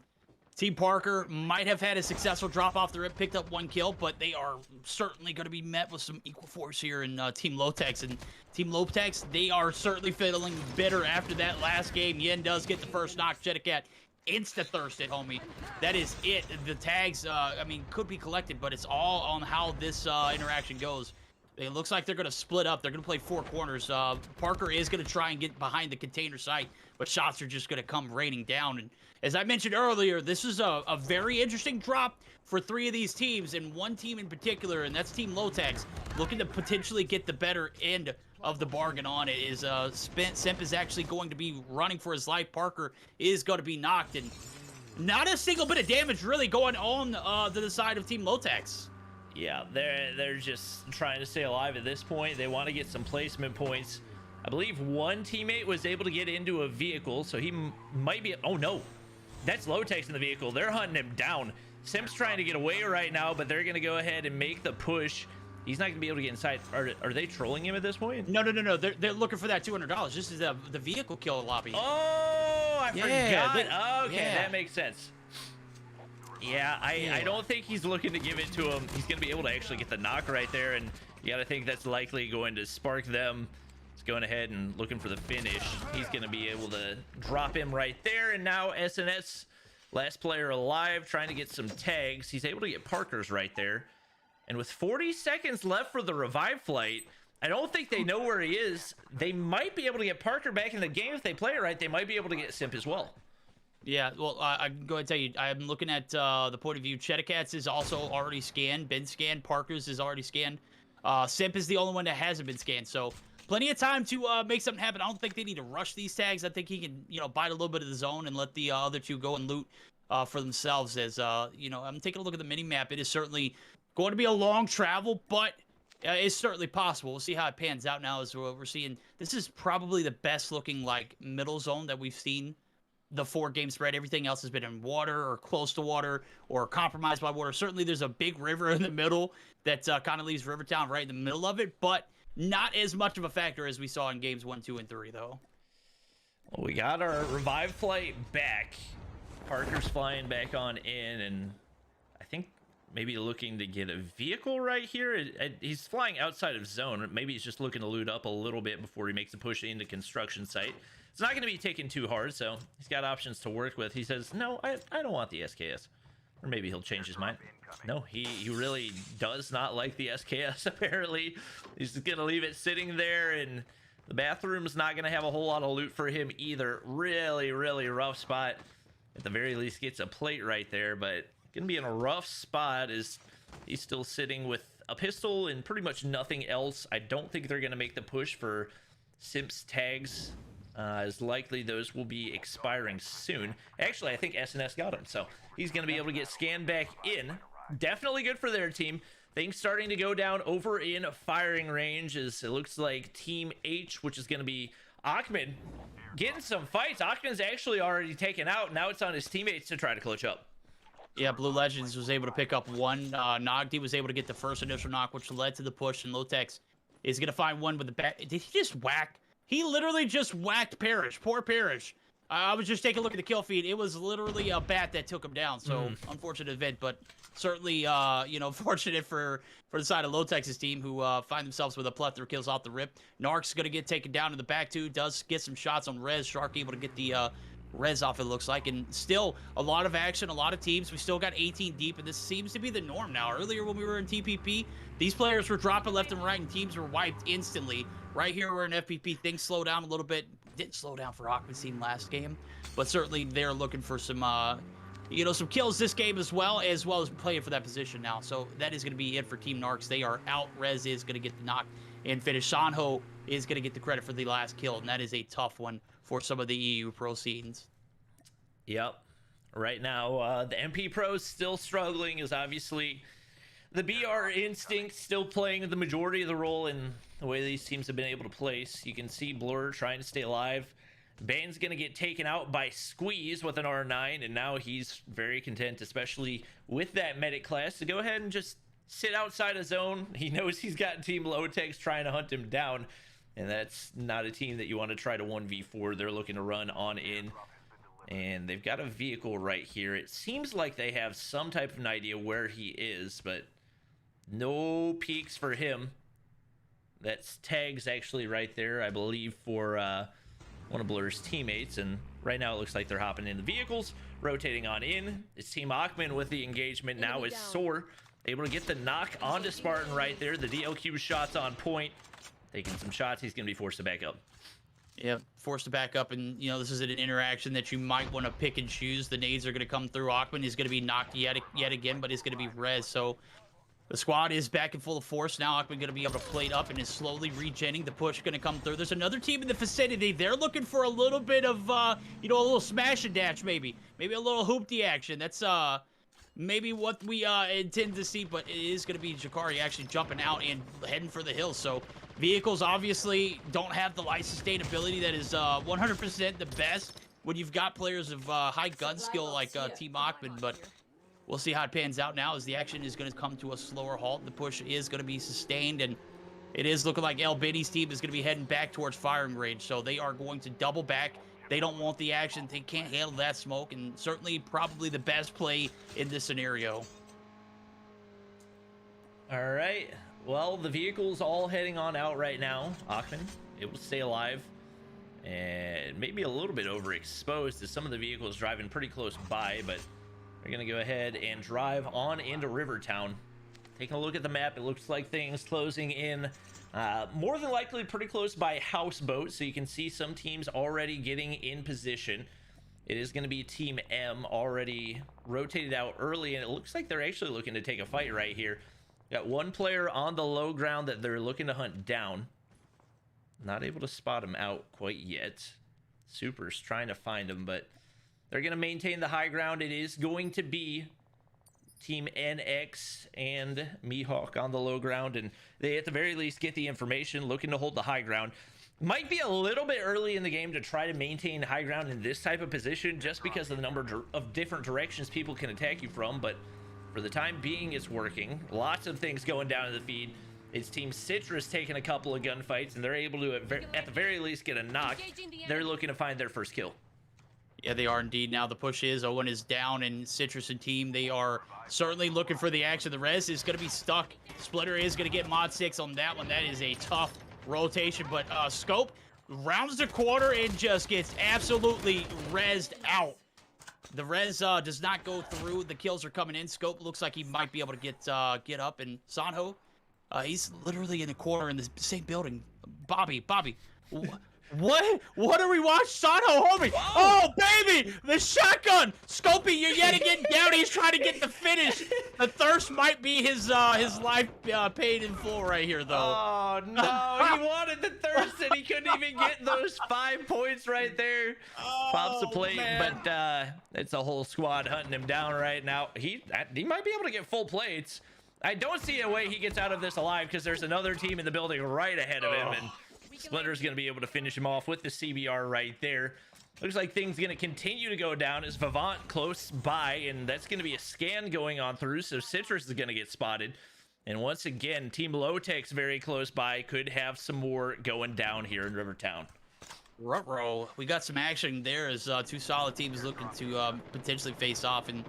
Team Parker might have had a successful drop off the rip, picked up 1 kill, but they are certainly going to be met with some equal force here in Team Lowtech. And Team Lowtech, they are certainly feeling bitter after that last game. Yin does get the first knock. Jedicat insta-thirsted, homie. That is it. The tags, I mean, could be collected, but it's all on how this interaction goes. It looks like they're going to split up. They're going to play 4 corners. Parker is going to try and get behind the container site, but shots are just going to come raining down. And as I mentioned earlier, this is a very interesting drop for 3 of these teams, and one team in particular, and that's Team Lowtech, looking to potentially get the better end of the bargain on it. Is Simp is actually going to be running for his life. Parker is going to be knocked, and not a single bit of damage really going on to the side of Team Lowtech. Yeah, they're just trying to stay alive at this point. They want to get some placement points. I believe one teammate was able to get into a vehicle, so he might be... Oh, no. That's Lowtech in the vehicle. They're hunting him down. Simp's trying to get away right now, but they're going to go ahead and make the push. He's not going to be able to get inside. Are they trolling him at this point? No. They're looking for that $200. This is the vehicle kill lobby. Oh, I forgot. Okay, yeah. That makes sense. Yeah, I don't think he's looking to give it to him. He's going to be able to actually get the knock right there, and you got to think that's likely going to spark them. He's going ahead and looking for the finish. He's going to be able to drop him right there, and now SNS, last player alive, trying to get some tags. He's able to get Parker's right there. And with 40 seconds left for the revive flight, I don't think they know where he is. They might be able to get Parker back in the game if they play it right. They might be able to get Simp as well. Yeah, well, I can go ahead and tell you, I'm looking at the point of view. Chedicats is also already scanned. Been scanned. Parker's is already scanned. Simp is the only one that hasn't been scanned. So plenty of time to make something happen. I don't think they need to rush these tags. I think he can, bite a little bit of the zone and let the other 2 go and loot for themselves. As, I'm taking a look at the mini-map. It is certainly going to be a long travel, but it's certainly possible. We'll see how it pans out now as we're seeing. This is probably the best looking, middle zone that we've seen the 4-game spread. Everything else has been in water or close to water or compromised by water. Certainly there's a big river in the middle that kind of leaves Rivertown right in the middle of it, but not as much of a factor as we saw in games 1, 2, and 3, though. Well, we got our revive flight back. Parker's flying back on in, and I think maybe looking to get a vehicle right here. He's flying outside of zone. Maybe he's just looking to loot up a little bit before he makes a push into construction site. It's not going to be taken too hard, so he's got options to work with. He says, no, I don't want the SKS. Or maybe he'll change his mind. No, he really does not like the SKS, apparently. He's just going to leave it sitting there, and the bathroom's not going to have a whole lot of loot for him either. Really, really rough spot. At the very least, gets a plate right there, but going to be in a rough spot as he's still sitting with a pistol and pretty much nothing else. I don't think they're going to make the push for Simp's tags. As likely those will be expiring soon. Actually, I think SNS got him, so he's going to be able to get scanned back in. Definitely good for their team. things starting to go down over in firing range, as it looks like Team H, which is going to be Achman, getting some fights. Achman's actually already taken out. Now it's on his teammates to try to clutch up. Yeah, Blue Legends was able to pick up one. Nogdy was able to get the first initial knock, which led to the push, and Lotex is going to find one with the bat. Did he just whack? He literally just whacked Parrish. Poor Parrish. I was just taking a look at the kill feed. It was literally a bat that took him down. So unfortunate event, but certainly, you know, fortunate for the side of Lotex's team, who find themselves with a plethora of kills off the rip. Narc's going to get taken down in the back too. Does get some shots on Rez. Shark able to get the res off, it looks like, and still a lot of action, a lot of teams. We still got 18 deep, and this seems to be the norm now. Earlier when we were in TPP, these players were dropping left and right, and teams were wiped instantly. Right here we're in FPP, things slow down a little bit. Didn't slow down for Achman's team last game, but certainly they're looking for some you know, some kills this game as well as playing for that position now. So that is going to be it for Team Narcs. They are out. Rez is going to get the knock and finish. Sonho is going to get the credit for the last kill, and that is a tough one for some of the EU pro scenes. Yep. Right now, the MP pros still struggling, is obviously the BR Instinct still playing the majority of the role in the way these teams have been able to place. You can see Blur trying to stay alive. Bane's going to get taken out by Squeeze with an R9, and now he's very content, especially with that medic class, to go ahead and just sit outside of zone. He knows he's got Team Lotex trying to hunt him down, and that's not a team that you want to try to 1v4. They're looking to run on in, and they've got a vehicle right here. It seems like they have some type of an idea where he is, but no peeks for him. That's tags actually right there, I believe, for one of Blur's teammates, and right now it looks like they're hopping in the vehicles, rotating on in. It's Team Achman with the engagement. Now is Soar able to get the knock onto Spartan right there. The DLQ shots on point, taking some shots. He's going to be forced to back up. Yeah, forced to back up, and you know, this is an interaction that you might want to pick and choose. The nades are going to come through. Achman is going to be knocked yet again, but it's going to be res. So the squad is back in full force now. Achman going to be able to plate up and is slowly regenning. The push going to come through. There's another team in the vicinity. They're looking for a little bit of, you know, a little smash and dash, maybe a little hoopty action. That's maybe what we intend to see, but it is going to be Jakari actually jumping out and heading for the hills. So vehicles obviously don't have the light sustainability that is 100% the best when you've got players of high gun skill like Team Achman, but we'll see how it pans out now as the action is going to come to a slower halt. The push is going to be sustained, and it is looking like El Biddy's team is going to be heading back towards firing range, so they are going to double back. They don't want the action. They can't handle that smoke, and certainly probably the best play in this scenario. All right. Well, the vehicle's all heading on out right now. Achman able to stay alive, and maybe a little bit overexposed as some of the vehicles driving pretty close by, but we're going to go ahead and drive on into Rivertown. Taking a look at the map, it looks like things closing in more than likely pretty close by Houseboat, so you can see some teams already getting in position. It is going to be Team M already rotated out early, and it looks like they're actually looking to take a fight right here. Got one player on the low ground that they're looking to hunt down. Not able to spot him out quite yet. Super's trying to find him, but they're going to maintain the high ground. It is going to be Team NX and Mihawk on the low ground, and they at the very least get the information, looking to hold the high ground. Might be a little bit early in the game to try to maintain high ground in this type of position just because of the number of different directions people can attack you from, but for the time being it's working. Lots of things going down in the feed. It's Team Citrus taking a couple of gunfights, and they're able to at the very least get a knock. They're looking to find their first kill. Yeah, they are indeed. Now the push is, Owen is down, and Citrus and team, they are certainly looking for the action. The res is going to be stuck. Splitter is going to get mod 6 on that one. That is a tough rotation, but Scope rounds the corner and just gets absolutely rezzed out. The res does not go through. The kills are coming in. Scope looks like he might be able to get up, and Sonho, he's literally in the corner in the same building. Bobby. What are we watching? Sonho, homie. Oh, baby. The shotgun. Scopey, you're yet again down. He's trying to get the finish. The thirst might be his life paid in full right here, though. Oh, no. He wanted the thirst, and he couldn't even get those 5 points right there. Pops a plate, man. But it's a whole squad hunting him down right now. He might be able to get full plates. I don't see a way he gets out of this alive because there's another team in the building right ahead of him, and Splinter's going to be able to finish him off with the CBR right there. Looks like things going to continue to go down as Vivant close by, and that's going to be a scan going on through, so Citrus is going to get spotted. And once again, Team Low-Tech's very close by, could have some more going down here in Rivertown. Ruh-roh. We got some action there as two solid teams looking to potentially face off. And,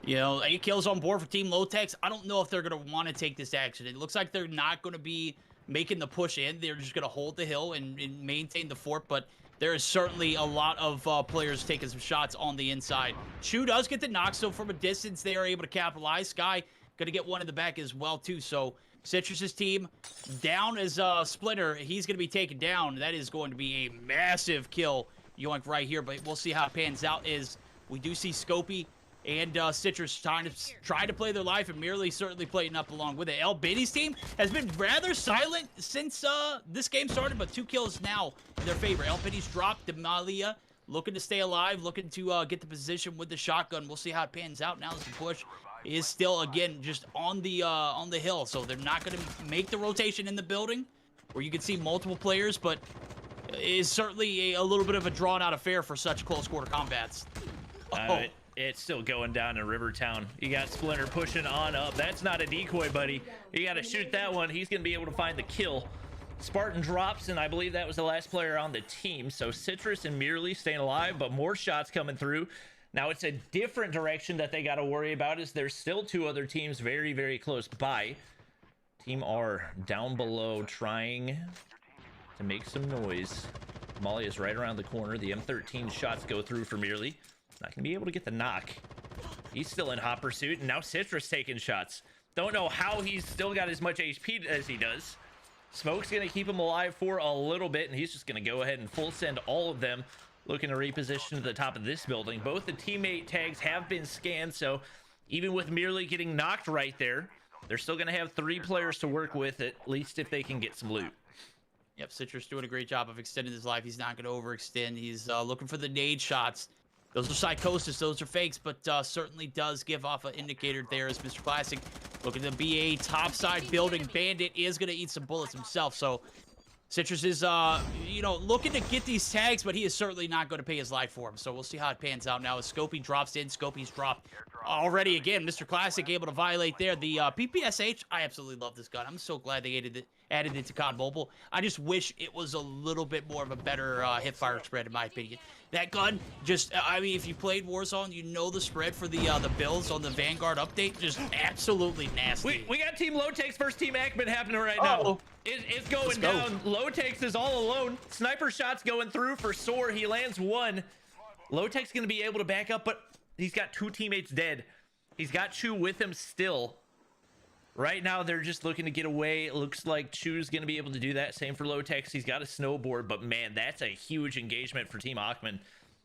you know, 8 kills on board for Team Low-Tech's. I don't know if they're going to want to take this action. It looks like they're not going to be making the push in. They're just going to hold the hill and maintain the fort. But there is certainly a lot of players taking some shots on the inside. Chu does get the knock, so from a distance, they are able to capitalize. Sky going to get one in the back as well, too. So Citrus's team down as Splinter. He's going to be taken down. That is going to be a massive kill yoink right here, but we'll see how it pans out. Is we do see Scopey and Citrus trying to play their life, and Merely certainly playing up along with it. El Biddy's team has been rather silent since this game started, but 2 kills now in their favor. El Biddy's dropped. Demalia looking to stay alive, looking to get the position with the shotgun. We'll see how it pans out now as the push is still, again, just on the hill. So they're not going to make the rotation in the building where you can see multiple players, but it is certainly a little bit of a drawn-out affair for such close quarter combats. It's still going down in Rivertown. You got Splinter pushing on up. That's not a decoy, buddy. You got to shoot that one. He's going to be able to find the kill. Spartan drops, and I believe that was the last player on the team. So Citrus and Merely staying alive, but more shots coming through. Now it's a different direction that they got to worry about, is there's still 2 other teams very, very close by. Team R down below trying to make some noise. Molly is right around the corner. The M13 shots go through for Merely. Not gonna be able to get the knock. He's still in hot pursuit, and now Citrus taking shots. Don't know how he's still got as much HP as he does. Smoke's gonna keep him alive for a little bit, and he's just gonna go ahead and full send all of them, looking to reposition to the top of this building. Both the teammate tags have been scanned, so even with Merely getting knocked right there, they're still gonna have 3 players to work with, at least if they can get some loot. Yep, Citrus doing a great job of extending his life. He's not gonna overextend. He's looking for the nade shots. Those are psychosis, those are fakes, but certainly does give off an indicator there as Mr. Classic looking to be a topside building. Bandit is going to eat some bullets himself, so Citrus is, you know, looking to get these tags, but he is certainly not going to pay his life for them, so we'll see how it pans out now as Scopey drops in. Scopey's dropped already again. Mr. Classic able to violate there. The PPSH, I absolutely love this gun. I'm so glad they added it to COD Mobile. I just wish it was a little bit more of a better hip-fire spread, in my opinion. That gun, just, I mean, if you played Warzone, you know the spread for the builds on the Vanguard update, just absolutely nasty. We got Team Low-Tech's versus Team Ackman happening right now. It's going down. Low-Tech's is all alone. Sniper shots going through for Soar. He lands 1. Low-Tech's going to be able to back up, but he's got 2 teammates dead. He's got Chu with him still. Right now, they're just looking to get away. It looks like Chu's going to be able to do that. Same for Low-Tech's. He's got a snowboard, but man, that's a huge engagement for Team Ackman.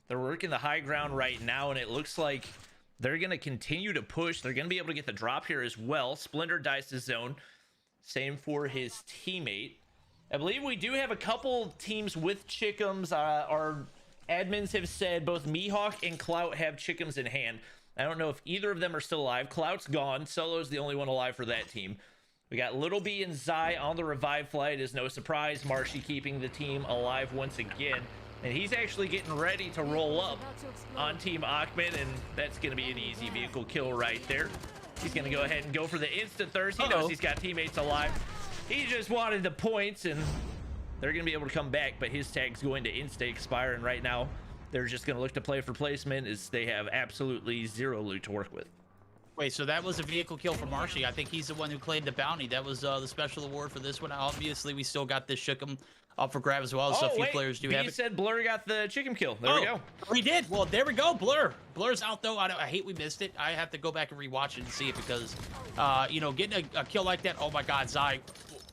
They're working the high ground right now, and it looks like they're going to continue to push. They're going to be able to get the drop here as well. Splinter dies his zone. Same for his teammate. I believe we do have a couple teams with Chickums. Our admins have said both Mihawk and Clout have Chickums in hand. I don't know if either of them are still alive. Clout's gone. Solo's the only one alive for that team. We got Little B and Zai on the revive flight. Is no surprise. Marshy keeping the team alive once again. And he's actually getting ready to roll up on Team Ackman, and that's going to be an easy vehicle kill right there. He's going to go ahead and go for the instant thirst. He knows he's got teammates alive. He just wanted the points, and they're going to be able to come back, but his tag's going to insta-expire, and right now they're just going to look to play for placement as they have absolutely 0 loot to work with. Wait, so that was a vehicle kill for Marshy. I think he's the one who claimed the bounty. That was the special award for this one. Obviously, we still got this Shookum up for grab as well, so a few players do have it. You said Blur got the chicken kill. There we go. We did. Well, there we go. Blur's out, though. I hate we missed it. I have to go back and rewatch it and see it because, you know, getting a kill like that, oh my God, Zai.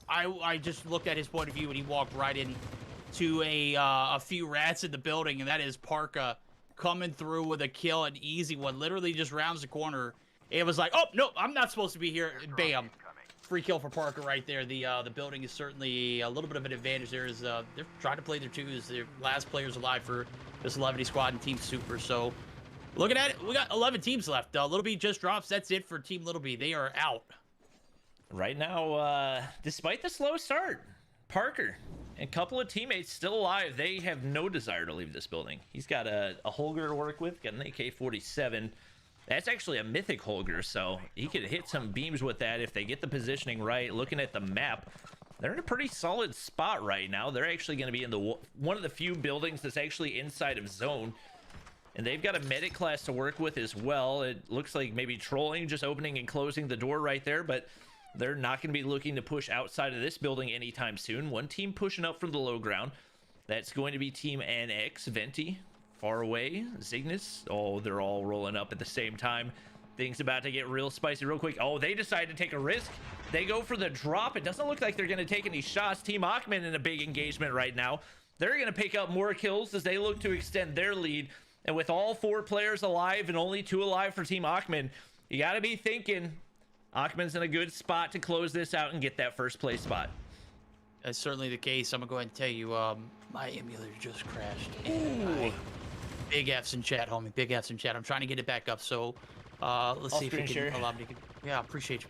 I just looked at his point of view and he walked right in to a few rats in the building, and that is Parka coming through with a kill, an easy one. Literally just rounds the corner. It was like, oh, no, I'm not supposed to be here. Bam. Free kill for Parker right there. The building is certainly a little bit of an advantage there as they're trying to play their 2s. Their last players alive for this 11 squad and Team Super. So looking at it, we got 11 teams left. Little B just drops. That's it for Team Little B. They are out. right now, despite the slow start, Parker and a couple of teammates still alive. They have no desire to leave this building. He's got a Holger to work with, got an AK-47. That's actually a mythic Holger, so he could hit some beams with that if they get the positioning right. Looking at the map, they're in a pretty solid spot right now. They're actually going to be in the one of the few buildings that's actually inside of zone. And they've got a medic class to work with as well. It looks like maybe trolling, just opening and closing the door right there, but they're not going to be looking to push outside of this building anytime soon. One team pushing up from the low ground. That's going to be Team NX, Venti, far away, Cygnus. Oh, they're all rolling up at the same time. Things about to get real spicy real quick. Oh, they decide to take a risk. They go for the drop. It doesn't look like they're going to take any shots. Team Achman in a big engagement right now. They're going to pick up more kills as they look to extend their lead. And with all 4 players alive and only 2 alive for Team Achman, you got to be thinking Achman's in a good spot to close this out and get that first place spot. That's certainly the case. I'm going to go ahead and tell you, my emulator just crashed. Ooh. Big F's in chat, homie. Big F's in chat. I'm trying to get it back up, so let's see if you can allow me to... Yeah, appreciate you.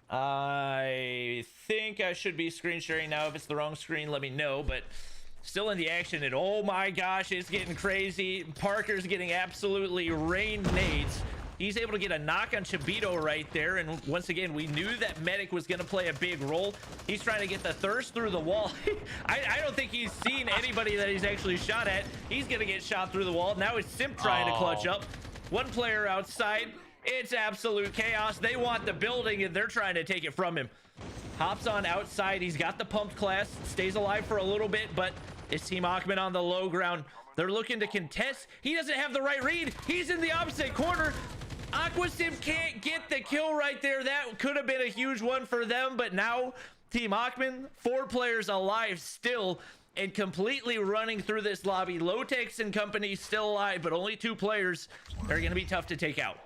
I think I should be screen sharing now. If it's the wrong screen, let me know, but still in the action, and oh my gosh, it's getting crazy. Parker's getting absolutely rained nades. He's able to get a knock on Chibito right there, and once again, we knew that medic was going to play a big role. He's trying to get the thirst through the wall. I don't think he's seen anybody that he's actually shot at. He's going to get shot through the wall. Now it's Simp trying to clutch up. One player outside. It's absolute chaos. They want the building, and they're trying to take it from him. Hops on outside. He's got the pumped class. Stays alive for a little bit, but it's Team Achman on the low ground. They're looking to contest. He doesn't have the right read. He's in the opposite corner. Aquasim can't get the kill right there. That could have been a huge one for them, but now Team Achman, 4 players alive still and completely running through this lobby. Lotex and company still alive, but only 2 players are going to be tough to take out.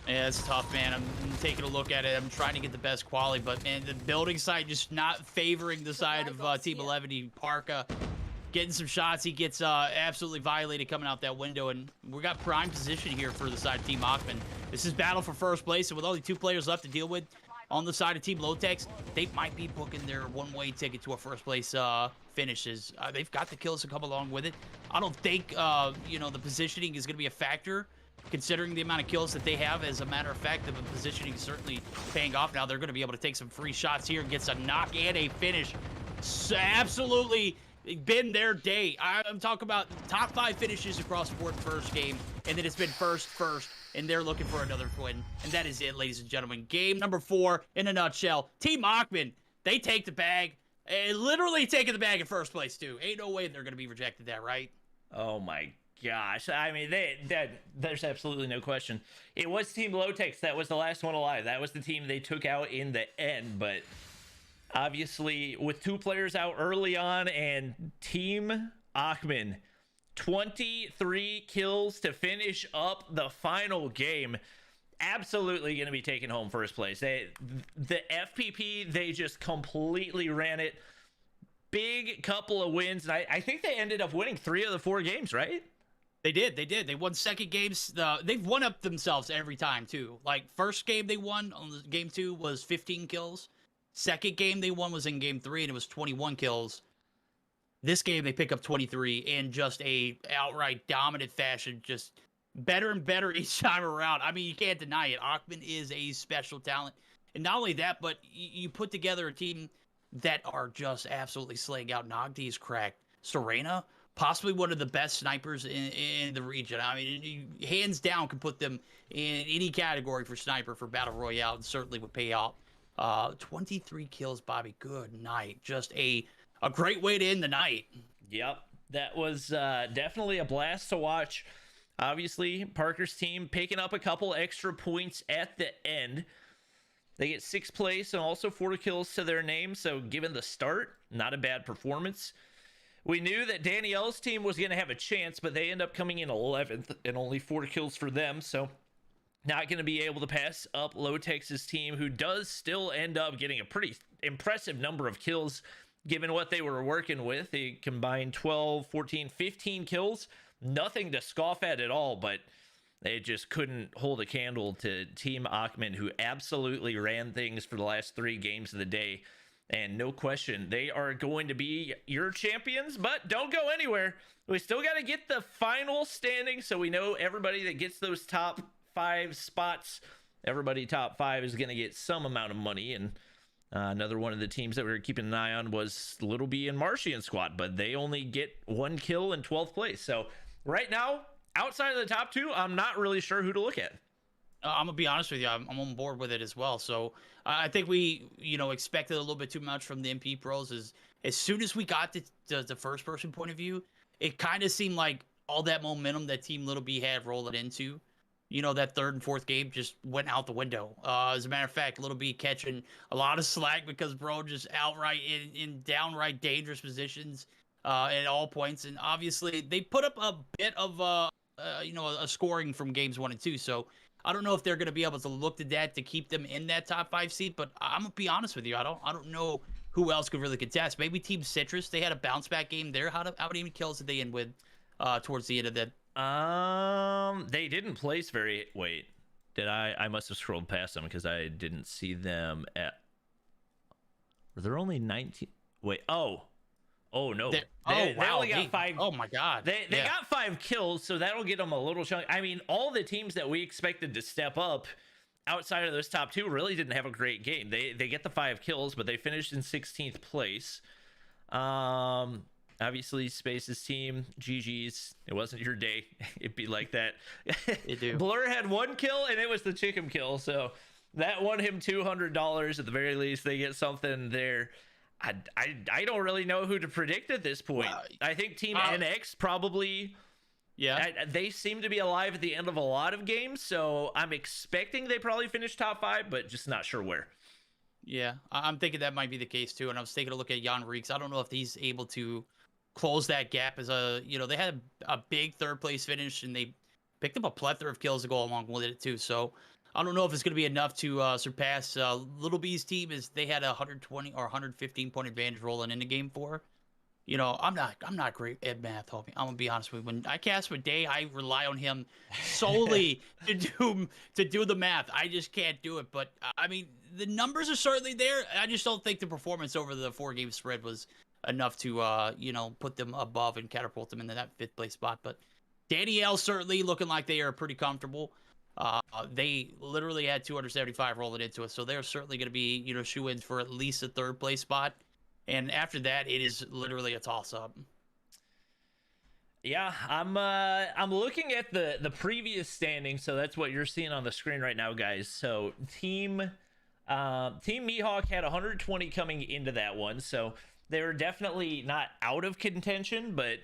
Yeah, it's tough, man. I'm taking a look at it. I'm trying to get the best quality, but man, the building side just not favoring the side of Team 11. Parka getting some shots. He gets absolutely violated coming out that window, and we got prime position here for the side of Team Achman. This is battle for first place, and with only 2 players left to deal with on the side of Team Lotex, they might be booking their one-way ticket to a first place finishes. They've got the kills to come along with it. I don't think the positioning is going to be a factor, considering the amount of kills that they have. As a matter of fact, the positioning is certainly paying off now. They're going to be able to take some free shots here and get a knock and a finish. Absolutely been their day. I'm talking about top 5 finishes across the board first game, and then it's been first, and they're looking for another win. And that is it, ladies and gentlemen. Game number 4 in a nutshell. Team Achman, they take the bag, and literally taking the bag in first place too. Ain't no way they're going to be rejected that, right? Oh my gosh. I mean, there's absolutely no question. It was Team Lotex that was the last one alive. That was the team they took out in the end, but obviously with 2 players out early on, and Team Achman 23 kills to finish up the final game. Absolutely going to be taking home first place. The FPP, they just completely ran it. Big couple of wins, and I think they ended up winning 3 of the 4 games, right? They did. They won second games. They've won up themselves every time too. Like first game they won on game 2 was 15 kills. Second game they won was in game 3, and it was 21 kills. This game they pick up 23 in just a outright dominant fashion, just better and better each time around. I mean, you can't deny it. Achman is a special talent. And not only that, but you put together a team that are just absolutely slaying out. Nagdi is cracked. Serena, possibly one of the best snipers in the region. I mean, you hands down can put them in any category for sniper for Battle Royale, and certainly would pay out. 23 kills, Bobby. Good night. Just a great way to end the night. Yep, that was definitely a blast to watch. Obviously, Parker's team picking up a couple extra points at the end. They get 6th place and also 4 kills to their name, so given the start, not a bad performance. We knew that Danielle's team was going to have a chance, but they end up coming in 11th and only 4 kills for them, so not going to be able to pass up Lotex's team, who does still end up getting a pretty impressive number of kills given what they were working with. They combined 12, 14, 15 kills. Nothing to scoff at all, but They just couldn't hold a candle to Team Achman, who absolutely ran things for the last 3 games of the day. And no question, they are going to be your champions, but don't go anywhere. We still got to get the final standing, so we know everybody that gets those top 5 spots, everybody top 5 is going to get some amount of money. And another one of the teams that we were keeping an eye on was Little B and Martian Squad, but they only get 1 kill in 12th place. So right now, outside of the top 2, I'm not really sure who to look at. I'm gonna be honest with you. I'm on board with it as well. So I think we, expected a little bit too much from the MP pros. As soon as we got the first person point of view, it kind of seemed like all that momentum that Team Little B had rolled into, that 3rd and 4th game just went out the window. As a matter of fact, Little B catching a lot of slack because bro just outright in downright dangerous positions at all points, and obviously they put up a bit of a scoring from games 1 and 2. So I don't know if they're going to be able to look to that to keep them in that top 5 seed, but I'm gonna be honest with you. I don't know who else could really contest. Maybe Team Citrus. They had a bounce back game there. How many kills did they end with towards the end of that? They didn't place very. Wait, did I must have scrolled past them because I didn't see them at. Were there only 19? Wait, Oh no! They only got 5. Oh my god! They got 5 kills, so that'll get them a little chunk. I mean, all the teams that we expected to step up outside of those top 2 really didn't have a great game. They get the 5 kills, but they finished in 16th place. Obviously, Space's team, GG's. It wasn't your day. It'd be like that. They do. Blur had 1 kill, and it was the chicken kill, so that won him $200 at the very least. They get something there. I don't really know who to predict at this point. I think Team NX probably. Yeah. They seem to be alive at the end of a lot of games, so I'm expecting they probably finish top 5, but just not sure where. Yeah, I'm thinking that might be the case too. And I was taking a look at Yanrique. I don't know if he's able to close that gap as they had a big 3rd place finish and they picked up a plethora of kills to go along with it too. So I don't know if it's going to be enough to surpass Little B's team, as they had a 120 or 15 point advantage rolling into game 4. I'm not great at math, homie. I'm gonna be honest with you. When I cast with Day, I rely on him solely to do the math. I just can't do it. But I mean, the numbers are certainly there. I just don't think the performance over the 4-game spread was enough to put them above and catapult them into that 5th place spot. But Danielle certainly looking like they are pretty comfortable. They literally had 275 rolling into it, so they're certainly going to be, shoe-ins for at least a 3rd place spot. And after that, it is literally a toss-up. Yeah, I'm looking at the previous standings, so that's what you're seeing on the screen right now, guys. So Team Mihawk had 120 coming into that one, so they were definitely not out of contention, but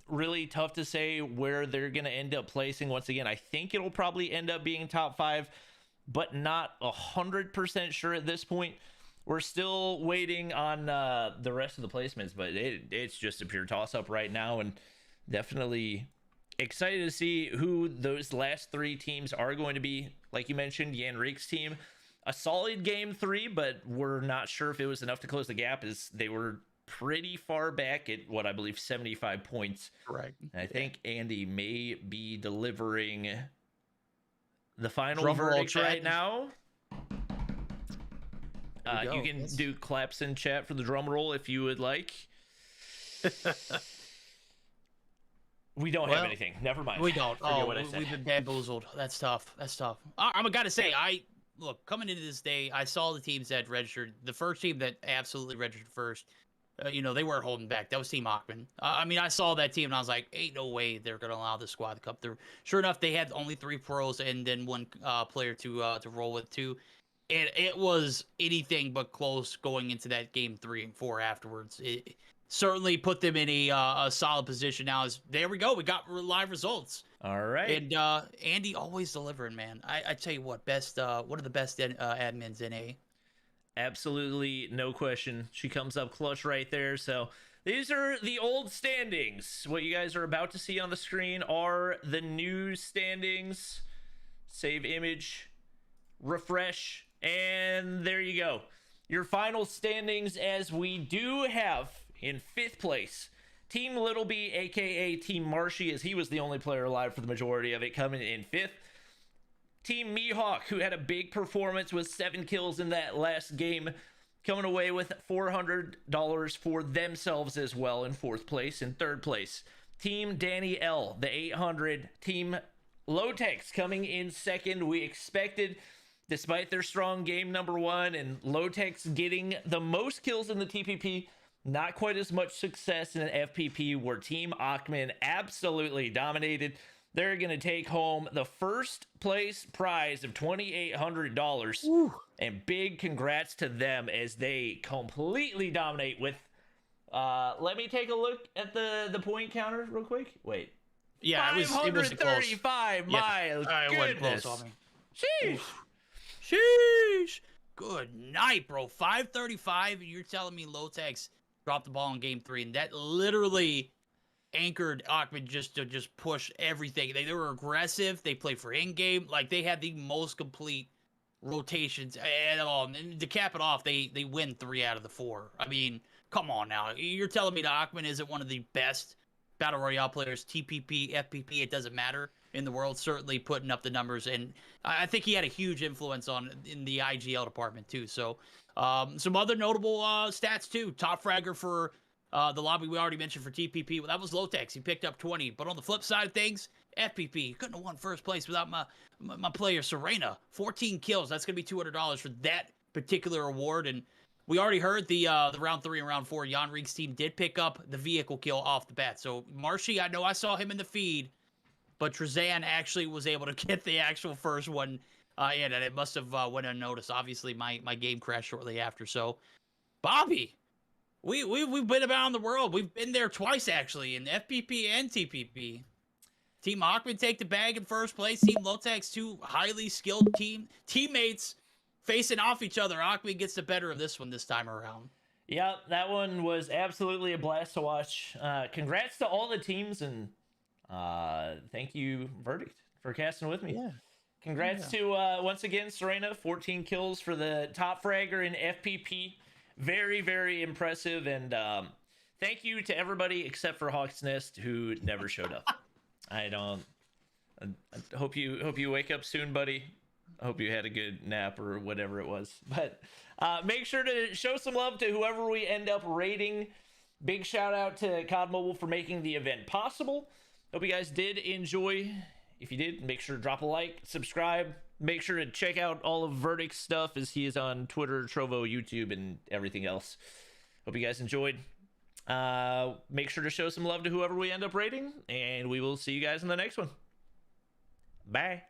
really tough to say where they're going to end up placing. Once again, I think it'll probably end up being top 5, but not 100% sure at this point. We're still waiting on the rest of the placements, but it's just a pure toss-up right now, and definitely excited to see who those last 3 teams are going to be. Like you mentioned, Yanrique's team, a solid game 3, but we're not sure if it was enough to close the gap, as they were pretty far back at what I believe 75 points. Correct. I think Andy may be delivering the final verdict right now. You can do claps in chat for the drum roll if you would like. We don't have anything. Never mind. We don't. We've been bamboozled. That's tough. I'm gotta say, coming into this day, I saw the teams that registered. The first team that absolutely registered first, they weren't holding back. That was Team Achman. I saw that team and I was like, ain't no way they're gonna allow this squad to come through. Sure enough, they had only 3 pros and then 1 player to roll with too. And it was anything but close going into that game 3 and 4 afterwards. It certainly put them in a solid position now. There we go. We got live results. All right. And Andy always delivering, man. I tell you what, one of the best admins in A. Absolutely, no question. She comes up clutch right there. So these are the old standings. What you guys are about to see on the screen are the new standings. Save image, refresh, and there you go. Your final standings, as we do have in 5th place Team Little B, aka Team Marshy, as he was the only player alive for the majority of it, coming in 5th. Team Mihawk, who had a big performance with 7 kills in that last game, coming away with $400 for themselves as well in 4th place. In 3rd place, Team Danny L, the 800. Team Lotex coming in 2nd. We expected, despite their strong game number 1 and Lotex getting the most kills in the TPP, not quite as much success in an FPP, where Team Achman absolutely dominated. They're going to take home the 1st place prize of $2,800. And big congrats to them as they completely dominate with... let me take a look at the point counter real quick. Wait. Yeah, it was close. 535. My goodness. Sheesh. Sheesh. Good night, bro. 535, and you're telling me Lotex dropped the ball in game 3, and that literally anchored Achman just to push everything. They were aggressive. They played for in-game. Like, they had the most complete rotations at all. And to cap it off, they win 3 out of the 4. I mean, come on now. You're telling me that Achman isn't one of the best Battle Royale players, TPP, FPP, it doesn't matter, in the world, certainly putting up the numbers. And I think he had a huge influence in the IGL department, too. So, some other notable stats, too. Top fragger for the lobby we already mentioned for TPP. Well, that was Lotex. He picked up 20. But on the flip side of things, FPP couldn't have won 1st place without my player, Serena. 14 kills. That's going to be $200 for that particular award. And we already heard the round 3 and round 4. Yanrique's team did pick up the vehicle kill off the bat. So, Marshy, I know I saw him in the feed, but Trezan actually was able to get the actual first one in, and it must have went unnoticed. Obviously, my game crashed shortly after. So, Bobby, we've been about the world. We've been there twice, actually, in FPP and TPP. Team Achman take the bag in 1st place. Team Lotex, 2 highly skilled teammates facing off each other. Achman gets the better of this one this time around. Yeah, that one was absolutely a blast to watch. Congrats to all the teams, and thank you, Verdict, for casting with me. Yeah. Congrats to, once again, Serena, 14 kills for the top fragger in FPP. Very, very impressive, and thank you to everybody except for Hawk's Nest, who never showed up. I hope you wake up soon, buddy. I hope you had a good nap or whatever it was. But make sure to show some love to whoever we end up rating. Big shout out to COD Mobile for making the event possible. Hope you guys did enjoy. If you did, make sure to drop a like, subscribe. Make sure to check out all of Verdict's stuff, as he is on Twitter, Trovo, YouTube, and everything else. Hope you guys enjoyed. Make sure to show some love to whoever we end up rating, and we will see you guys in the next one. Bye.